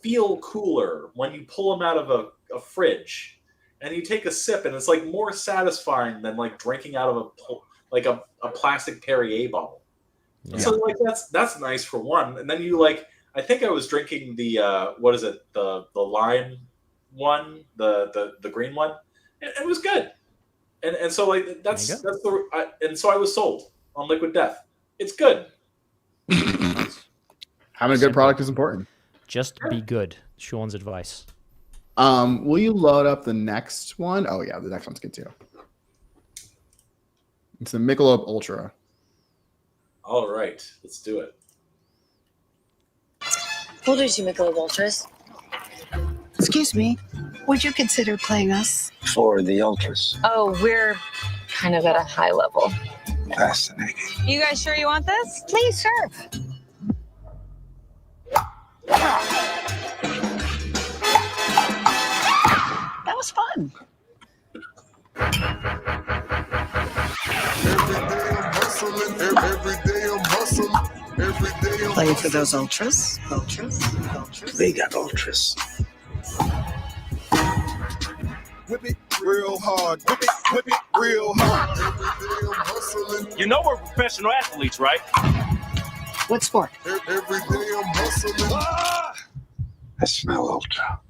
feel cooler when you pull them out of a fridge and you take a sip, and it's like more satisfying than like drinking out of a plastic Perrier bottle. Yeah. So like that's nice for one. And then you like, I think I was drinking the what is it, the lime one, the green one. It was good. And so like that's and so I was sold on Liquid Death. It's good. Having a good product is important. Just be good. Sean's advice. Will you load up the next one? Oh yeah, the next one's good too. It's the Michelob Ultra. All right, let's do it. We'll do 2 Michelob Ultras. Excuse me, would you consider playing us? For the Ultras. Oh, we're kind of at a high level. Fascinating. You guys sure you want this? Please serve. That was fun. Play for those ultras. They got Ultras. Whip it real hard. Whip it real hard. You know we're professional athletes, right? What sport? Every day I'm hustling. I smell Ultra.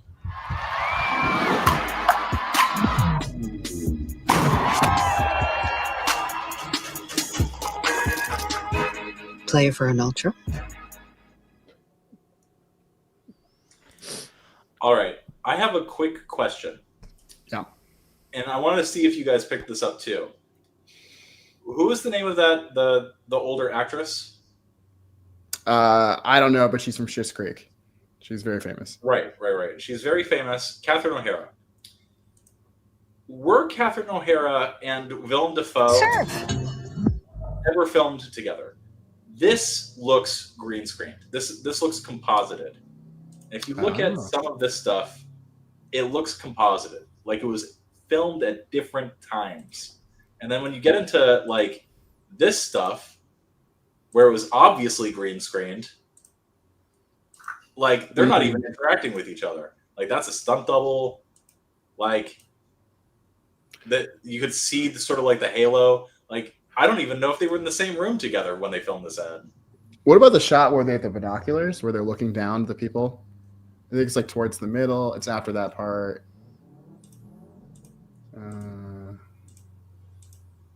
Play for an ultra. All right, I have a quick question. Yeah. And I want to see if you guys picked this up too. Who is the name of the older actress? I don't know, but she's from Schitt's Creek. She's very famous. Right. She's very famous. Catherine O'Hara. Were Catherine O'Hara and Willem Dafoe ever filmed together? This looks green screened. This looks composited. If you look at some of this stuff, it looks composited. Like it was filmed at different times. And then when you get into like this stuff, where it was obviously green screened, like they're not even interacting with each other. Like that's a stunt double. Like that you could see the sort of like the halo. Like I don't even know if they were in the same room together when they filmed this ad. What about the shot where they have the binoculars, where they're looking down at the people? I think it's like towards the middle. It's after that part.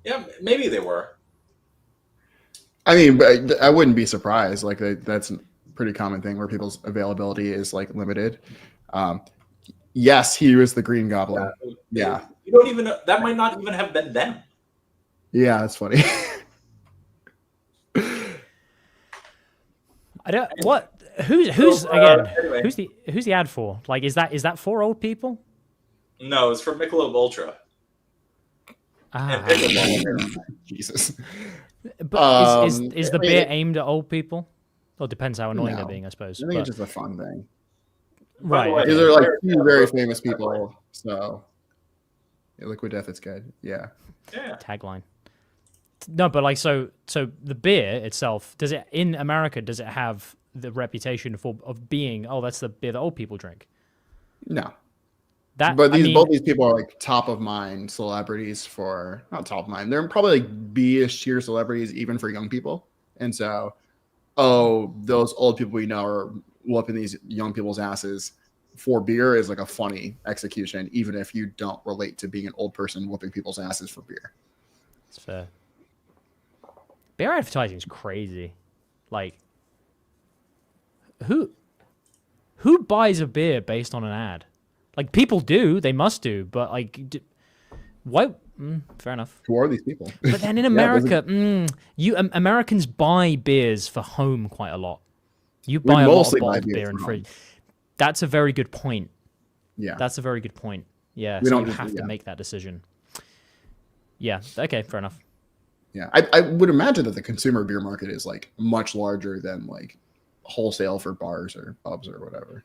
Yeah, maybe they were. I mean, but I wouldn't be surprised. Like that's a pretty common thing where people's availability is like limited. Yes, he was the Green Goblin. Yeah. You don't even know, that might not even have been them. Yeah, that's funny. I don't. What? Who's again? Anyway. Who's the ad for? Like, is that for old people? No, it's for Michelob Ultra. Jesus. But is the beer aimed at old people? Well, it depends how annoying they're being, I suppose. I think it's just a fun thing. Right. These are like two very famous people. So Liquid Death is good. Yeah. Tagline. No, but like so the beer itself, does it in America, does it have the reputation of being, oh, that's the beer that old people drink? No. Both these people are like top of mind celebrities for, not top of mind, they're probably like B-ish tier celebrities even for young people. And so, those old people we know are whooping these young people's asses for beer is like a funny execution, even if you don't relate to being an old person whooping people's asses for beer. That's fair. Beer advertising is crazy. Like, who buys a beer based on an ad? Like, people do, they must do, but like, why? Fair enough. Who are these people? But then in America, Americans buy beers for home quite a lot. You buy a lot of bottled beer and fridge. That's a very good point. Yeah, that's a very good point. Yeah, we so don't you have to make that decision. Yeah. Okay. Fair enough. Yeah, I would imagine that the consumer beer market is like much larger than like wholesale for bars or pubs or whatever.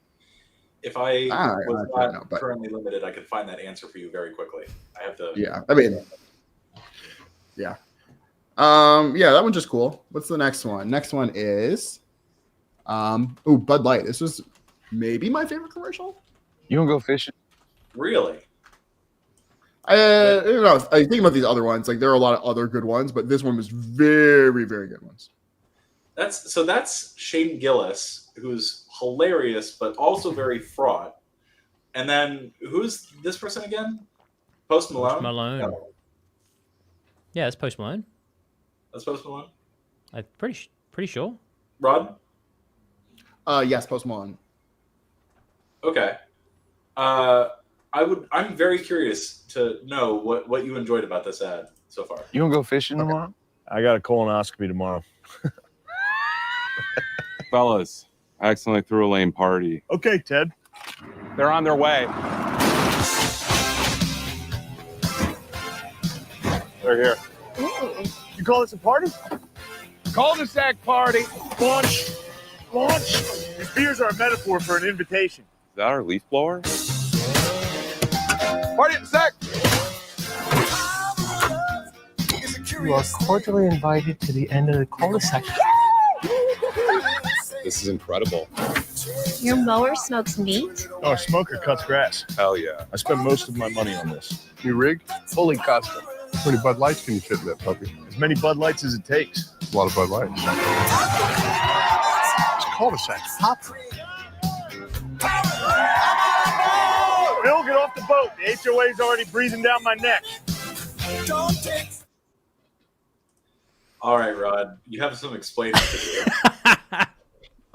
If I was not currently limited, I could find that answer for you very quickly. I have to. Yeah, I mean, yeah. That one's just cool. What's the next one? Next one is, Bud Light. This was maybe my favorite commercial. You want to go fishing? Really? I don't know. I think about these other ones. Like there are a lot of other good ones, but this one was very, very good ones. That's Shane Gillis, who's hilarious but also very fraught. And then who's this person again? Post Malone. Post Malone. No. Yeah, it's Post Malone. That's Post Malone. I'm pretty sure. Rod. Yes, Post Malone. Okay. I'm very curious to know what you enjoyed about this ad so far. You want to go fishing tomorrow? I got a colonoscopy tomorrow. Fellas, I accidentally threw a lame party. Okay, Ted. They're on their way. They're here. You call this a party? Cul-de-sac party. Launch. These beers are a metaphor for an invitation. Is that our leaf blower? Party at the sack. You are cordially invited to the end of the cul-de-sac. This is incredible. Your mower smokes meat? Oh, a smoker cuts grass. Hell yeah. I spend most of my money on this. New rig? Fully custom. How many Bud Lights can you fit in that puppy? As many Bud Lights as it takes. It's a lot of Bud Lights. It's a cul-de-sac. Pop. Bill, get off the boat. The HOA's already breathing down my neck. All right, Rod, you have some explaining to do.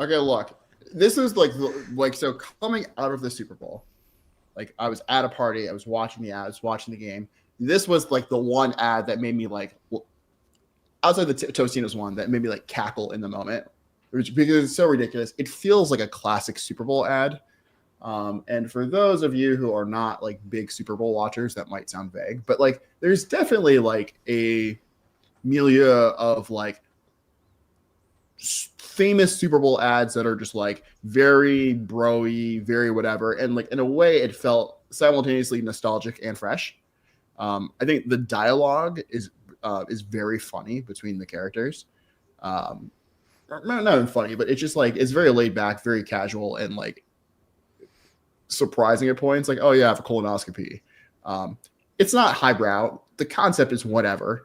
Okay, look. This is like so coming out of the Super Bowl. Like I was at a party, I was watching the ad, I was watching the game. This was like the one ad that made me like, outside the Tostinos one, that made me like cackle in the moment, because it's so ridiculous. It feels like a classic Super Bowl ad. And for those of you who are not like big Super Bowl watchers, that might sound vague, but like there's definitely like a milieu of like famous Super Bowl ads that are just like very bro-y, very whatever, and like in a way it felt simultaneously nostalgic and fresh. I think the dialogue is very funny between the characters. Not even funny, but it's just like it's very laid back, very casual, and like surprising at points. Like, oh yeah, I have a colonoscopy. It's not highbrow. The concept is whatever.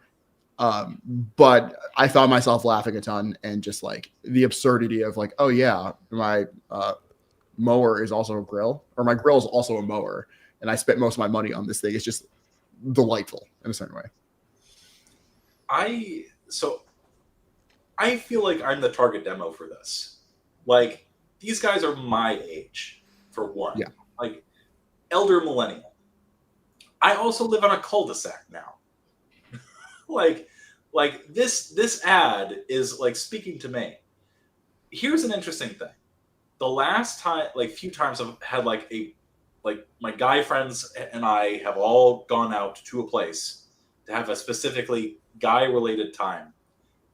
But I found myself laughing a ton, and just like the absurdity of like, oh yeah, my mower is also a grill, or my grill is also a mower, and I spent most of my money on this thing. It's just delightful in a certain way. I feel like I'm the target demo for this. Like, these guys are my age, for one. Yeah. Like, elder millennial. I also live on a cul-de-sac now. like this ad is like speaking to me. Here's an interesting thing. The last time, like few times I've had like my guy friends and I have all gone out to a place to have a specifically guy related time.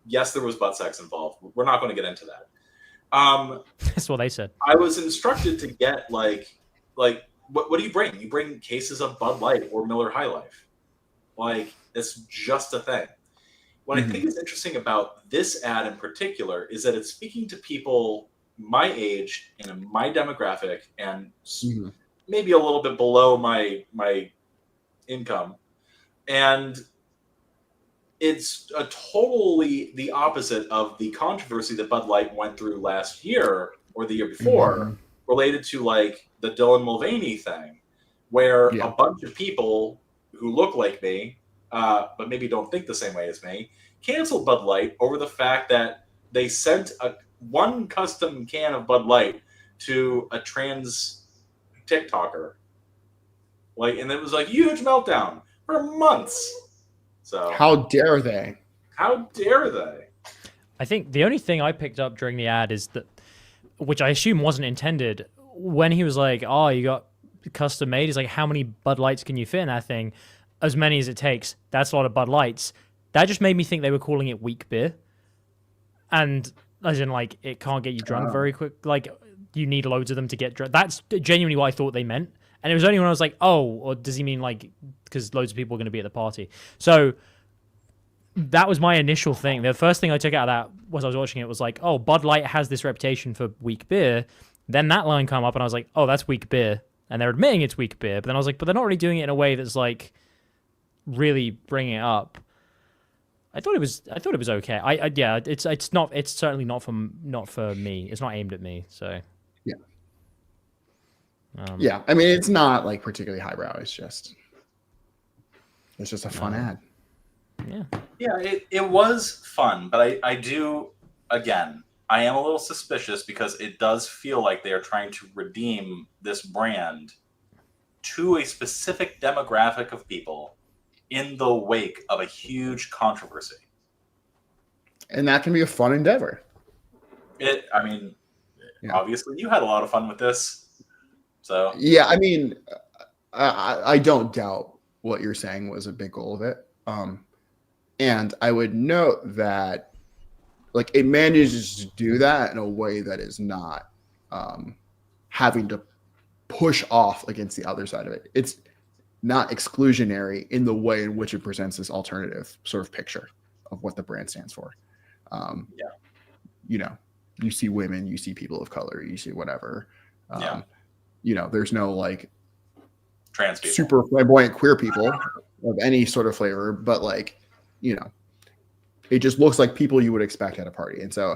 Yes, there was butt sex involved. We're not going to get into that. That's what they said. I was instructed to get like what do you bring? You bring cases of Bud Light or Miller High Life. Like, it's just a thing. What I think is interesting about this ad in particular is that it's speaking to people my age and in my demographic, and maybe a little bit below my income. And it's a totally the opposite of the controversy that Bud Light went through last year or the year before, related to like the Dylan Mulvaney thing, where a bunch of people who look like me, but maybe don't think the same way as me, canceled Bud Light over the fact that they sent one custom can of Bud Light to a trans TikToker. Like, and it was like huge meltdown for months. So how dare they? How dare they? I think the only thing I picked up during the ad is that, which I assume wasn't intended, when he was like, oh, you got custom made, he's like, how many Bud Lights can you fit in that thing? As many as it takes. That's a lot of Bud Lights. That just made me think they were calling it weak beer. And as in, like, it can't get you drunk very quick. Like, you need loads of them to get drunk. That's genuinely what I thought they meant. And it was only when I was like, oh, or does he mean, like, because loads of people are going to be at the party? So that was my initial thing. The first thing I took out of that was I was watching it was like, oh, Bud Light has this reputation for weak beer. Then that line come up, and I was like, oh, that's weak beer. And they're admitting it's weak beer. But then I was like, but they're not really doing it in a way that's like really bringing it up. I thought it was okay. It's certainly not for me. It's not aimed at me. So yeah. Yeah, I mean, it's not like particularly highbrow. It's just a fun ad. Yeah, it was fun, but I do, again, I am a little suspicious because it does feel like they are trying to redeem this brand to a specific demographic of people in the wake of a huge controversy. And that can be a fun endeavor. Obviously you had a lot of fun with this. So yeah, I mean, I don't doubt what you're saying was a big goal of it. And I would note that like it manages to do that in a way that is not having to push off against the other side of it. It's not exclusionary in the way in which it presents this alternative sort of picture of what the brand stands for. You know, you see women, you see people of color, you see whatever. You know, there's no like trans people, super flamboyant queer people of any sort of flavor, but like, you know, it just looks like people you would expect at a party. And so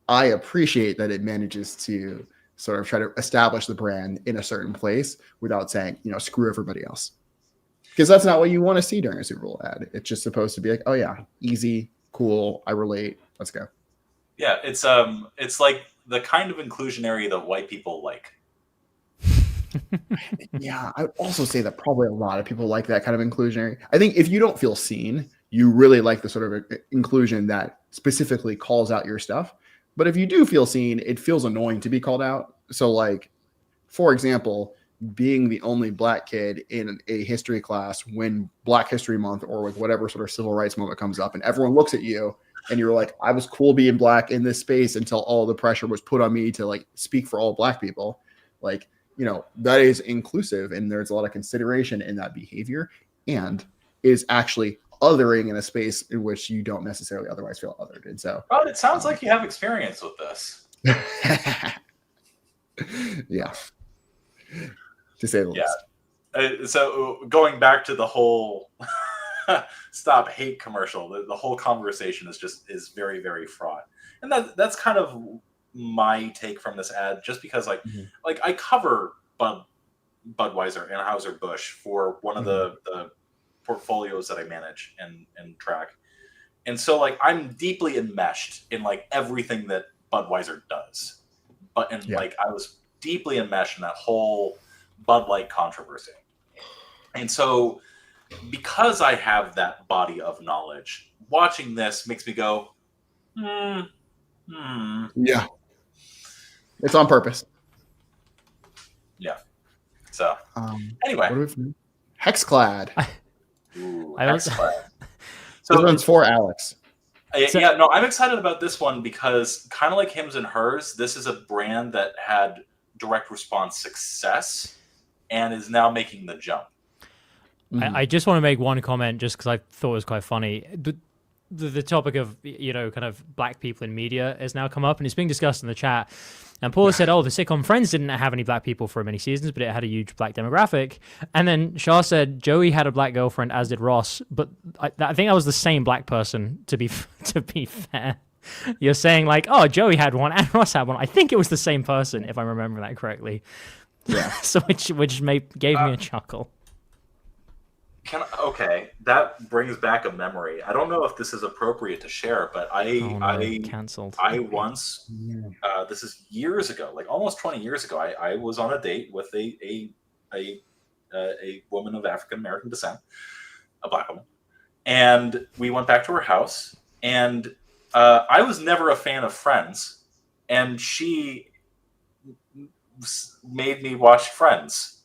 I appreciate that it manages to sort of try to establish the brand in a certain place without saying, you know, screw everybody else. Because that's not what you want to see during a Super Bowl ad. It's just supposed to be like, oh yeah, easy, cool, I relate, let's go. Yeah, it's like the kind of inclusionary that white people like. Yeah, I would also say that probably a lot of people like that kind of inclusionary. I think if you don't feel seen, you really like the sort of inclusion that specifically calls out your stuff. But if you do feel seen, it feels annoying to be called out. So like, for example, being the only black kid in a history class when Black History Month or with whatever sort of civil rights moment comes up and everyone looks at you and you're like, I was cool being black in this space until all the pressure was put on me to like speak for all black people. Like, you know, that is inclusive and there's a lot of consideration in that behavior and is actually othering in a space in which you don't necessarily otherwise feel othered. And so, well, it sounds like you have experience with this. Yeah. To say the least. So going back to the whole stop hate commercial, the whole conversation is very, very fraught. And that's kind of my take from this ad, just because like I cover Budweiser, Anheuser-Busch for one of the portfolios that I manage and track. And so like I'm deeply enmeshed in like everything that Budweiser does. Like I was deeply enmeshed in that whole Bud Light controversy. And so because I have that body of knowledge, watching this makes me go, Yeah. It's on purpose. Yeah. So anyway. Hexclad. Ooh, Hexclad. So this one's for Alex. I'm excited about this one because kind of like Hims and Hers, this is a brand that had direct response success and is now making the jump. I just want to make one comment just because I thought it was quite funny. The topic of, you know, kind of black people in media has now come up and it's being discussed in the chat. And Paula said, oh, the sitcom Friends didn't have any black people for many seasons, but it had a huge black demographic. And then Shah said, Joey had a black girlfriend, as did Ross. But I think that was the same black person, to be fair. You're saying like, oh, Joey had one and Ross had one. I think it was the same person, if I remember that correctly. Yeah. So which gave me a chuckle. Okay, that brings back a memory. I don't know if this is appropriate to share, but I canceled. I once, this is years ago, like almost 20 years ago, I was on a date with a woman of African American descent, a black woman, and we went back to her house, and I was never a fan of Friends, and she made me watch Friends.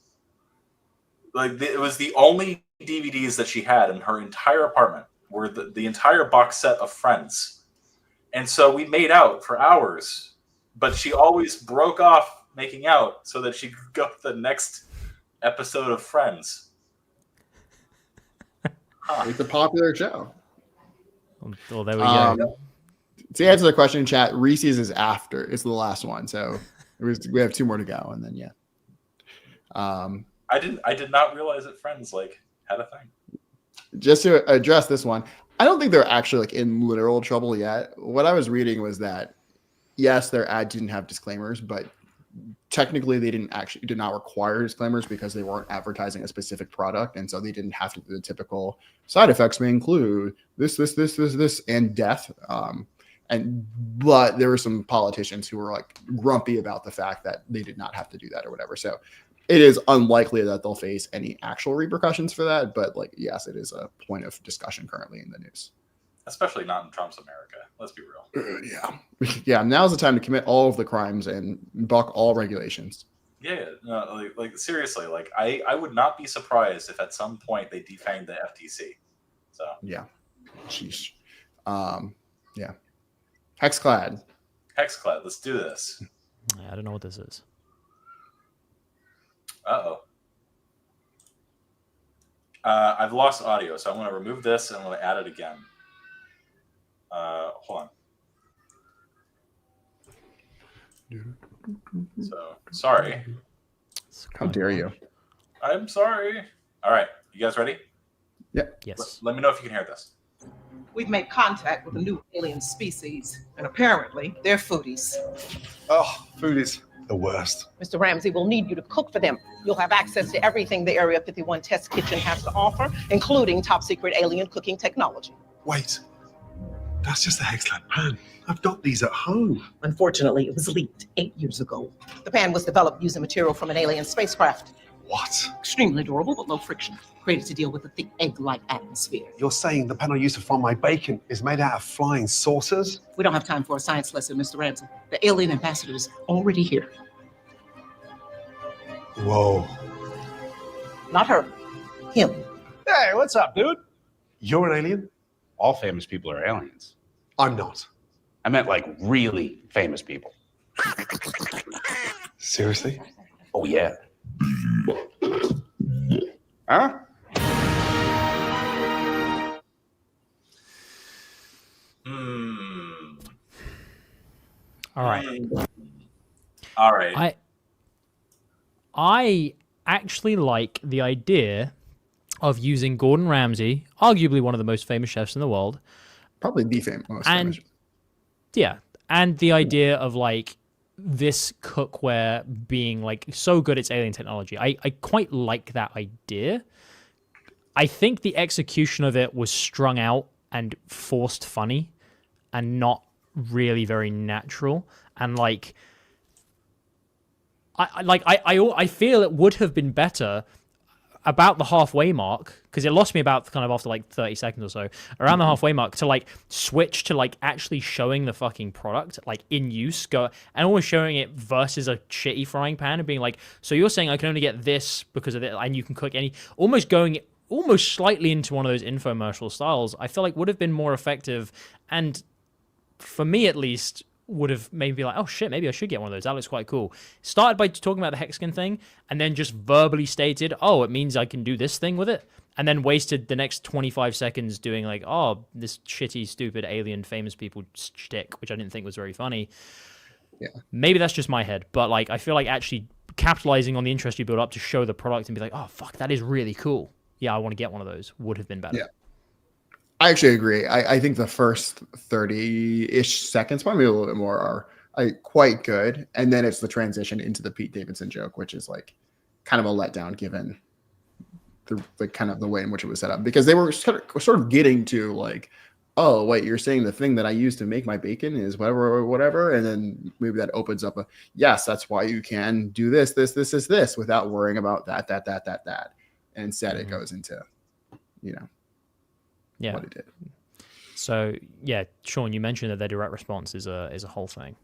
Like it was the only DVDs that she had in her entire apartment were the entire box set of Friends. And so we made out for hours, but she always broke off making out so that she could go to the next episode of Friends. It's a popular show. Well, there we go. To answer the question in chat, Reese's is after. It's the last one. So We have 2 more to go, and then yeah. I did not realize that Friends like had a thing. Just to address this one, I don't think they're actually like in literal trouble yet. What I was reading was that yes, their ad didn't have disclaimers, but technically they did not require disclaimers because they weren't advertising a specific product, and so they didn't have to do the typical side effects may include this, and death. But there were some politicians who were like grumpy about the fact that they did not have to do that or whatever. So it is unlikely that they'll face any actual repercussions for that. But like, yes, it is a point of discussion currently in the news. Especially not in Trump's America. Let's be real. Yeah. Now's the time to commit all of the crimes and buck all regulations. Yeah. No, like seriously, like I would not be surprised if at some point they defanged the FTC. So yeah. Sheesh. Yeah. Hexclad. Let's do this. I don't know what this is. Uh-oh. I've lost audio, so I'm going to remove this and I'm going to add it again. Hold on. So, sorry. How dare you? I'm sorry. All right. You guys ready? Yep. Yes. Let me know if you can hear this. We've made contact with a new alien species, and apparently they're foodies. Oh, foodies. The worst. Mr. Ramsey, we'll need you to cook for them. You'll have access to everything the Area 51 Test Kitchen has to offer, including top secret alien cooking technology. Wait. That's just a Hexclad pan. I've got these at home. Unfortunately, it was leaked 8 years ago. The pan was developed using material from an alien spacecraft. What? Extremely durable, but low friction. Created to deal with a thick egg-like atmosphere. You're saying the pan I used to fry my bacon is made out of flying saucers? We don't have time for a science lesson, Mr. Ramsey. The alien ambassador is already here. Whoa. Not her. Him. Hey, what's up, dude? You're an alien? All famous people are aliens. I'm not. I meant like really famous people. Seriously? Oh, yeah. Huh? All right. All right. I actually like the idea of using Gordon Ramsay, arguably one of the most famous chefs in the world. Probably the most famous. Yeah. And the idea of like this cookware being like so good it's alien technology. I quite like that idea. I think the execution of it was strung out and forced funny and really very natural. And like I feel it would have been better about the halfway mark, because it lost me about kind of after like 30 seconds or so, around the halfway mark, to like switch to like actually showing the fucking product like in use, go and almost showing it versus a shitty frying pan and being like, so you're saying I can only get this because of it and you can cook any, almost going almost slightly into one of those infomercial styles. I feel like would have been more effective, and for me at least would have maybe be like, oh shit, maybe I should get one of those. That looks quite cool. Started by talking about the hexagon thing and then just verbally stated, oh, it means I can do this thing with it. And then wasted the next 25 seconds doing like, oh, this shitty, stupid alien famous people shtick, which I didn't think was very funny. Yeah. Maybe that's just my head, but like, I feel like actually capitalizing on the interest you build up to show the product and be like, oh, fuck, that is really cool. Yeah, I want to get one of those would have been better. Yeah. I actually agree. I think the first 30-ish seconds, probably a little bit more, are quite good. And then it's the transition into the Pete Davidson joke, which is like kind of a letdown given the kind of the way in which it was set up. Because they were sort of getting to like, oh, wait, you're saying the thing that I use to make my bacon is whatever. And then maybe that opens up yes, that's why you can do this without worrying about that. And instead it goes into, yeah, what it did. So yeah, Sean, you mentioned that their direct response is a whole thing.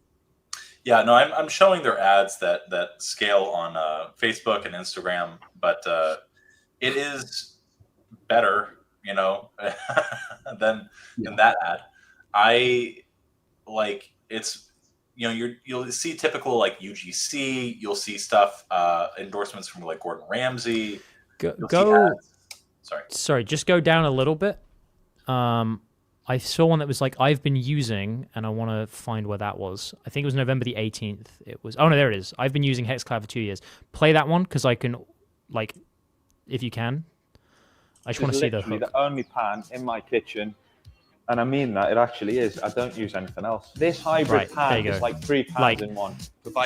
Yeah, no, I'm showing their ads that scale on Facebook and Instagram, but it is better, than that ad. I like it's you'll see typical like UGC, you'll see stuff endorsements from like Gordon Ramsay. Sorry, just go down a little bit. I I saw one that was like, I've been using, and I want to find where that was. I think it was November the 18th. It was, oh no, there it is. I've been using HexCloud for 2 years. Play that one, because I can, like, if you can. I just want to see the hook. The only pan in my kitchen, and I mean that, it actually is. I don't use anything else. This hybrid pan is like 3 pans in one.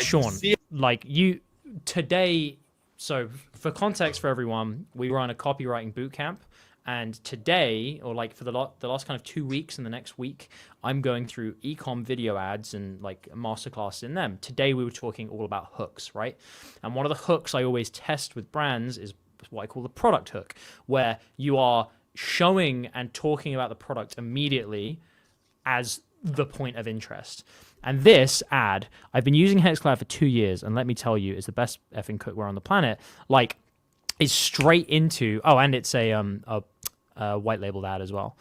Sean, like you, today, so for context for everyone, we were on a copywriting boot camp. And today, or like for the last kind of 2 weeks and the next week, I'm going through ecom video ads and like a masterclass in them. Today, we were talking all about hooks, right? And one of the hooks I always test with brands is what I call the product hook, where you are showing and talking about the product immediately as the point of interest. And this ad, I've been using HexCloud for 2 years, and let me tell you, it's the best effing cookware on the planet. Like, it's straight into, oh, and it's a white labeled ad as well.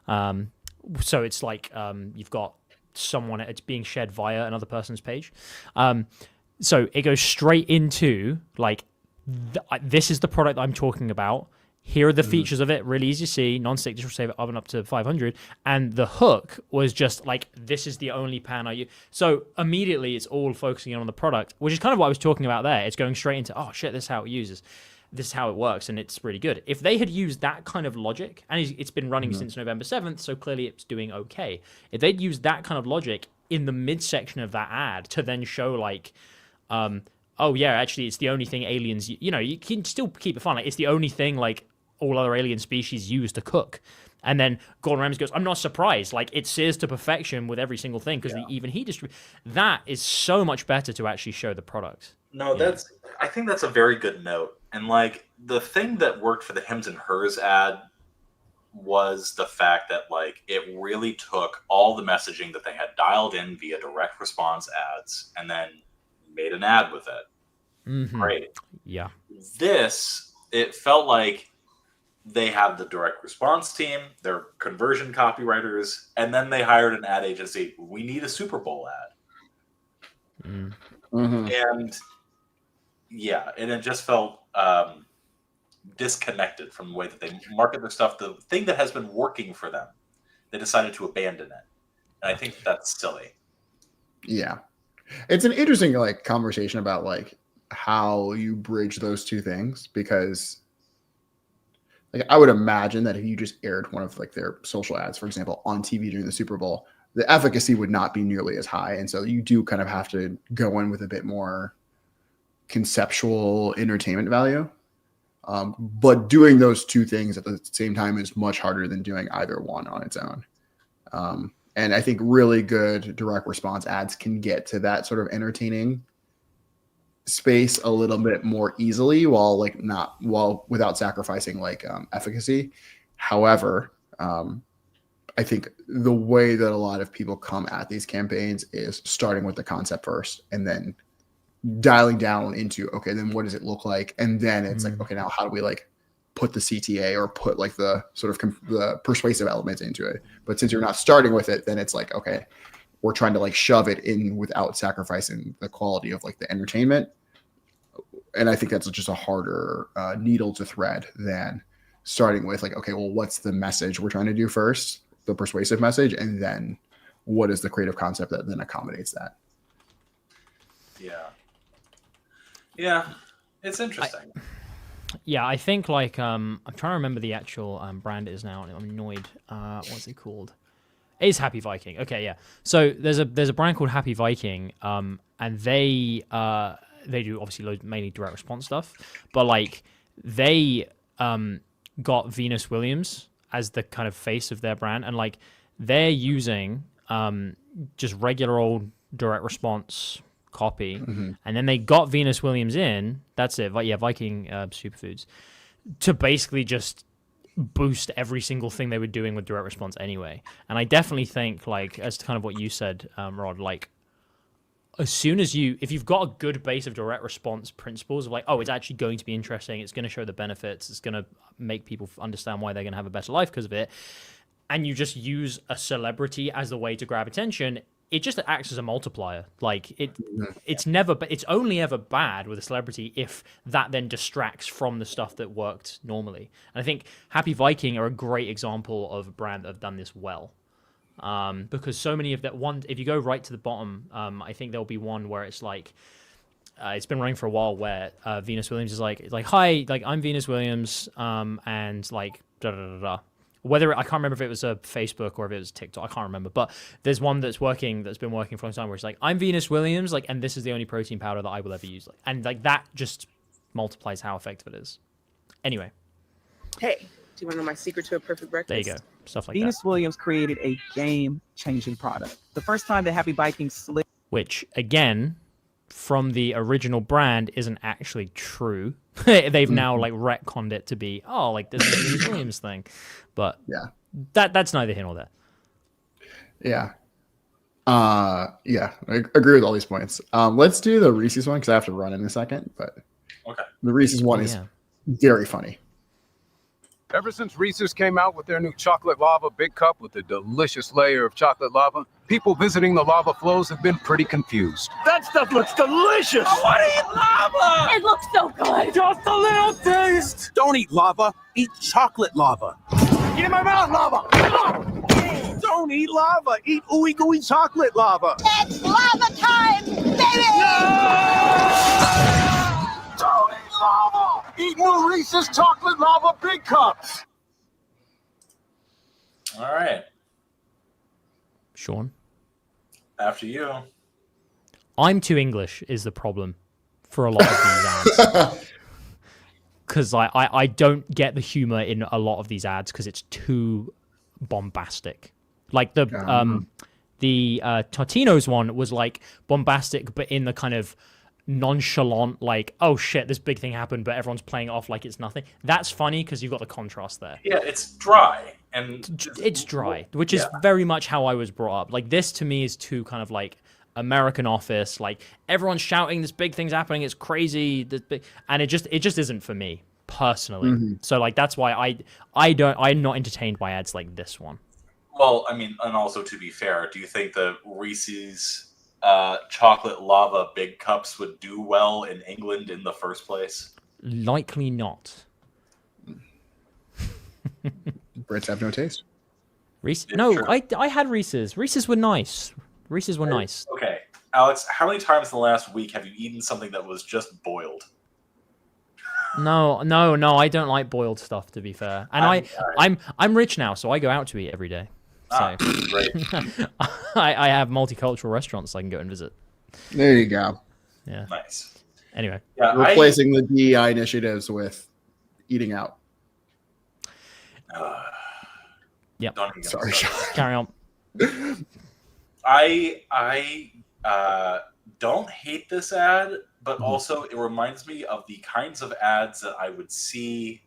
So it's like you've got someone, it's being shared via another person's page. So it goes straight into like, this is the product I'm talking about. Here are the features of it, really easy to see, non-stick dish saver oven up to 500. And the hook was just like, this is the only pan I use. So immediately it's all focusing on the product, which is kind of what I was talking about there. It's going straight into, oh shit, this is how it uses. This is how it works, and it's really good. If they had used that kind of logic, and it's been running since November 7th, so clearly it's doing okay. If they'd used that kind of logic in the midsection of that ad to then show like, oh yeah, actually it's the only thing aliens, you know, you can still keep it fun. Like, it's the only thing like all other alien species use to cook. And then Gordon Ramsay goes, I'm not surprised. Like, it sears to perfection with every single thing because even he distributes. That is so much better to actually show the product. No, I think that's a very good note. And like the thing that worked for the Hims and Hers ad was the fact that like it really took all the messaging that they had dialed in via direct response ads and then made an ad with it. Great. Yeah. This, it felt like they had the direct response team, their conversion copywriters, and then they hired an ad agency. We need a Super Bowl ad. And yeah, and it just felt disconnected from the way that they market their stuff. The thing that has been working for them, they decided to abandon it. And I think that's silly. Yeah. It's an interesting like conversation about like how you bridge those two things, because like I would imagine that if you just aired one of like their social ads, for example, on TV during the Super Bowl, the efficacy would not be nearly as high. And so you do kind of have to go in with a bit more conceptual entertainment value. But doing those two things at the same time is much harder than doing either one on its own. And I think really good direct response ads can get to that sort of entertaining space a little bit more easily while without sacrificing like efficacy. However, I think the way that a lot of people come at these campaigns is starting with the concept first and then dialing down into, okay, then what does it look like? And then it's like, okay, now how do we like put the CTA or put like the sort of the persuasive elements into it? But since you're not starting with it, then it's like, okay, we're trying to like shove it in without sacrificing the quality of like the entertainment. And I think that's just a harder needle to thread than starting with like, okay, well, what's the message we're trying to do first, the persuasive message, and then what is the creative concept that then accommodates that? Yeah, it's interesting. I think like I'm trying to remember the actual brand it is now, and I'm annoyed. What's it called? It is Happy Viking. Okay, yeah. So there's a brand called Happy Viking, and they do obviously mainly direct response stuff, but like they got Venus Williams as the kind of face of their brand, and like they're using just regular old direct response copy, and then they got Venus Williams in. That's it. Viking Superfoods to basically just boost every single thing they were doing with direct response anyway. And I definitely think, like, as to kind of what you said, Rod, like as soon as if you've got a good base of direct response principles of like, oh, it's actually going to be interesting, it's going to show the benefits, it's going to make people understand why they're going to have a better life because of it, and you just use a celebrity as the way to grab attention, it just acts as a multiplier. Like it's only ever bad with a celebrity if that then distracts from the stuff that worked normally. And I think Happy Viking are a great example of a brand that have done this well. Because so many of that one, if you go right to the bottom, I think there'll be one where it's like, it's been running for a while where Venus Williams is like, hi, like I'm Venus Williams, and like da da da da. Whether I can't remember if it was a Facebook or if it was TikTok, I can't remember. But there's one that's been working for a long time where it's like, I'm Venus Williams, like, and this is the only protein powder that I will ever use, like, and like that just multiplies how effective it is. Anyway. Hey, do you want to know my secret to a perfect breakfast? There you go. Stuff like Venus Williams created a game-changing product. The first time the Happy Biking slid, which again, from the original brand, isn't actually true. They've now like retconned it to be, oh, like this is the Venus Williams thing, but yeah, that's neither here nor there. Yeah. Yeah, I agree with all these points. Let's do the Reese's one because I have to run in a second. But okay, the Reese's one is very funny. Ever since Reese's came out with their new chocolate lava big cup with a delicious layer of chocolate lava, people visiting the lava flows have been pretty confused. That stuff looks delicious. I want to eat lava. It looks so good. Just a little taste. Don't eat lava. Eat chocolate lava. Get in my mouth, lava. Don't eat lava. Eat ooey gooey chocolate lava. It's lava time, baby! Don't eat lava. Eat new Reese's chocolate lava big cups. All right. Sean? After you. I'm too English is the problem for a lot of these ads. Because I don't get the humor in a lot of these ads because it's too bombastic. Like the Totino's one was like bombastic, but in the kind of nonchalant, like, oh shit, this big thing happened, but everyone's playing it off like it's nothing. That's funny because you've got the contrast there. Yeah, it's dry. And it's dry, which is very much how I was brought up. Like this to me is too kind of like American Office, like everyone's shouting, this big thing's happening, it's crazy, this big, and it just isn't for me personally. So like that's why I'm not entertained by ads like this one. Well, I mean, and also to be fair, do you think the Reese's chocolate lava big cups would do well in England in the first place? Likely not. Brits have no taste. Reese? No, I had Reese's. Reese's were nice. Reese's were nice. Okay, Alex, how many times in the last week have you eaten something that was just boiled? No, I don't like boiled stuff, to be fair. And I'm rich now, so I go out to eat every day. So great. I have multicultural restaurants I can go and visit. There you go. Yeah. Nice. Anyway. Yeah, replacing the DEI initiatives with eating out. Yep. Sorry. Carry on. I don't hate this ad, but also it reminds me of the kinds of ads that I would see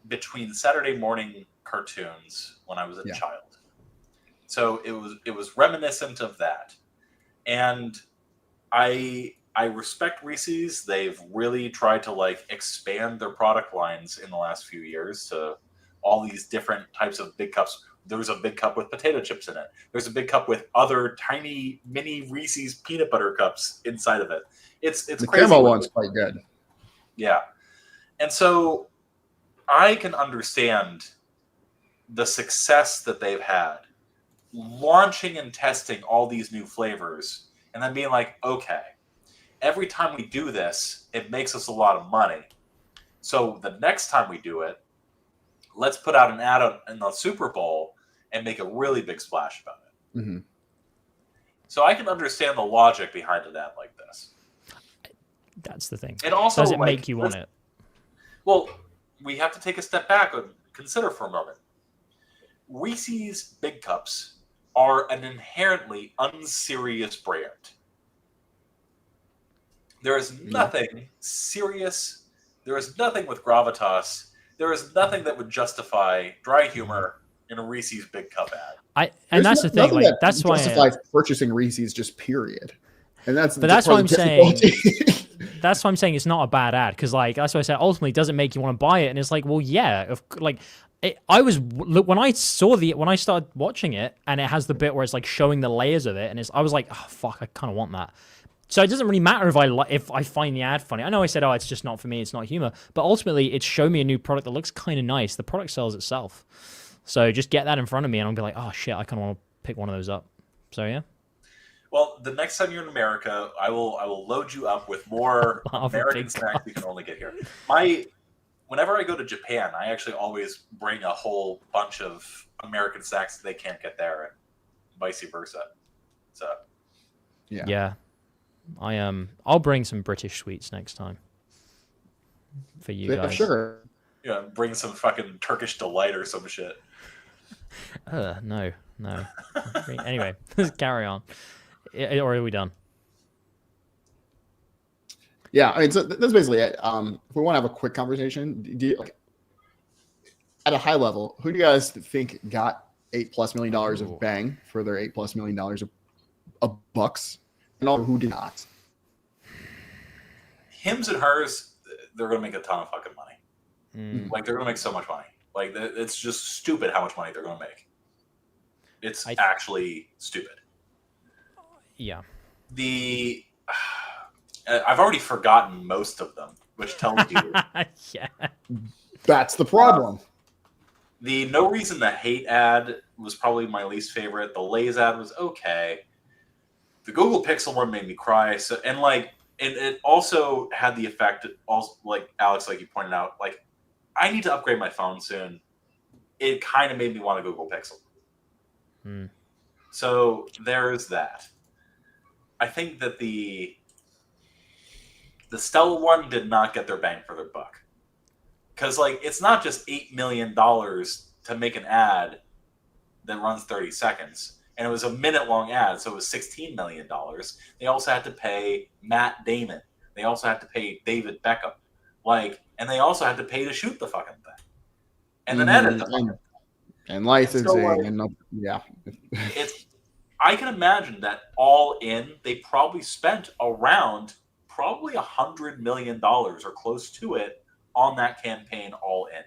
between Saturday morning cartoons when I was a child. So it was reminiscent of that. And I respect Reese's. They've really tried to like expand their product lines in the last few years to all these different types of big cups. There's a big cup with potato chips in it. There's a big cup with other tiny mini Reese's peanut butter cups inside of it. It's the crazy. caramel one's quite good. Yeah. And so I can understand the success that they've had launching and testing all these new flavors and then being like, okay, every time we do this, it makes us a lot of money. So the next time we do it, let's put out an ad in the Super Bowl and make a really big splash about it. Mm-hmm. So I can understand the logic behind an ad like this. That's the thing. And also, does it like, make you want it? Well, we have to take a step back and consider for a moment. Reese's Big Cups are an inherently unserious brand. There is nothing serious. There is nothing with gravitas. There is nothing that would justify dry humor in a Reese's Big Cup ad. And that's the thing. Like that's why justifies purchasing Reese's just period. And that's that's why I'm saying. That's why I'm saying it's not a bad ad because like that's why I said ultimately it doesn't make you want to buy it and it's like well yeah like. When I started watching it and it has the bit where it's like showing the layers of it and I was like, oh fuck, I kind of want that. So it doesn't really matter if I find the ad funny. I know I said, oh, it's just not for me, it's not humor, but ultimately it's showing me a new product that looks kind of nice. The product sells itself. So just get that in front of me and I'll be like, oh shit, I kind of want to pick one of those up. So yeah. Well, the next time you're in America, I will load you up with more American snacks you can only get here. Whenever I go to Japan, I actually always bring a whole bunch of American snacks that they can't get there, and vice versa. So yeah. I'll bring some British sweets next time for you guys. Sure. Yeah, bring some fucking Turkish delight or some shit. No. Anyway, let's carry on. Or are we done? Yeah, I mean, so that's basically it. If we want to have a quick conversation, do you, like, at a high level, who do you guys think got $8+ million of bang for their $8+ million of bucks, and all who did not? Hims and hers, they're gonna make a ton of fucking money. Like, they're gonna make so much money. Like, it's just stupid how much money they're gonna make. It's actually stupid. Yeah. I've already forgotten most of them, which tells you. Yeah. That's the problem. The No Reason to Hate ad was probably my least favorite. The Lay's ad was okay. The Google Pixel one made me cry. So, and it also had the effect, also, like Alex, like you pointed out, like, I need to upgrade my phone soon. It kind of made me want a Google Pixel. So there's that. I think that the Stella one did not get their bang for their buck. Because, like, it's not just $8 million to make an ad that runs 30 seconds. And it was a minute-long ad, so it was $16 million. They also had to pay Matt Damon. They also had to pay David Beckham. And they also had to pay to shoot the fucking thing. And then edit the fucking thing. And licensing. I can imagine that all in, they probably spent around $100 million or close to it on that campaign all in.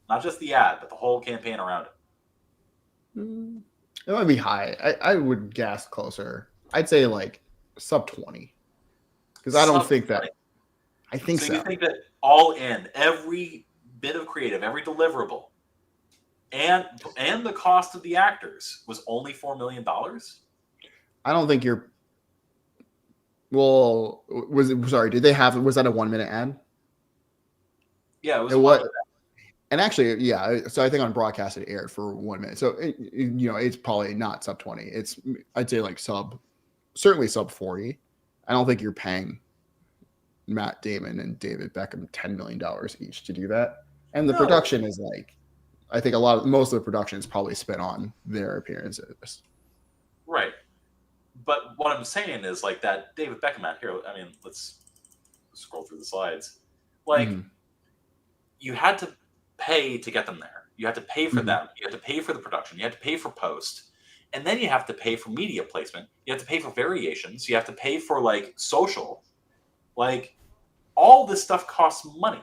Not just the ad, but the whole campaign around it. It might be high. I would guess closer. I'd say like sub 20. Because I don't think that. I think so. You think that all in, every bit of creative, every deliverable, and the cost of the actors was only $4 million? I don't think you're. Well, was that a 1 minute ad? Yeah, it was. What? And actually, yeah. So I think on broadcast it aired for 1 minute. So it's probably not sub 20. I'd say like certainly sub 40. I don't think you're paying Matt Damon and David Beckham $10 million each to do that. And the production is like, I think most of the production is probably spent on their appearances. Right. But what I'm saying is, like, that David Beckham ad here, I mean, let's scroll through the slides. Like, you had to pay to get them there. You had to pay for them. You had to pay for the production. You had to pay for post. And then you have to pay for media placement. You have to pay for variations. You have to pay for, like, social. Like, all this stuff costs money.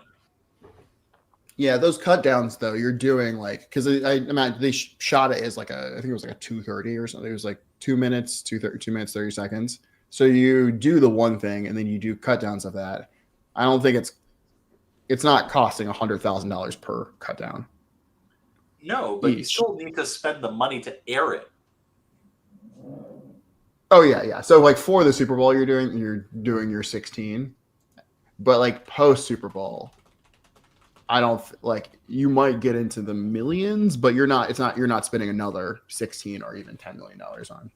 Yeah, those cut downs though, you're doing like, because I imagine they shot it as like I think it was like a 2:30 or something. It was like 2 minutes, 2 minutes 30 seconds. So you do the one thing and then you do cut downs of that. I don't think it's not costing $100,000 per cut down. No, but you still need to spend the money to air it. Oh yeah. So like for the Super Bowl, you're doing your 16, but like post Super Bowl, I don't like you might get into the millions, but you're not spending another 16 or even $10 million on.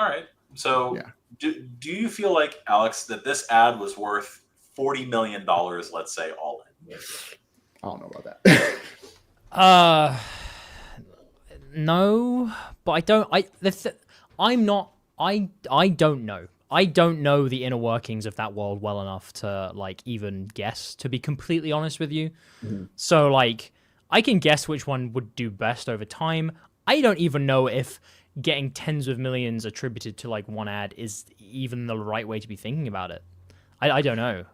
All right. So do you feel like, Alex, that this ad was worth $40 million, let's say, all in? I don't know about that. No, but I don't know. I don't know the inner workings of that world well enough to like even guess, to be completely honest with you. So like I can guess which one would do best over time. I don't even know if getting tens of millions attributed to like one ad is even the right way to be thinking about it. I don't know.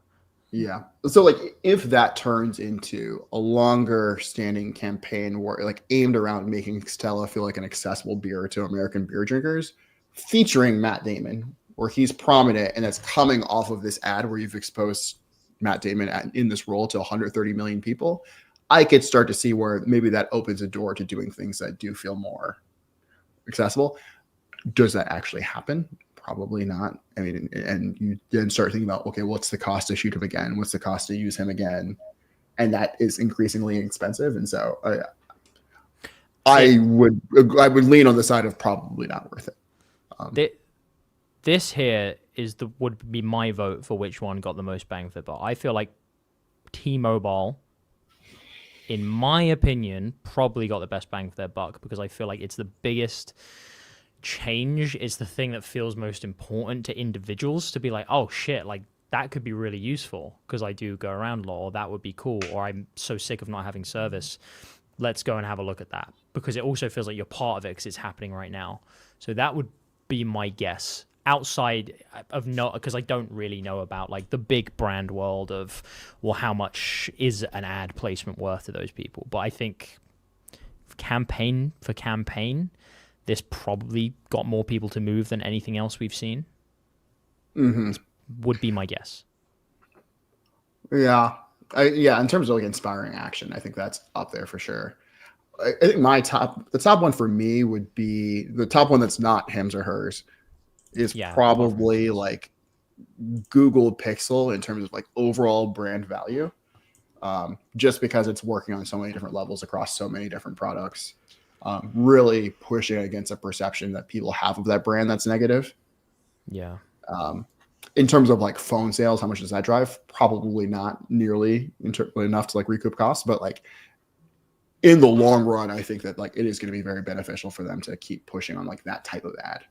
Yeah. So like if that turns into a longer standing campaign where like aimed around making Stella feel like an accessible beer to American beer drinkers, featuring Matt Damon, where he's prominent and that's coming off of this ad where you've exposed Matt Damon in this role to 130 million people, I could start to see where maybe that opens a door to doing things that do feel more accessible. Does that actually happen? Probably not. I mean, and you then start thinking about, okay, what's the cost to shoot him again? What's the cost to use him again? And that is increasingly expensive. And so I would lean on the side of probably not worth it. This here would be my vote for which one got the most bang for the buck. I feel like T-Mobile, in my opinion, probably got the best bang for their buck because I feel like it's the biggest change. It's the thing that feels most important to individuals to be like, oh shit, like that could be really useful because I do go around a lot, or that would be cool, or I'm so sick of not having service. Let's go and have a look at that, because it also feels like you're part of it because it's happening right now. So that would be my guess. Outside of because I don't really know about like the big brand world of, well, how much is an ad placement worth to those people? But I think campaign for campaign, this probably got more people to move than anything else we've seen. Would be my guess. Yeah. In terms of like inspiring action, I think that's up there for sure. I think the top one for me would be the top one that's not Hims or Hers is probably like Google Pixel in terms of like overall brand value. Just because it's working on so many different levels across so many different products, really pushing against a perception that people have of that brand that's negative. Yeah. In terms of like phone sales, how much does that drive? Probably not nearly enough to like recoup costs, but like in the long run, I think that like it is going to be very beneficial for them to keep pushing on like that type of ad.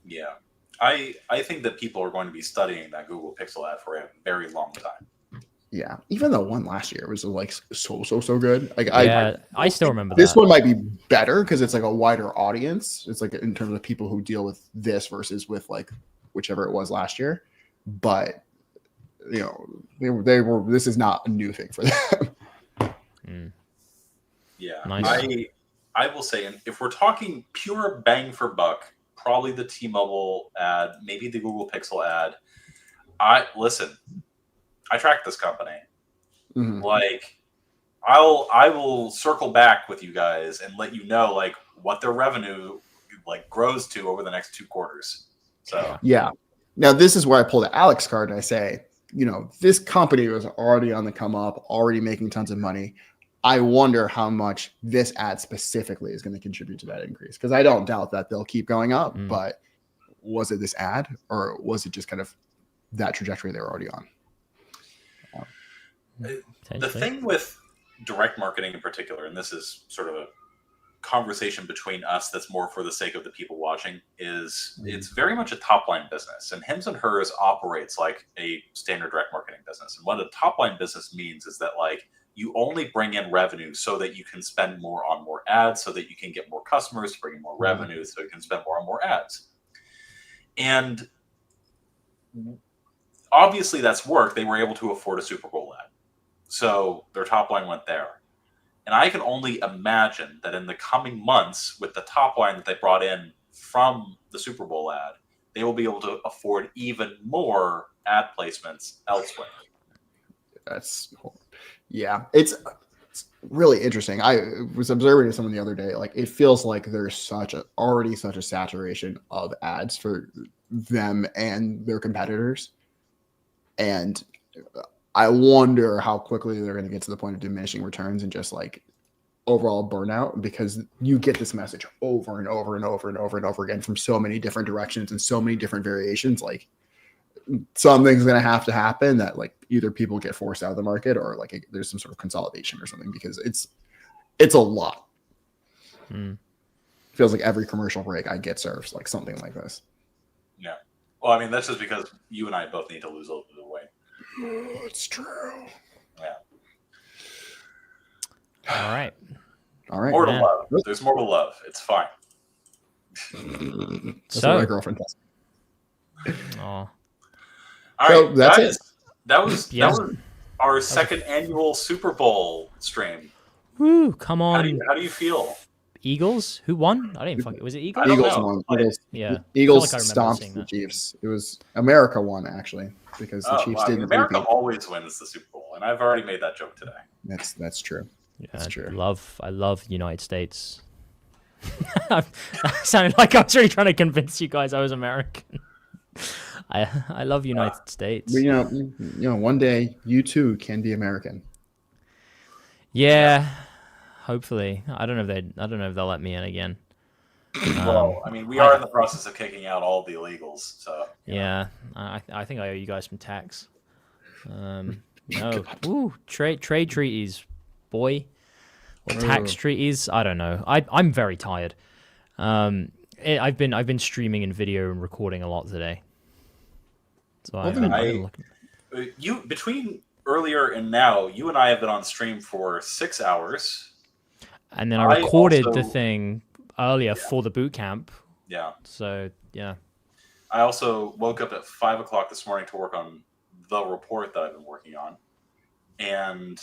Yeah. I think that people are going to be studying that Google Pixel ad for a very long time. Yeah. Even the one last year was like so good. Like I still remember this that. one might be better because it's like a wider audience. It's like in terms of people who deal with this versus with like whichever it was last year. But you know, they were this is not a new thing for them. Yeah. Nice. I will say, if we're talking pure bang for buck, probably the T-Mobile ad, maybe the Google Pixel ad. I track this company. Like, I will circle back with you guys and let you know like what their revenue like grows to over the next 2 quarters. So yeah. Now this is where I pull the Alex card and I say, you know, this company was already on the come up, already making tons of money. I wonder how much this ad specifically is going to contribute to that increase, because I don't doubt that they'll keep going up. But was it this ad, or was it just kind of that trajectory they were already on? The thing with direct marketing in particular, and this is sort of a conversation between us that's more for the sake of the people watching, is it's very much a top line business, and Hims and Hers operates like a standard direct marketing business. And what a top line business means is that like you only bring in revenue so that you can spend more on more ads, so that you can get more customers to bring in more revenue, so you can spend more on more ads. And obviously that's worked. They were able to afford a Super Bowl ad, so their top line went there. And I can only imagine that in the coming months, with the top line that they brought in from the Super Bowl ad, they will be able to afford even more ad placements elsewhere. It's really interesting. I was observing someone the other day. Like, it feels like there's already such a saturation of ads for them and their competitors. And I wonder how quickly they're going to get to the point of diminishing returns and just like overall burnout, because you get this message over and over and over and over and over again from so many different directions and so many different variations. Like, something's going to happen that like either people get forced out of the market or like there's some sort of consolidation or something, because it's a lot. Feels like every commercial break I get serves like something like this. Yeah. Well, I mean, that's just because you and I both need to lose a little bit of weight. Oh, it's true. Yeah. All right. More to love. There's more to love. It's fine. That's what my girlfriend does. Oh. All So right, that's guys, it. That was our second annual Super Bowl stream. Woo! Come on. How do you feel? Eagles? Who won? I didn't fucking. Was it Eagles? Eagles won. Yeah. Eagles I feel like I remember seeing stomped the that. Chiefs. It was America won actually, because the Chiefs didn't. America repeat. always wins the Super Bowl, and I've already made that joke today. That's true. Yeah, That's true. I love United States. That sounded like I was really trying to convince you guys I was American. I love United States. But, you know, one day you too can be American. Yeah, hopefully. I don't know if they'll let me in again. Well, I mean, we are in the process of kicking out all the illegals, so. Yeah, I think I owe you guys some tax. No, ooh, trade treaties, boy, or tax treaties. I don't know. I'm very tired. I've been streaming in video and recording a lot today. So I've been looking. Between earlier and now, you and I have been on stream for 6 hours. And then I recorded the thing earlier for the boot camp. Yeah. So yeah. I also woke up at 5 o'clock this morning to work on the report that I've been working on. And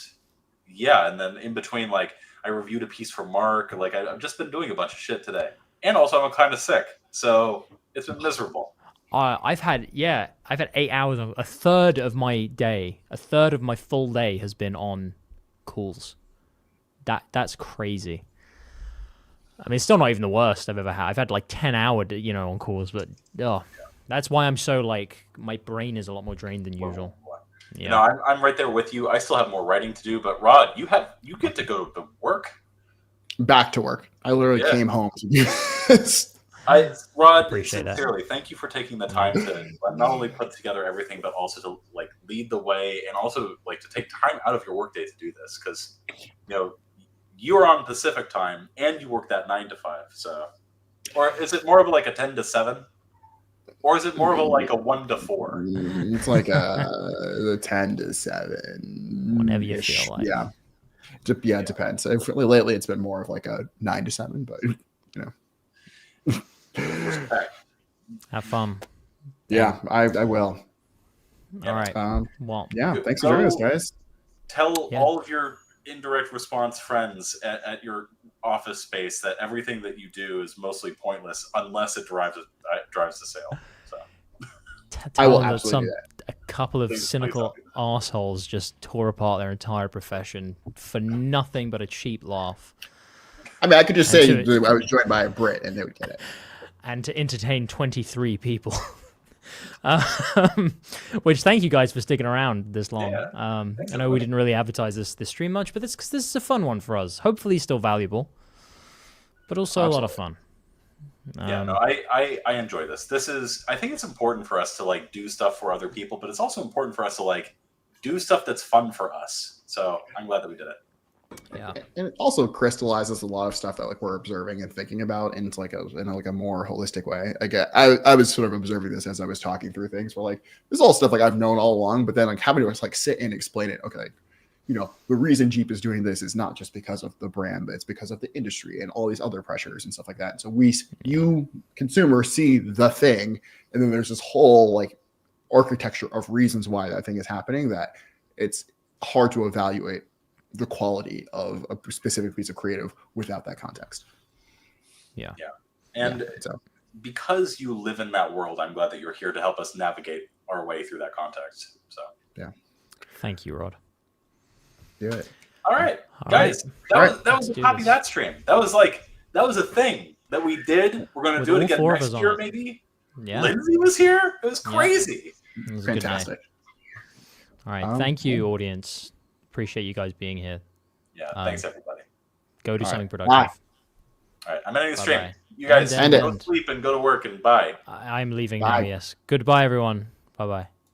yeah, and then in between, like, I reviewed a piece for Mark. Like, I've just been doing a bunch of shit today. And also I'm kind of sick. So it's been miserable. I've had 8 hours. A third of my full day has been on calls. That's crazy. I mean, it's still not even the worst I've ever had. I've had like 10 hours, on calls, but that's why I'm so like my brain is a lot more drained than usual. Yeah. No, I'm right there with you. I still have more writing to do, but Rod, you get to go to work. Back to work. I literally came home to do this. Rod, Appreciate sincerely, thank you for taking the time to not only put together everything, but also to like lead the way, and also like to take time out of your workday to do this, because you're on Pacific time and you work that 9 to 5. So, or is it more of like a 10 to 7, or is it more of a 1 to 4? It's like a 10 to 7. Whenever you feel like. Yeah. Yeah, it depends. Lately, it's been more of like a 9 to 7, but Have fun. Yeah, I will. All right. Well, yeah. Thanks for joining us, guys. Tell all of your indirect response friends at your office space that everything that you do is mostly pointless unless it drives the sale. So I will absolutely do that. A couple of cynical assholes just tore apart their entire profession for nothing but a cheap laugh. I mean, I could just say I was joined by a Brit and they would get it. And to entertain 23 people. Which, thank you guys for sticking around this long. I know we didn't really advertise this stream much, but this is a fun one for us. Hopefully still valuable, but also a lot of fun. I enjoy this. I think it's important for us to like do stuff for other people, but it's also important for us to like do stuff that's fun for us. So I'm glad that we did it. Yeah, and it also crystallizes a lot of stuff that like we're observing and thinking about in a more holistic way. I was sort of observing this as I was talking through things. Where like this is all stuff like I've known all along, but then like having to like sit and explain it. Okay, the reason Jeep is doing this is not just because of the brand, but it's because of the industry and all these other pressures and stuff like that. So you consumers see the thing, and then there's this whole like architecture of reasons why that thing is happening that it's hard to evaluate the quality of a specific piece of creative without that context. Yeah. And because you live in that world, I'm glad that you're here to help us navigate our way through that context. So yeah. Thank you, Rod. Do it. All right, guys. That was a Copy That stream. That was a thing that we did. We're going to do it again next year, maybe. Yeah. Lindsey was here. It was crazy. It was fantastic. All right. Thank you, audience. Appreciate you guys being here. Yeah, thanks everybody. Go do something productive. Bye. All right, I'm ending the stream. You guys go to sleep and go to work and bye. I'm leaving now, yes. Goodbye, everyone. Bye-bye.